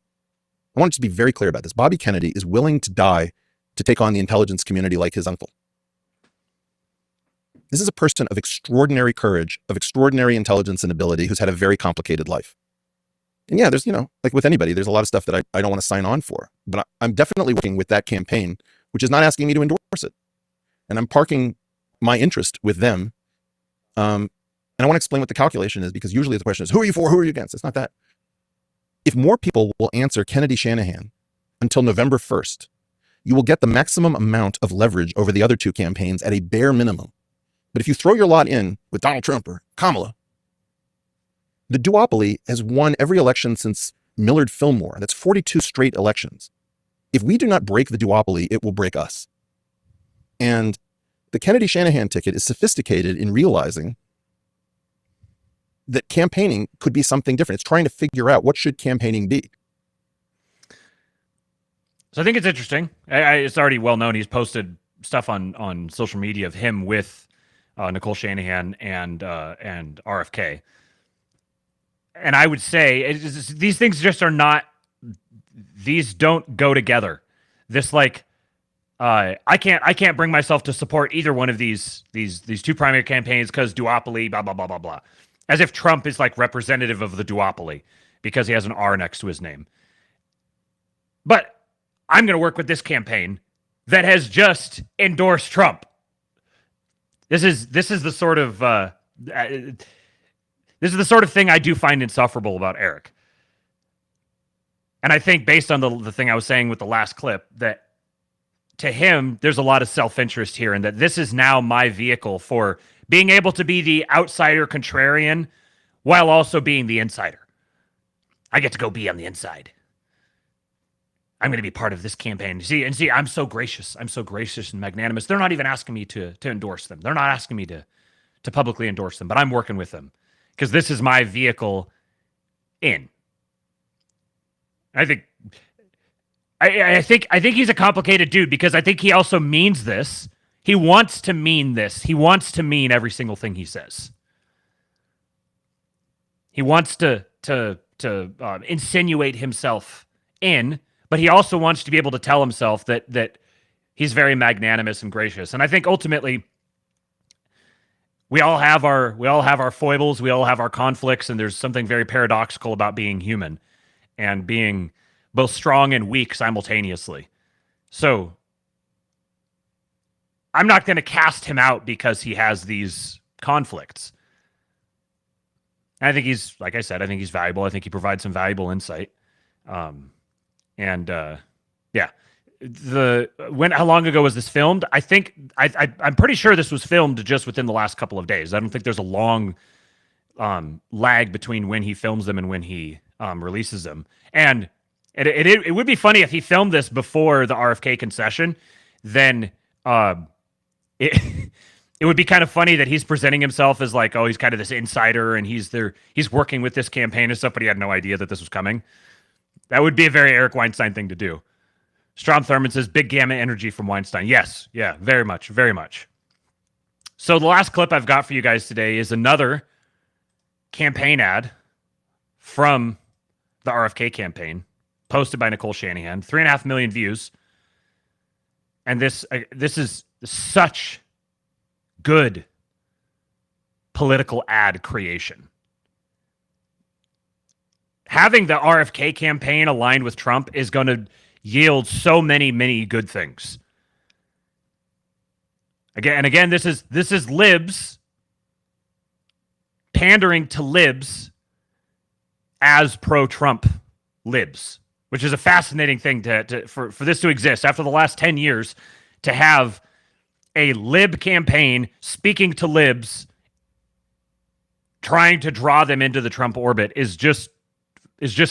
I want to be very clear about this. Bobby Kennedy is willing to die to take on the intelligence community like his uncle. This is a person of extraordinary courage, of extraordinary intelligence and ability, who's had a very complicated life. And yeah, there's, like with anybody, there's a lot of stuff that I don't want to sign on for, but I'm definitely working with that campaign, which is not asking me to endorse it. And I'm parking my interest with them. And I want to explain what the calculation is, because usually the question is, who are you for? Who are you against? It's not that. If more people will answer Kennedy Shanahan until November 1st, you will get the maximum amount of leverage over the other two campaigns at a bare minimum. But if you throw your lot in with Donald Trump or Kamala, the duopoly has won every election since Millard Fillmore. That's 42 straight elections. If we do not break the duopoly, it will break us. And the Kennedy Shanahan ticket is sophisticated in realizing that campaigning could be something different. It's trying to figure out, what should campaigning be? So I think it's interesting. It's already well known. He's posted stuff on social media of him with Nicole Shanahan and RFK. And I would say these things just are not. These don't go together. This I can't bring myself to support either one of these two primary campaigns because duopoly, blah blah blah blah blah. As if Trump is like representative of the duopoly because he has an R next to his name. But I'm going to work with this campaign that has just endorsed Trump. This is the sort of thing I do find insufferable about Eric. And I think based on the thing I was saying with the last clip, that to him, there's a lot of self-interest here, and that this is now my vehicle for being able to be the outsider contrarian while also being the insider. I get to go be on the inside. I'm going to be part of this campaign. See, I'm so gracious. I'm so gracious and magnanimous. They're not even asking me to endorse them. They're not asking me to to publicly endorse them, but I'm working with them because this is my vehicle in. I think he's a complicated dude because I think he also means this. He wants to mean this. He wants to mean every single thing he says. He wants to insinuate himself in, but he also wants to be able to tell himself that he's very magnanimous and gracious. And I think ultimately we all have our foibles, we all have our conflicts, and there's something very paradoxical about being human and being both strong and weak simultaneously. So I'm not going to cast him out because he has these conflicts. I think he's, like I said, I think he's valuable. I think he provides some valuable insight. Yeah. How long ago was this filmed? I think I'm pretty sure this was filmed just within the last couple of days. I don't think there's a long lag between when he films them and when he releases them. And it would be funny if he filmed this before the RFK concession. Then it would be kind of funny that he's presenting himself as like, oh, he's kind of this insider and he's working with this campaign and stuff, but he had no idea that this was coming. That would be a very Eric Weinstein thing to do. Strom Thurman says, big gamma energy from Weinstein. Yes. Yeah, very much. Very much. So the last clip I've got for you guys today is another campaign ad from the RFK campaign posted by Nicole Shanahan. 3.5 million views. And this is such good political ad creation. Having the RFK campaign aligned with Trump is going to yield so many good things. Again, this is libs pandering to libs as pro-Trump libs, which is a fascinating thing for this to exist after the last 10 years, to have a lib campaign speaking to libs, trying to draw them into the Trump orbit is just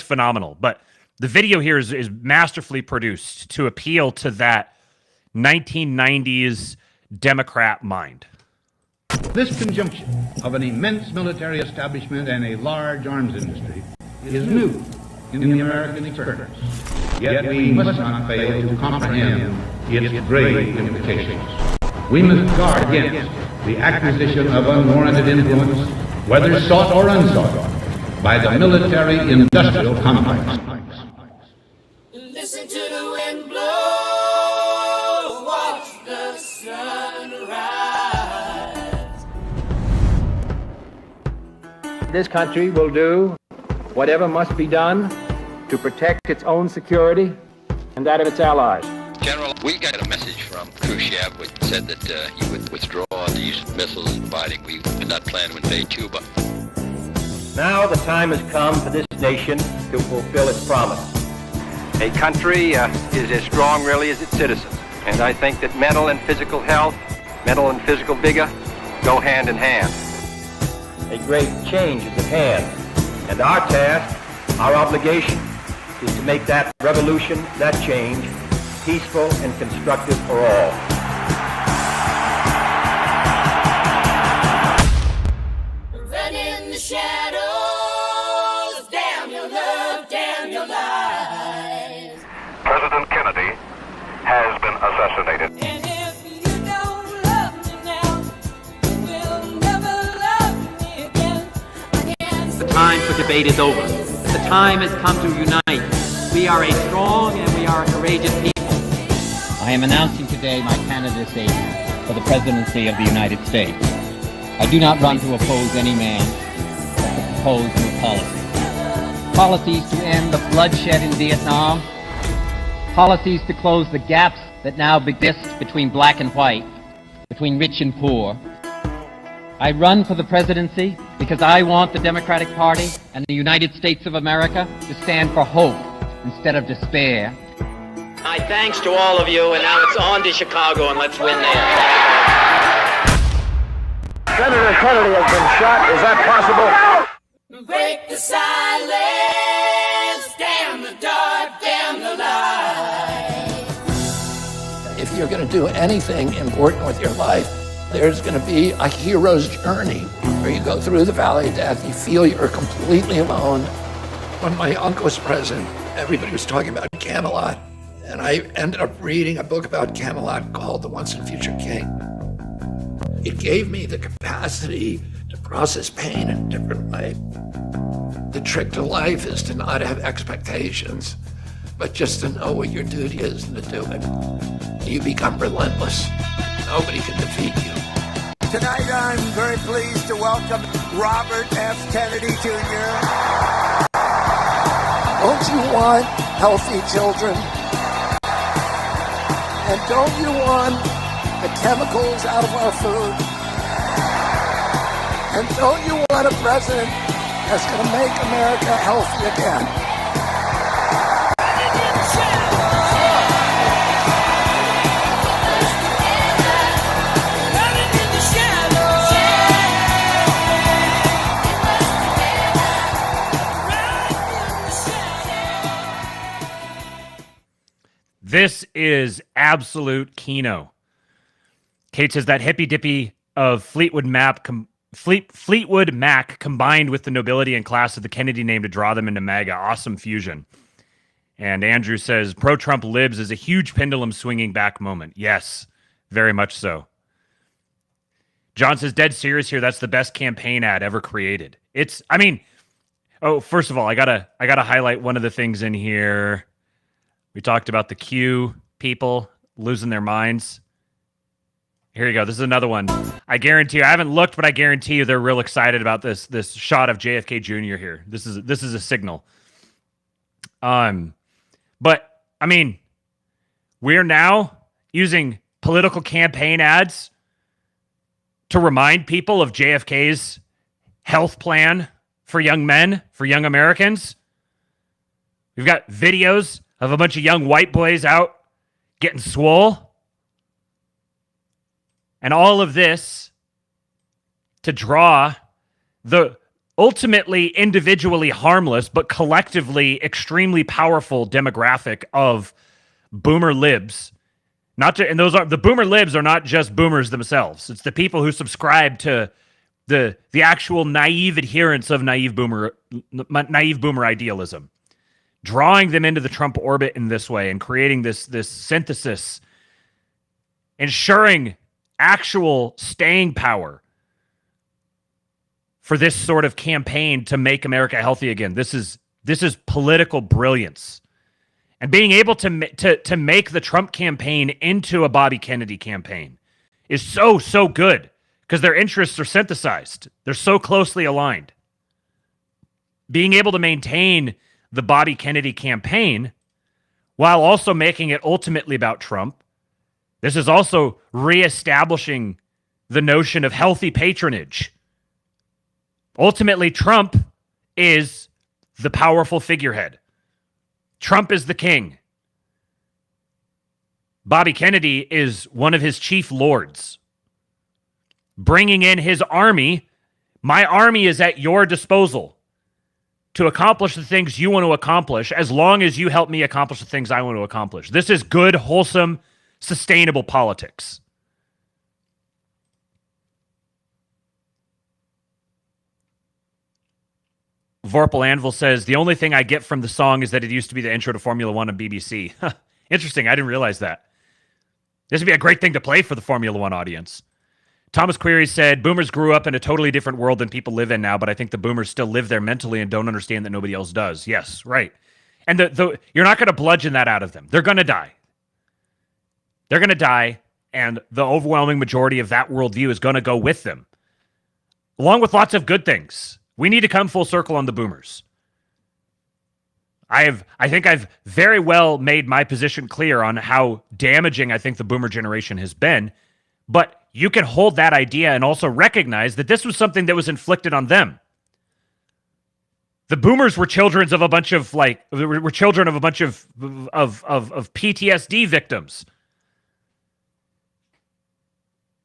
phenomenal. But the video here is masterfully produced to appeal to that 1990s Democrat mind. This conjunction of an immense military establishment and a large arms industry is new in the American experience. Yet we must not fail to comprehend its grave implications. We must guard against the acquisition of unwarranted influence, whether sought or unsought, by the military-industrial complex. Listen to the wind blow, watch the sun rise. This country will do whatever must be done to protect its own security and that of its allies. General, we got a message from Khrushchev which said that he would withdraw these missiles, providing we did not plan to invade Cuba. Now the time has come for this nation to fulfill its promise. A country is as strong really as its citizens, and I think that mental and physical health, mental and physical vigor go hand in hand. A great change is at hand, and our task, our obligation, is to make that revolution, that change, peaceful and constructive for all. Run in the shadows, damn your love, damn your lies. President Kennedy has been assassinated. And if you don't love me now, you will never love me again. The time for debate is over. The time has come to unite. We are a strong and we are a courageous people. I am announcing today my candidacy for the presidency of the United States. I do not run to oppose any man, but to propose new policies. Policies to end the bloodshed in Vietnam. Policies to close the gaps that now exist between black and white, between rich and poor. I run for the presidency because I want the Democratic Party and the United States of America to stand for hope instead of despair. My thanks to all of you, and now it's on to Chicago, and let's win there. Senator Kennedy has been shot. Is that possible? Break the silence, damn the dark, damn the light. If you're going to do anything important with your life, There's going to be a hero's journey where you go through the valley of death. You feel you're completely alone. When my uncle was president, everybody was talking about Camelot. And I ended up reading a book about Camelot called The Once and Future King. It gave me the capacity to process pain in a different way. The trick to life is to not have expectations, but just to know what your duty is and to do it. You become relentless. Nobody can defeat you. Tonight, I'm very pleased to welcome Robert F. Kennedy Jr. Don't you want healthy children? And don't you want the chemicals out of our food? And don't you want a president that's going to make America healthy again? This is absolute Keno. Kate says that hippy dippy of Fleetwood Mac combined with the nobility and class of the Kennedy name to draw them into MAGA. Awesome fusion. And Andrew says pro-Trump libs is a huge pendulum swinging back moment. Yes, very much so. John says dead serious here. That's the best campaign ad ever created. First of all, I gotta highlight one of the things in here. We talked about the Q people losing their minds. Here you go. This is another one. I guarantee you, I haven't looked, but I guarantee you they're real excited about this shot of JFK Jr. here. This is a signal. But I mean, we're now using political campaign ads to remind people of JFK's health plan for young men, for young Americans. We've got videos of a bunch of young white boys out getting swole. And all of this to draw the ultimately individually harmless, but collectively extremely powerful demographic of boomer libs. The boomer libs are not just boomers themselves. It's the people who subscribe to the actual naive adherents of naive boomer idealism. Drawing them into the Trump orbit in this way and creating this synthesis, ensuring actual staying power for this sort of campaign to make America healthy again. This is political brilliance. And being able to make the Trump campaign into a Bobby Kennedy campaign is so good because their interests are synthesized. They're so closely aligned. Being able to maintain the Bobby Kennedy campaign while also making it ultimately about Trump. This is also reestablishing the notion of healthy patronage. Ultimately, Trump is the powerful figurehead. Trump is the king. Bobby Kennedy is one of his chief lords. Bringing in his army, my army is at your disposal to accomplish the things you want to accomplish as long as you help me accomplish the things I want to accomplish. This is good, wholesome, sustainable politics. Vorpal Anvil says, the only thing I get from the song is that it used to be the intro to Formula One on BBC. Interesting. I didn't realize that. This would be a great thing to play for the Formula One audience. Thomas Query said, boomers grew up in a totally different world than people live in now, but I think the boomers still live there mentally and don't understand that nobody else does. Yes, right. And you're not going to bludgeon that out of them. They're going to die. They're going to die, and the overwhelming majority of that worldview is going to go with them, along with lots of good things. We need to come full circle on the boomers. I think I've very well made my position clear on how damaging I think the boomer generation has been, but you can hold that idea and also recognize that this was something that was inflicted on them. The boomers were children of a bunch of PTSD victims.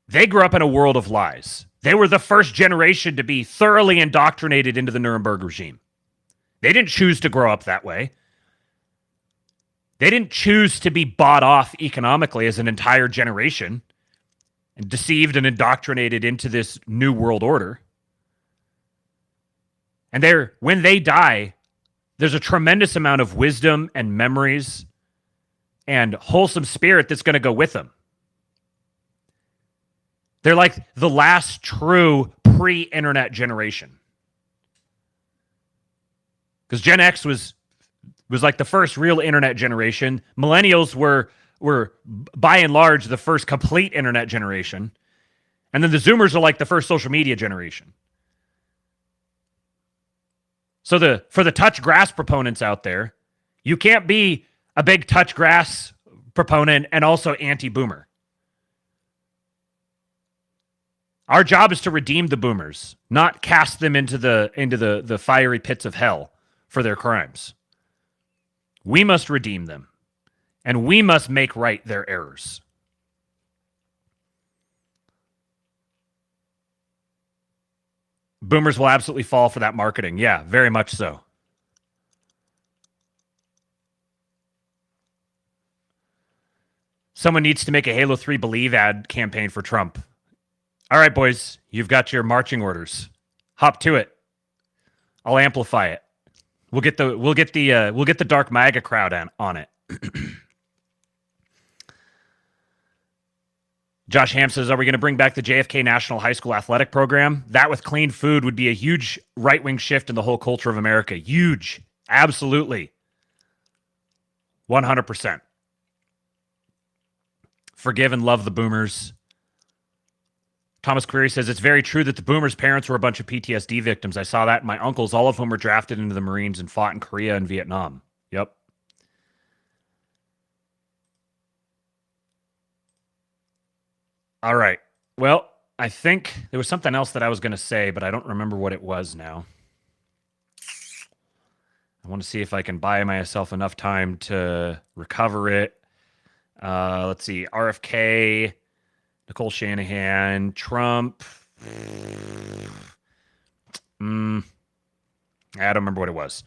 They grew up in a world of lies. They were the first generation to be thoroughly indoctrinated into the Nuremberg regime. They didn't choose to grow up that way. They didn't choose to be bought off economically as an entire generation. and deceived and indoctrinated into this new world order. And when they die, there's a tremendous amount of wisdom and memories and wholesome spirit that's going to go with them. They're like the last true pre-internet generation. Because Gen X was like the first real internet generation. Millennials were by and large the first complete internet generation. And then the Zoomers are like the first social media generation. So for the touch grass proponents out there, you can't be a big touch grass proponent and also anti-boomer. Our job is to redeem the boomers, not cast them into the fiery pits of hell for their crimes. We must redeem them, and we must make right their errors. Boomers will absolutely fall for that marketing. Yeah, very much so. Someone needs to make a Halo 3 Believe ad campaign for Trump. All right, boys, you've got your marching orders. Hop to it. I'll amplify it. We'll get the dark MAGA crowd on it. Josh Ham says, are we going to bring back the JFK National High School Athletic Program? That with clean food would be a huge right-wing shift in the whole culture of America. Huge. Absolutely. 100%. Forgive and love the boomers. Thomas Query says, it's very true that the boomers' parents were a bunch of PTSD victims. I saw that in my uncles, all of whom were drafted into the Marines and fought in Korea and Vietnam. Yep. All right. Well, I think there was something else that I was going to say, but I don't remember what it was now. I want to see if I can buy myself enough time to recover it. Let's see. RFK, Nicole Shanahan, Trump. I don't remember what it was.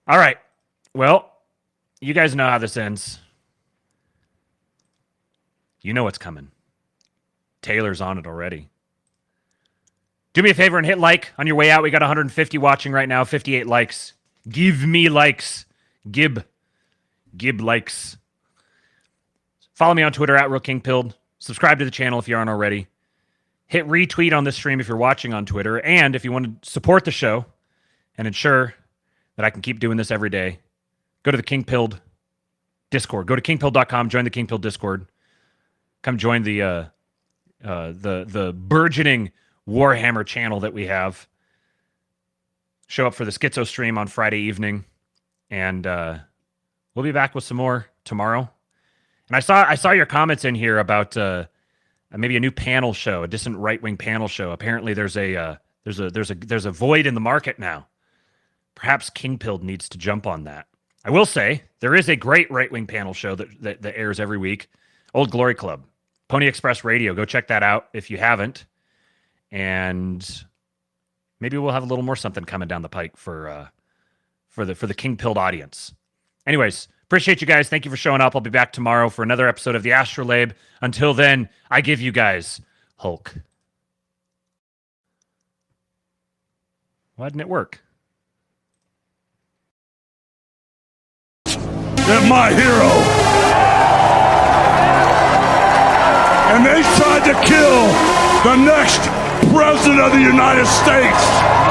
All right. Well, you guys know how this ends. You know what's coming. Taylor's on it already. Do me a favor and hit like on your way out. We got 150 watching right now, 58 likes. Give me likes. Gib likes. Follow me on Twitter at RealKingPilled. Subscribe to the channel if you aren't already. Hit retweet on this stream if you're watching on Twitter. And if you want to support the show and ensure that I can keep doing this every day, go to the KingPilled Discord. Go to kingpilled.com, join the KingPilled Discord. Come join the burgeoning Warhammer channel that we have. Show up for the Schizo stream on Friday evening, and we'll be back with some more tomorrow. And I saw your comments in here about maybe a new panel show, a distant right-wing panel show. Apparently, there's a void in the market now. Perhaps KingPilled needs to jump on that. I will say there is a great right-wing panel show that airs every week. Old Glory Club, Pony Express Radio. Go check that out if you haven't. And maybe we'll have a little more something coming down the pike for the King-Pilled audience. Anyways, appreciate you guys. Thank you for showing up. I'll be back tomorrow for another episode of the Astrolabe. Until then, I give you guys Hulk. Why didn't it work? They're my hero. And they tried to kill the next president of the United States.